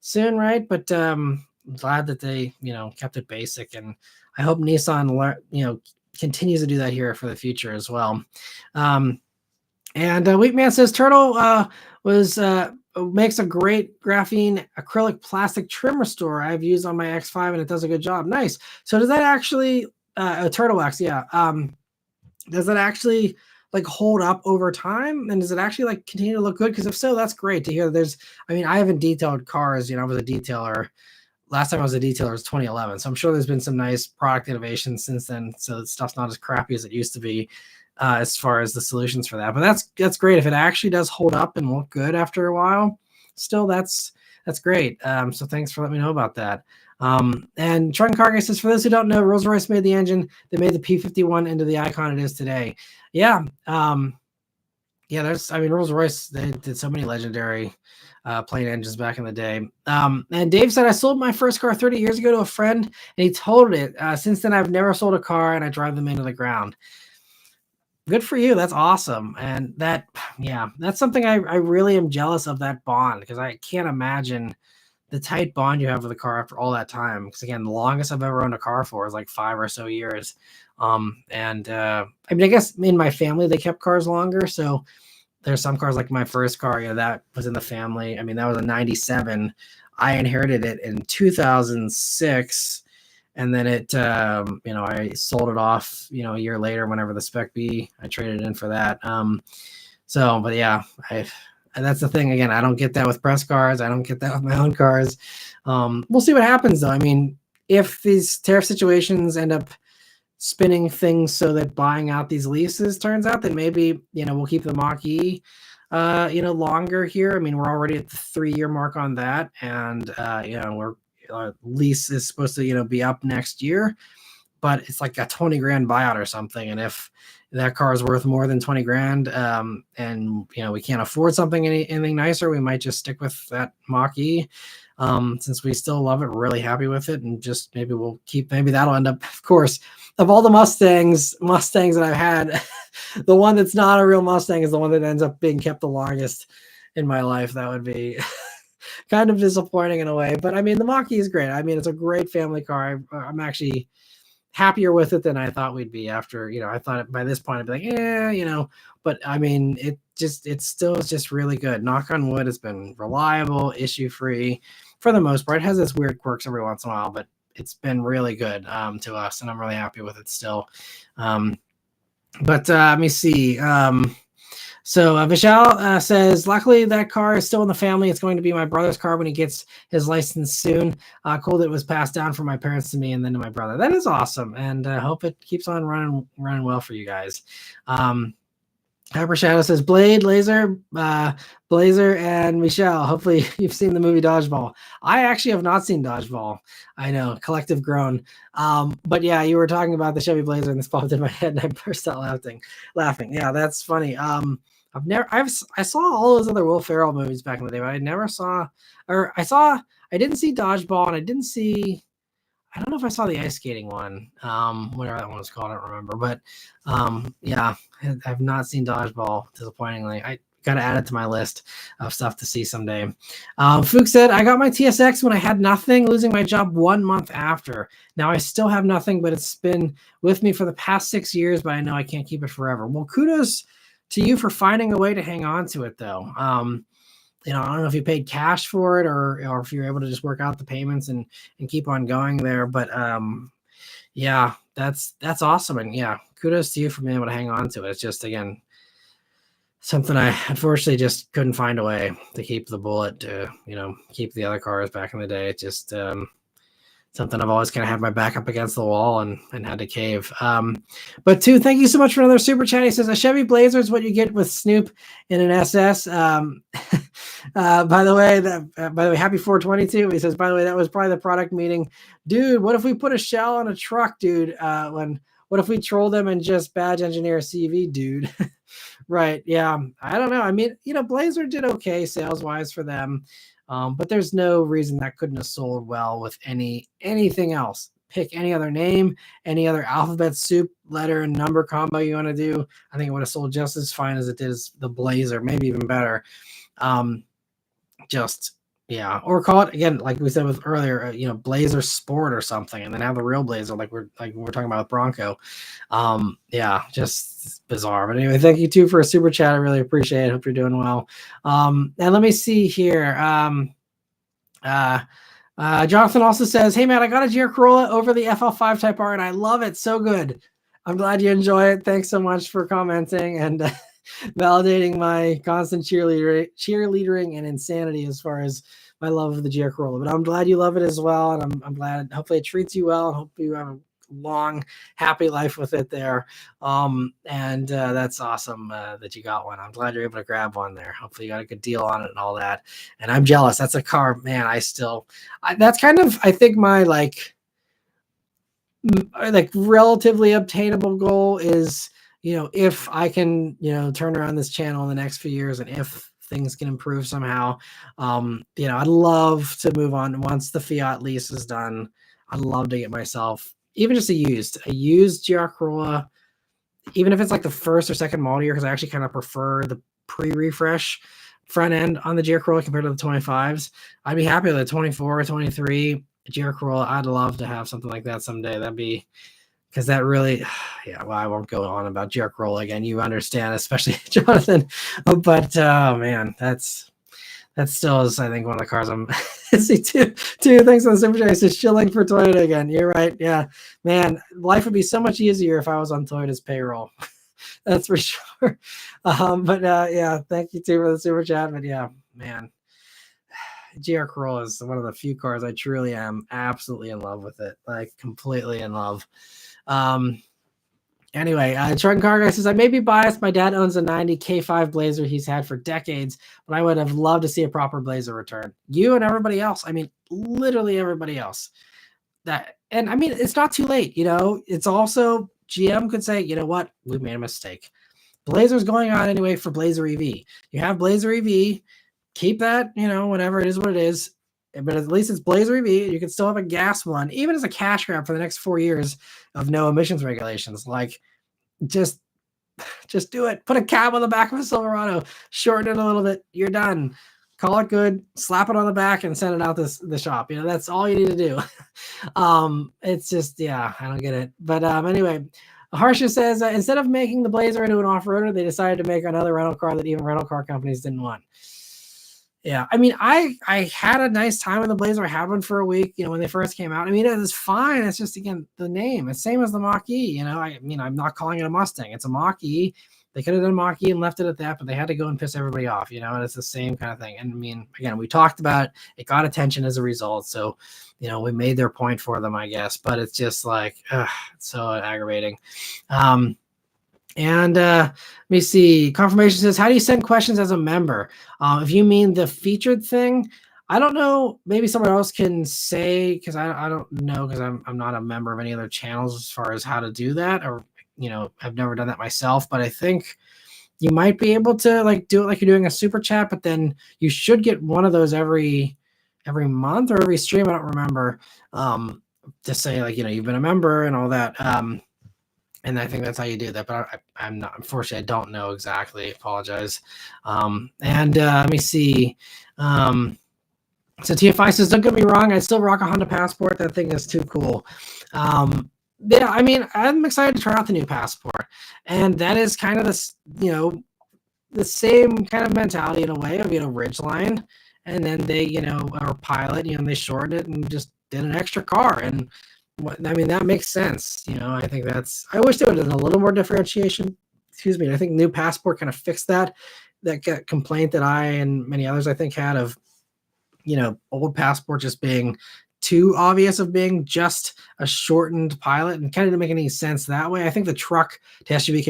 soon, right? But glad that they kept it basic, and I hope Nissan continues to do that here for the future as well. And Wheatman says Turtle makes a great graphene acrylic plastic trim restorer I've used on my X5 and it does a good job. Nice. So does that actually Turtle Wax, does that actually hold up over time, and does it actually continue to look good? Because if so, that's great to hear. I haven't detailed cars. I was a detailer. Last time I was a detailer was 2011. So I'm sure there's been some nice product innovation since then. So the stuff's not as crappy as it used to be as far as the solutions for that. But that's great. If it actually does hold up and look good after a while, still that's great. So thanks for letting me know about that. And Trenton Cargill says, for those who don't know, Rolls-Royce made the engine that made the P51 into the icon it is today. Yeah. Rolls-Royce, they did so many legendary plane engines back in the day. And Dave said, I sold my first car 30 years ago to a friend and he totaled it. Since then, I've never sold a car and I drive them into the ground. Good for you. That's awesome. And that's something I really am jealous of, that bond, because I can't imagine the tight bond you have with a car after all that time. Because again, the longest I've ever owned a car for is 5 or so years. I guess in my family, they kept cars longer. So there's some cars, like my first car, that was in the family. That was a 97. I inherited it in 2006. And then I sold it off, a year later, whenever the Spec B, I traded in for that. That's the thing. Again, I don't get that with press cars. I don't get that with my own cars. We'll see what happens, though. If these tariff situations end up spinning things so that buying out these leases turns out, then maybe, we'll keep the Mach-E, longer here. We're already at the 3-year mark on that. And, our lease is supposed to, be up next year, but it's like a 20 grand buyout or something. And if that car is worth more than 20 grand, and we can't afford something anything nicer, we might just stick with that Mach-E, since we still love it, we're really happy with it, and just maybe that'll end up, of course, of all the Mustangs that I've had, the one that's not a real Mustang is the one that ends up being kept the longest in my life. That would be kind of disappointing in a way, but the Mach-E is great. It's a great family car. I'm actually happier with it than I thought we'd be after, I thought by this point I'd be like, but it still is just really good. Knock on wood, it's been reliable, issue free for the most part. It has this weird quirks every once in a while, but it's been really good to us, and I'm really happy with it still. Let me see. So Vishal says, luckily that car is still in the family. It's going to be my brother's car when he gets his license soon. Cool that it was passed down from my parents to me and then to my brother. That is awesome, and I hope it keeps on running well for you guys. Hyper Shadow says Blade, Laser, Blazer, and Michelle. Hopefully, you've seen the movie Dodgeball. I actually have not seen Dodgeball. I know, collective groan. But yeah, you were talking about the Chevy Blazer, and this popped in my head, and I burst out laughing. Yeah, that's funny. I saw all those other Will Ferrell movies back in the day, but I never saw, or I didn't see Dodgeball, and I didn't see. I don't know if I saw the ice skating one, whatever that one was called. I don't remember, but yeah, I've not seen Dodgeball. Disappointingly, I got to add it to my list of stuff to see someday. Fuke said, "I got my TSX when I had nothing, losing my job 1 month after. Now I still have nothing, but it's been with me for the past 6 years. But I know I can't keep it forever." Well, kudos to you for finding a way to hang on to it, though. I don't know if you paid cash for it or if you're able to just work out the payments and keep on going there. But yeah, that's awesome. And yeah, kudos to you for being able to hang on to it. It's just, again, something I unfortunately just couldn't find a way to keep the Bullet to, keep the other cars back in the day. It just, something I've always kind of had my back up against the wall and had to cave. But two, thank you so much for another super chat. He says, a Chevy Blazer is what you get with Snoop in an SS. By the way, happy 422. He says, by the way, that was probably the product meeting. Dude, what if we put a shell on a truck, dude? What if we troll them and just badge engineer a CV, dude? Right. Yeah. I don't know. I mean, Blazer did okay sales wise for them. But there's no reason that couldn't have sold well with anything else. Pick any other name, any other alphabet soup, letter, and number combo you want to do. I think it would have sold just as fine as it did the Blazer, maybe even better. Yeah, or call it, again, like we said with earlier, Blazer Sport or something, and then have the real Blazer, like we're talking about with Bronco. Yeah, just bizarre. But anyway, thank you too for a super chat. I really appreciate it. Hope you're doing well. And let me see here. Jonathan also says, "Hey man, I got a GR Corolla over the FL5 Type R, and I love it. So good. I'm glad you enjoy it. Thanks so much for commenting and validating my constant cheerleadering and insanity as far as my love of the GR Corolla. But I'm glad you love it as well, and I'm glad. Hopefully, it treats you well. I hope you have a long, happy life with it there. And that's awesome that you got one. I'm glad you're able to grab one there. Hopefully, you got a good deal on it and all that. And I'm jealous. That's a car, man. That's kind of, I think, my like relatively obtainable goal is, if I can, turn around this channel in the next few years, and if things can improve somehow, I'd love to move on once the Fiat lease is done. I'd love to get myself even just a used GR Corolla, even if it's like the first or second model year, because I actually kind of prefer the pre-refresh front end on the GR Corolla compared to the 25s. I'd be happy with a 24 or 23 GR Corolla. I'd love to have something like that someday. That'd be, because that really, yeah, well, I won't go on about GR Corolla again. You understand, especially Jonathan. But man, that's still is, I think, one of the cars I'm see two things on the super chat. Is shilling for Toyota again. You're right. Yeah, man, life would be so much easier if I was on Toyota's payroll. That's for sure. But yeah, thank you too for the super chat. But yeah, man, GR Corolla is one of the few cars I truly am absolutely in love with it, like completely in love. Anyway, Truck Car Guy says, I may be biased. My dad owns a 90 K5 Blazer he's had for decades, but I would have loved to see a proper Blazer return. You and everybody else. I mean, literally everybody else. And I mean, it's not too late. It's also, GM could say, you know what? We made a mistake. Blazer's going on anyway for Blazer EV. You have Blazer EV. Keep that, whatever it is, what it is. But at least it's Blazer EV. You can still have a gas one, even as a cash grab for the next 4 years of no emissions regulations. Like, just do it. Put a cab on the back of a Silverado, shorten it a little bit. You're done. Call it good. Slap it on the back and send it out the shop. That's all you need to do. It's just, yeah, I don't get it. But anyway, Harsha says, instead of making the Blazer into an off-roader, they decided to make another rental car that even rental car companies didn't want. Yeah, I mean, I had a nice time with the Blazer. I had one for a week, when they first came out. I mean, it was fine. It's just, again, the name. It's same as the Mach-E, I'm not calling it a Mustang. It's a Mach-E. They could have done Mach-E and left it at that, but they had to go and piss everybody off, and it's the same kind of thing. And I mean, again, we talked about it. It got attention as a result. So, we made their point for them, I guess. But it's just like, it's so aggravating. And let me see. Confirmation says, how do you send questions as a member? If you mean the featured thing, I don't know. Maybe someone else can say, because I don't know, because I'm not a member of any other channels as far as how to do that, or I've never done that myself. But I think you might be able to like do it like you're doing a super chat, but then you should get one of those every month or every stream. I don't remember. To say like you've been a member and all that. And I think that's how you do that. But I'm not, unfortunately, I don't know exactly. Apologize. And let me see. So TFI says, don't get me wrong, I still rock a Honda Passport. That thing is too cool. Yeah, I mean, I'm excited to try out the new Passport. And that is kind of this, the same kind of mentality in a way of, Ridgeline. And then they, or Pilot, they shortened it and just did an extra car. And I mean, that makes sense. I think I wish there would have done a little more differentiation. Excuse me. I think new Passport kind of fixed that complaint that I and many others I think had of, old Passport just being too obvious of being just a shortened Pilot, and kind of didn't make any sense that way. I think the truck to SUV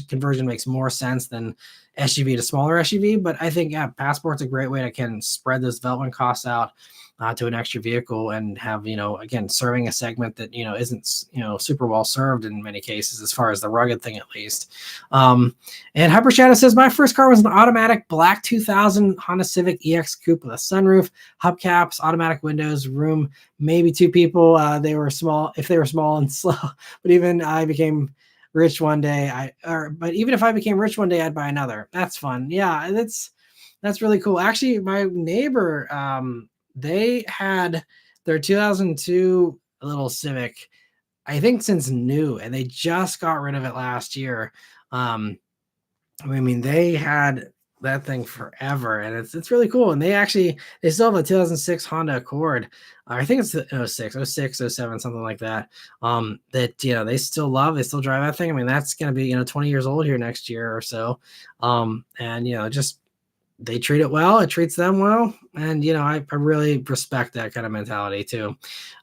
conversion makes more sense than SUV to smaller SUV, but I think Passport's a great way to can spread those development costs out to an extra vehicle and have, again, serving a segment that, isn't, super well served in many cases, as far as the rugged thing, at least. And Hyper Shadow says, my first car was an automatic black 2000 Honda Civic EX Coupe with a sunroof, hubcaps, automatic windows, room, maybe two people. They were small, if they were small and slow, but even I became rich one day. But even if I became rich one day, I'd buy another. That's fun. Yeah, that's really cool. Actually, my neighbor, they had their 2002 little Civic, I think since new, and they just got rid of it last year. I mean, they had that thing forever, and it's really cool. And they still have a 2006 Honda Accord. I think it's the 06, 07, something like that. That they still love. They still drive that thing. I mean, that's gonna be 20 years old here next year or so. And just they treat it well, it treats them well, and I really respect that kind of mentality too.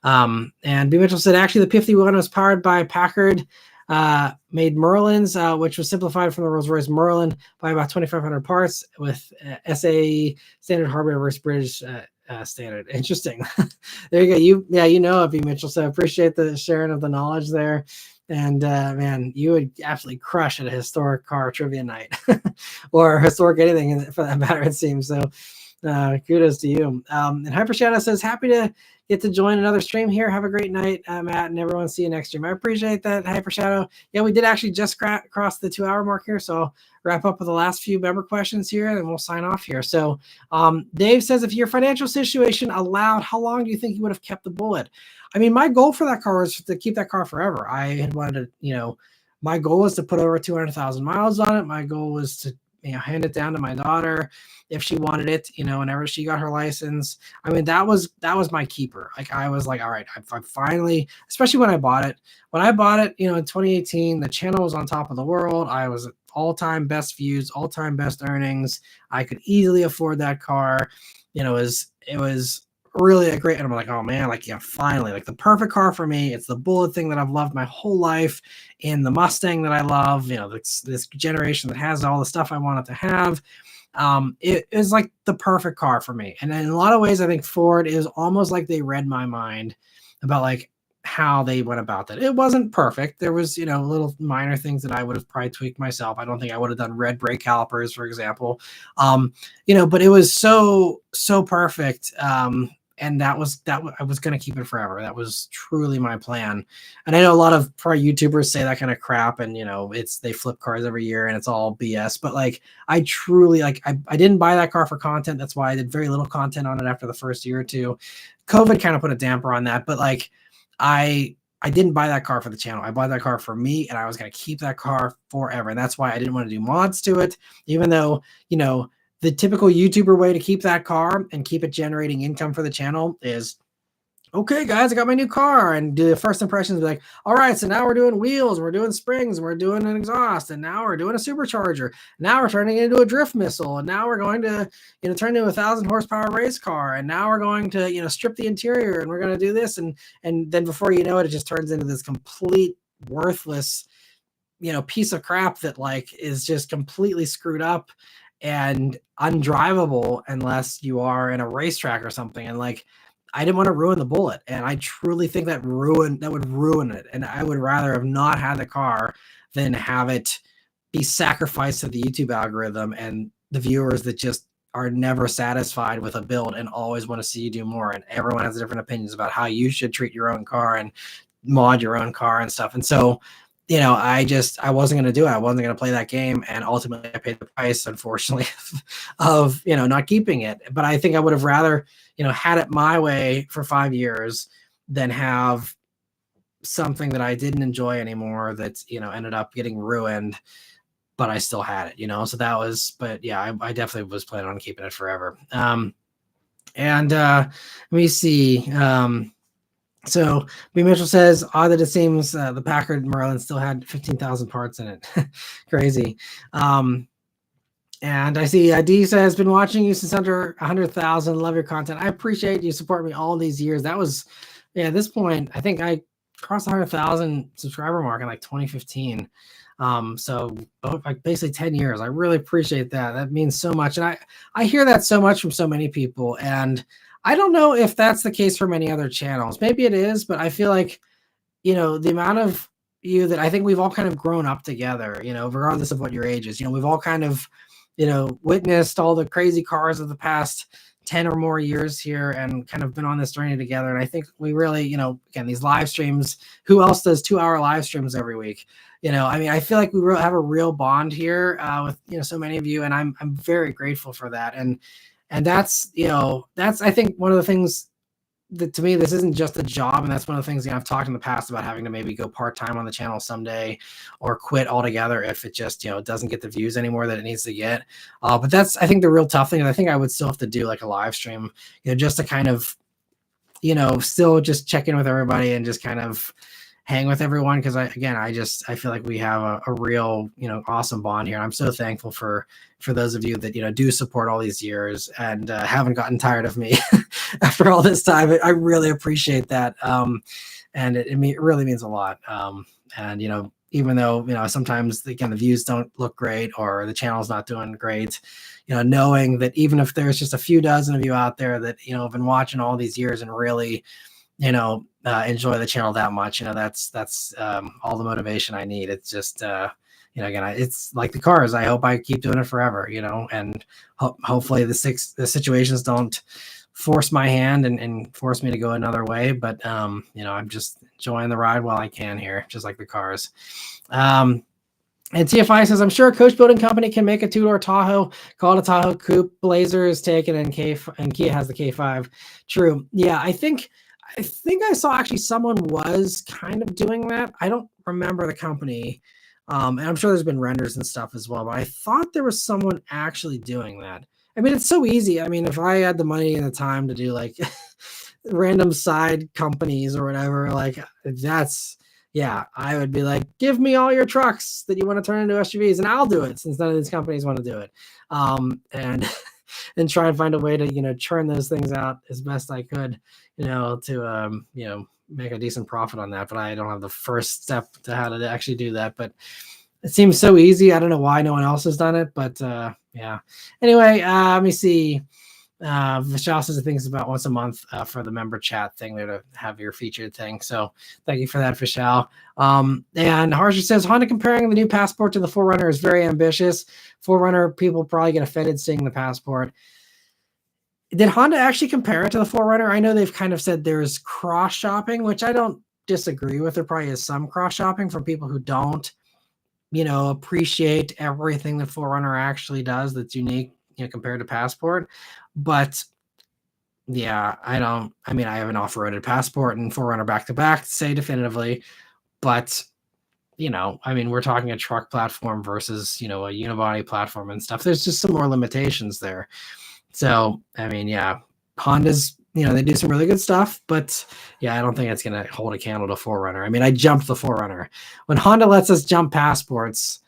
And B Mitchell said, actually the P51 was powered by Packard made Merlins, which was simplified from the Rolls-Royce Merlin by about 2,500 parts with SAE standard hardware versus British standard. Interesting. There you go. You know B Mitchell, so I appreciate the sharing of the knowledge there. And man, you would absolutely crush at a historic car trivia night or historic anything for that matter, it seems. So kudos to you. And Hyper Shadow says, happy to get to join another stream here. Have a great night, Matt, and everyone. See you next stream. I appreciate that, Hyper Shadow. Yeah, we did actually just cross the 2-hour mark here, so I'll wrap up with the last few member questions here, and we'll sign off here. So Dave says, if your financial situation allowed, how long do you think you would have kept the Bullet? I mean, my goal for that car was to keep that car forever. I had wanted to, my goal was to put over 200,000 miles on it. My goal was to hand it down to my daughter if she wanted it, whenever she got her license. I mean, that was my keeper. Like, I was like, all right, I finally, especially when I bought it in 2018, the channel was on top of the world. I was at all-time best views, all-time best earnings. I could easily afford that car. It was really a great, and I'm like, oh man, like, finally, like the perfect car for me. It's the Bullet thing that I've loved my whole life, and the Mustang that I love, this generation that has all the stuff I wanted to have. It is like the perfect car for me. And in a lot of ways, I think Ford is almost like they read my mind about like how they went about that. It wasn't perfect. There was, little minor things that I would have probably tweaked myself. I don't think I would have done red brake calipers, for example. But it was so perfect. And that was I was going to keep it forever. That was truly my plan. And I know a lot of probably YouTubers say that kind of crap, and they flip cars every year and it's all BS. But like, I truly I didn't buy that car for content. That's why I did very little content on it after the first year or two. COVID kind of put a damper on that, but like I didn't buy that car for the channel. I bought that car for me, and I was going to keep that car forever. And that's why I didn't want to do mods to it, even though, the typical YouTuber way to keep that car and keep it generating income for the channel is, okay, guys, I got my new car, and do the first impressions be like, all right, so now we're doing wheels, we're doing springs, we're doing an exhaust, and now we're doing a supercharger. Now we're turning it into a drift missile, and now we're going to, turn into a 1,000 horsepower race car, and now we're going to, strip the interior, and we're going to do this, and then before you know it, it just turns into this complete worthless, piece of crap that like is just completely screwed up and undrivable unless you are in a racetrack or something. And like, I didn't want to ruin the Bullet, and I truly think that would ruin it. And I would rather have not had the car than have it be sacrificed to the YouTube algorithm and the viewers that just are never satisfied with a build and always want to see you do more. And everyone has different opinions about how you should treat your own car and mod your own car and stuff. And so, I wasn't going to do it. I wasn't going to play that game. And ultimately I paid the price, unfortunately, of, not keeping it. But I think I would have rather, had it my way for 5 years than have something that I didn't enjoy anymore that, ended up getting ruined, but I still had it, so that was, but yeah, I definitely was planning on keeping it forever. Let me see. So B. Mitchell says, odd that it seems the Packard Merlin still had 15,000 parts in it. Crazy. And I see D says, been watching you since under 100,000. Love your content. I appreciate you support me all these years. That was, at this point, I think I crossed the 100,000 subscriber mark in like 2015. So like basically 10 years. I really appreciate that. That means so much. And I hear that so much from so many people. And I don't know if that's the case for many other channels. Maybe it is, but I feel like, the amount of you that I think we've all kind of grown up together, regardless of what your age is, we've all kind of, witnessed all the crazy cars of the past 10 or more years here and kind of been on this journey together. And I think we really, again, these live streams, who else does 2-hour live streams every week? I feel like we have a real bond here with, so many of you, and I'm very grateful for that. And that's, I think one of the things that to me, this isn't just a job. And that's one of the things I've talked in the past about having to maybe go part-time on the channel someday or quit altogether if it just, doesn't get the views anymore that it needs to get. But that's, I think, the real tough thing. And I think I would still have to do like a live stream, just to kind of, still just check in with everybody and just kind of hang with everyone. Because I feel like we have a real, awesome bond here. I'm so thankful for those of you that, do support all these years and haven't gotten tired of me after all this time. I really appreciate that. And it really means a lot. And, even though, sometimes again, the views don't look great or the channel's not doing great, knowing that even if there's just a few dozen of you out there that, have been watching all these years and really, enjoy the channel that much, that's all the motivation I need. It's just, again, it's like the cars. I hope I keep doing it forever, and hopefully the situations don't force my hand and force me to go another way. But, I'm just enjoying the ride while I can here, just like the cars. And TFI says, I'm sure a coach building company can make a 2-door Tahoe, call it a Tahoe Coupe. Blazer is taken and Kia has the K5. True. Yeah, I think I saw actually someone was kind of doing that. I don't remember the company. And I'm sure there's been renders and stuff as well, but I thought there was someone actually doing that. I mean, it's so easy. I mean, if I had the money and the time to do like random side companies or whatever, like I would be like, give me all your trucks that you want to turn into SUVs and I'll do it, since none of these companies want to do it. And try and find a way to, churn those things out as best I could, to, make a decent profit on that. But I don't have the first step to how to actually do that. But it seems so easy. I don't know why no one else has done it, but yeah. Anyway, let me see. Vishal says things about once a month for the member chat thing there to have your featured thing. So thank you for that, Vishal. And Harsha says Honda comparing the new Passport to the 4Runner is very ambitious. 4Runner people probably get offended seeing the Passport. Did Honda actually compare it to the 4Runner? I know they've kind of said there's cross shopping, which I don't disagree with. There probably is some cross shopping for people who don't, appreciate everything that 4Runner actually does that's unique, compared to Passport. But yeah, I haven't off-roaded Passport and 4Runner back to back to say definitively, but we're talking a truck platform versus, a unibody platform and stuff. There's just some more limitations there. So, Honda's, they do some really good stuff, but yeah, I don't think it's going to hold a candle to 4Runner. I jumped the 4Runner. When Honda lets us jump Passports,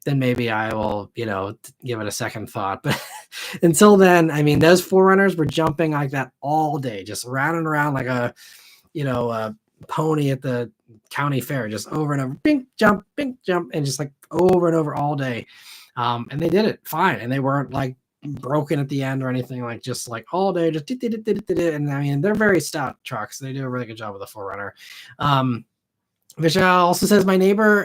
then maybe I will, give it a second thought. But until then, those 4Runners were jumping like that all day, just round and around like a pony at the county fair, just over and over, bink, jump, and just like over and over all day. And they did it fine. And they weren't like broken at the end or anything, like just like all day, just and I mean, they're very stout trucks. They do a really good job with the 4Runner. Vishal also says, my neighbor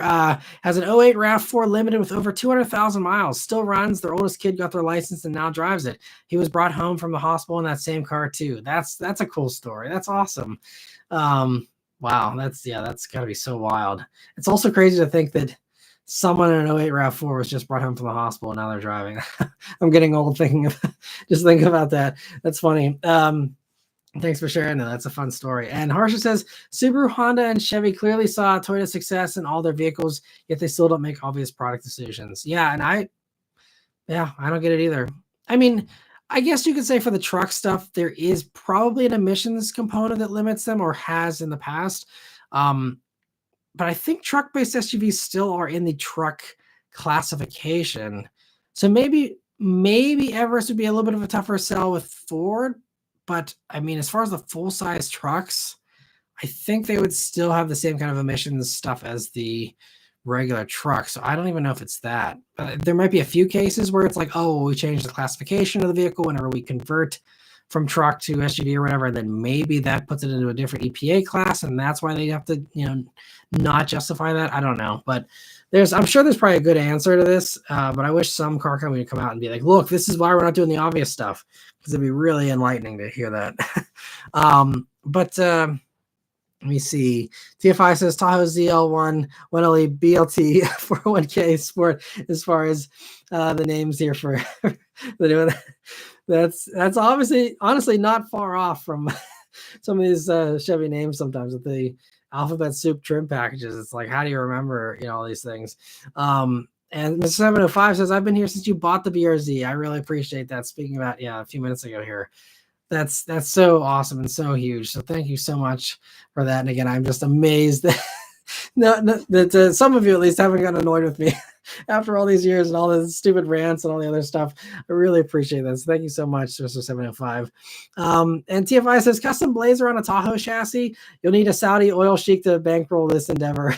has an '08 RAV4 Limited with over 200,000 miles, still runs. Their oldest kid got their license and now drives it. He was brought home from the hospital in that same car too. That's a cool story. That's awesome. Wow, that's got to be so wild. It's also crazy to think that someone in an '08 RAV4 was just brought home from the hospital and now they're driving. I'm getting old thinking about that. That's funny. Thanks for sharing that. That's a fun story. And Harsha says, Subaru, Honda, and Chevy clearly saw Toyota's success in all their vehicles, yet they still don't make obvious product decisions. Yeah, and I don't get it either. I mean, I guess you could say for the truck stuff, there is probably an emissions component that limits them or has in the past. But I think truck-based SUVs still are in the truck classification. So maybe Everest would be a little bit of a tougher sell with Ford. But I mean, as far as the full-size trucks, I think they would still have the same kind of emissions stuff as the regular truck. So I don't even know if it's that. There might be a few cases where it's like, oh, we change the classification of the vehicle whenever we convert from truck to SUV or whatever, then maybe that puts it into a different EPA class, and that's why they have to, not justify that. I don't know, but I'm sure there's probably a good answer to this. But I wish some car company would come out and be like, look, this is why we're not doing the obvious stuff, because it'd be really enlightening to hear that. But let me see. TFI says Tahoe ZL1 1LE BLT 401k Sport. As far as the names here for the new one. That's honestly not far off from some of these Chevy names sometimes with the alphabet soup trim packages. It's like, how do you remember, all these things? And Mr. 705 says, I've been here since you bought the BRZ. I really appreciate that. Speaking about, a few minutes ago here. That's so awesome and so huge. So thank you so much for that. And again, I'm just amazed that that some of you at least haven't gotten annoyed with me after all these years and all the stupid rants and all the other stuff. I really appreciate that. So thank you so much, Mr. 705. And TFI says, custom Blazer on a Tahoe chassis. You'll need a Saudi oil sheik to bankroll this endeavor.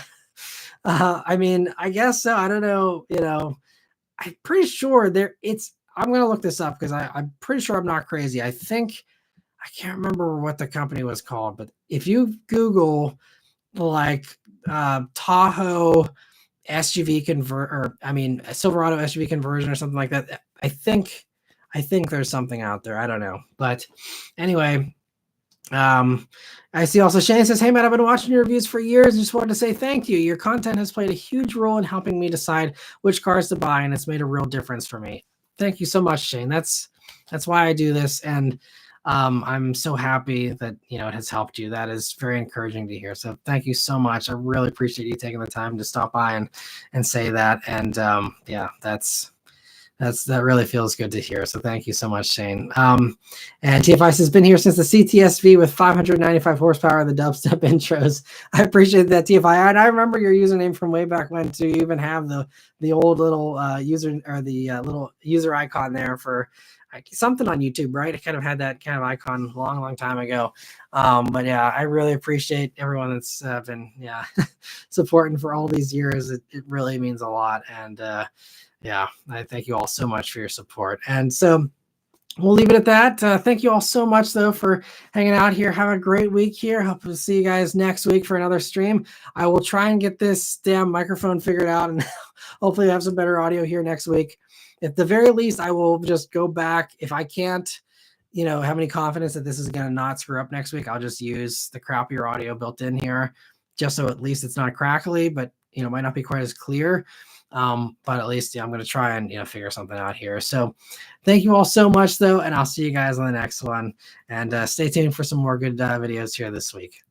I mean, I guess so. I don't know. I'm pretty sure I'm going to look this up because I'm pretty sure I'm not crazy. I can't remember what the company was called, but if you Google like Tahoe SUV Silverado SUV conversion or something like that, I think there's something out there. I don't know, but anyway, I see also Shane says, hey Matt, I've been watching your reviews for years and just wanted to say thank you. Your content has played a huge role in helping me decide which cars to buy, and it's made a real difference for me. Thank you so much, Shane. That's why I do this, and I'm so happy that it has helped you. That is very encouraging to hear. So thank you so much. I really appreciate you taking the time to stop by and say that. And that really feels good to hear. So thank you so much, Shane. And TFI has been here since the CTSV with 595 horsepower, the dubstep intros. I appreciate that, TFI. And I remember your username from way back when too. You even have the old little user, or the little user icon there for something on YouTube, right? I kind of had that kind of icon long time ago. But yeah, I really appreciate everyone that's been supporting for all these years. It really means a lot. And I thank you all so much for your support. And so we'll leave it at that. Thank you all so much, though, for hanging out here. Have a great week here. Hope to see you guys next week for another stream. I will try and get this damn microphone figured out and hopefully have some better audio here next week. At the very least, I will just go back. If I can't, have any confidence that this is going to not screw up next week, I'll just use the crappier audio built in here, just so at least it's not crackly, but, might not be quite as clear. But at least I'm going to try and figure something out here. So thank you all so much, though, and I'll see you guys on the next one. And stay tuned for some more good videos here this week.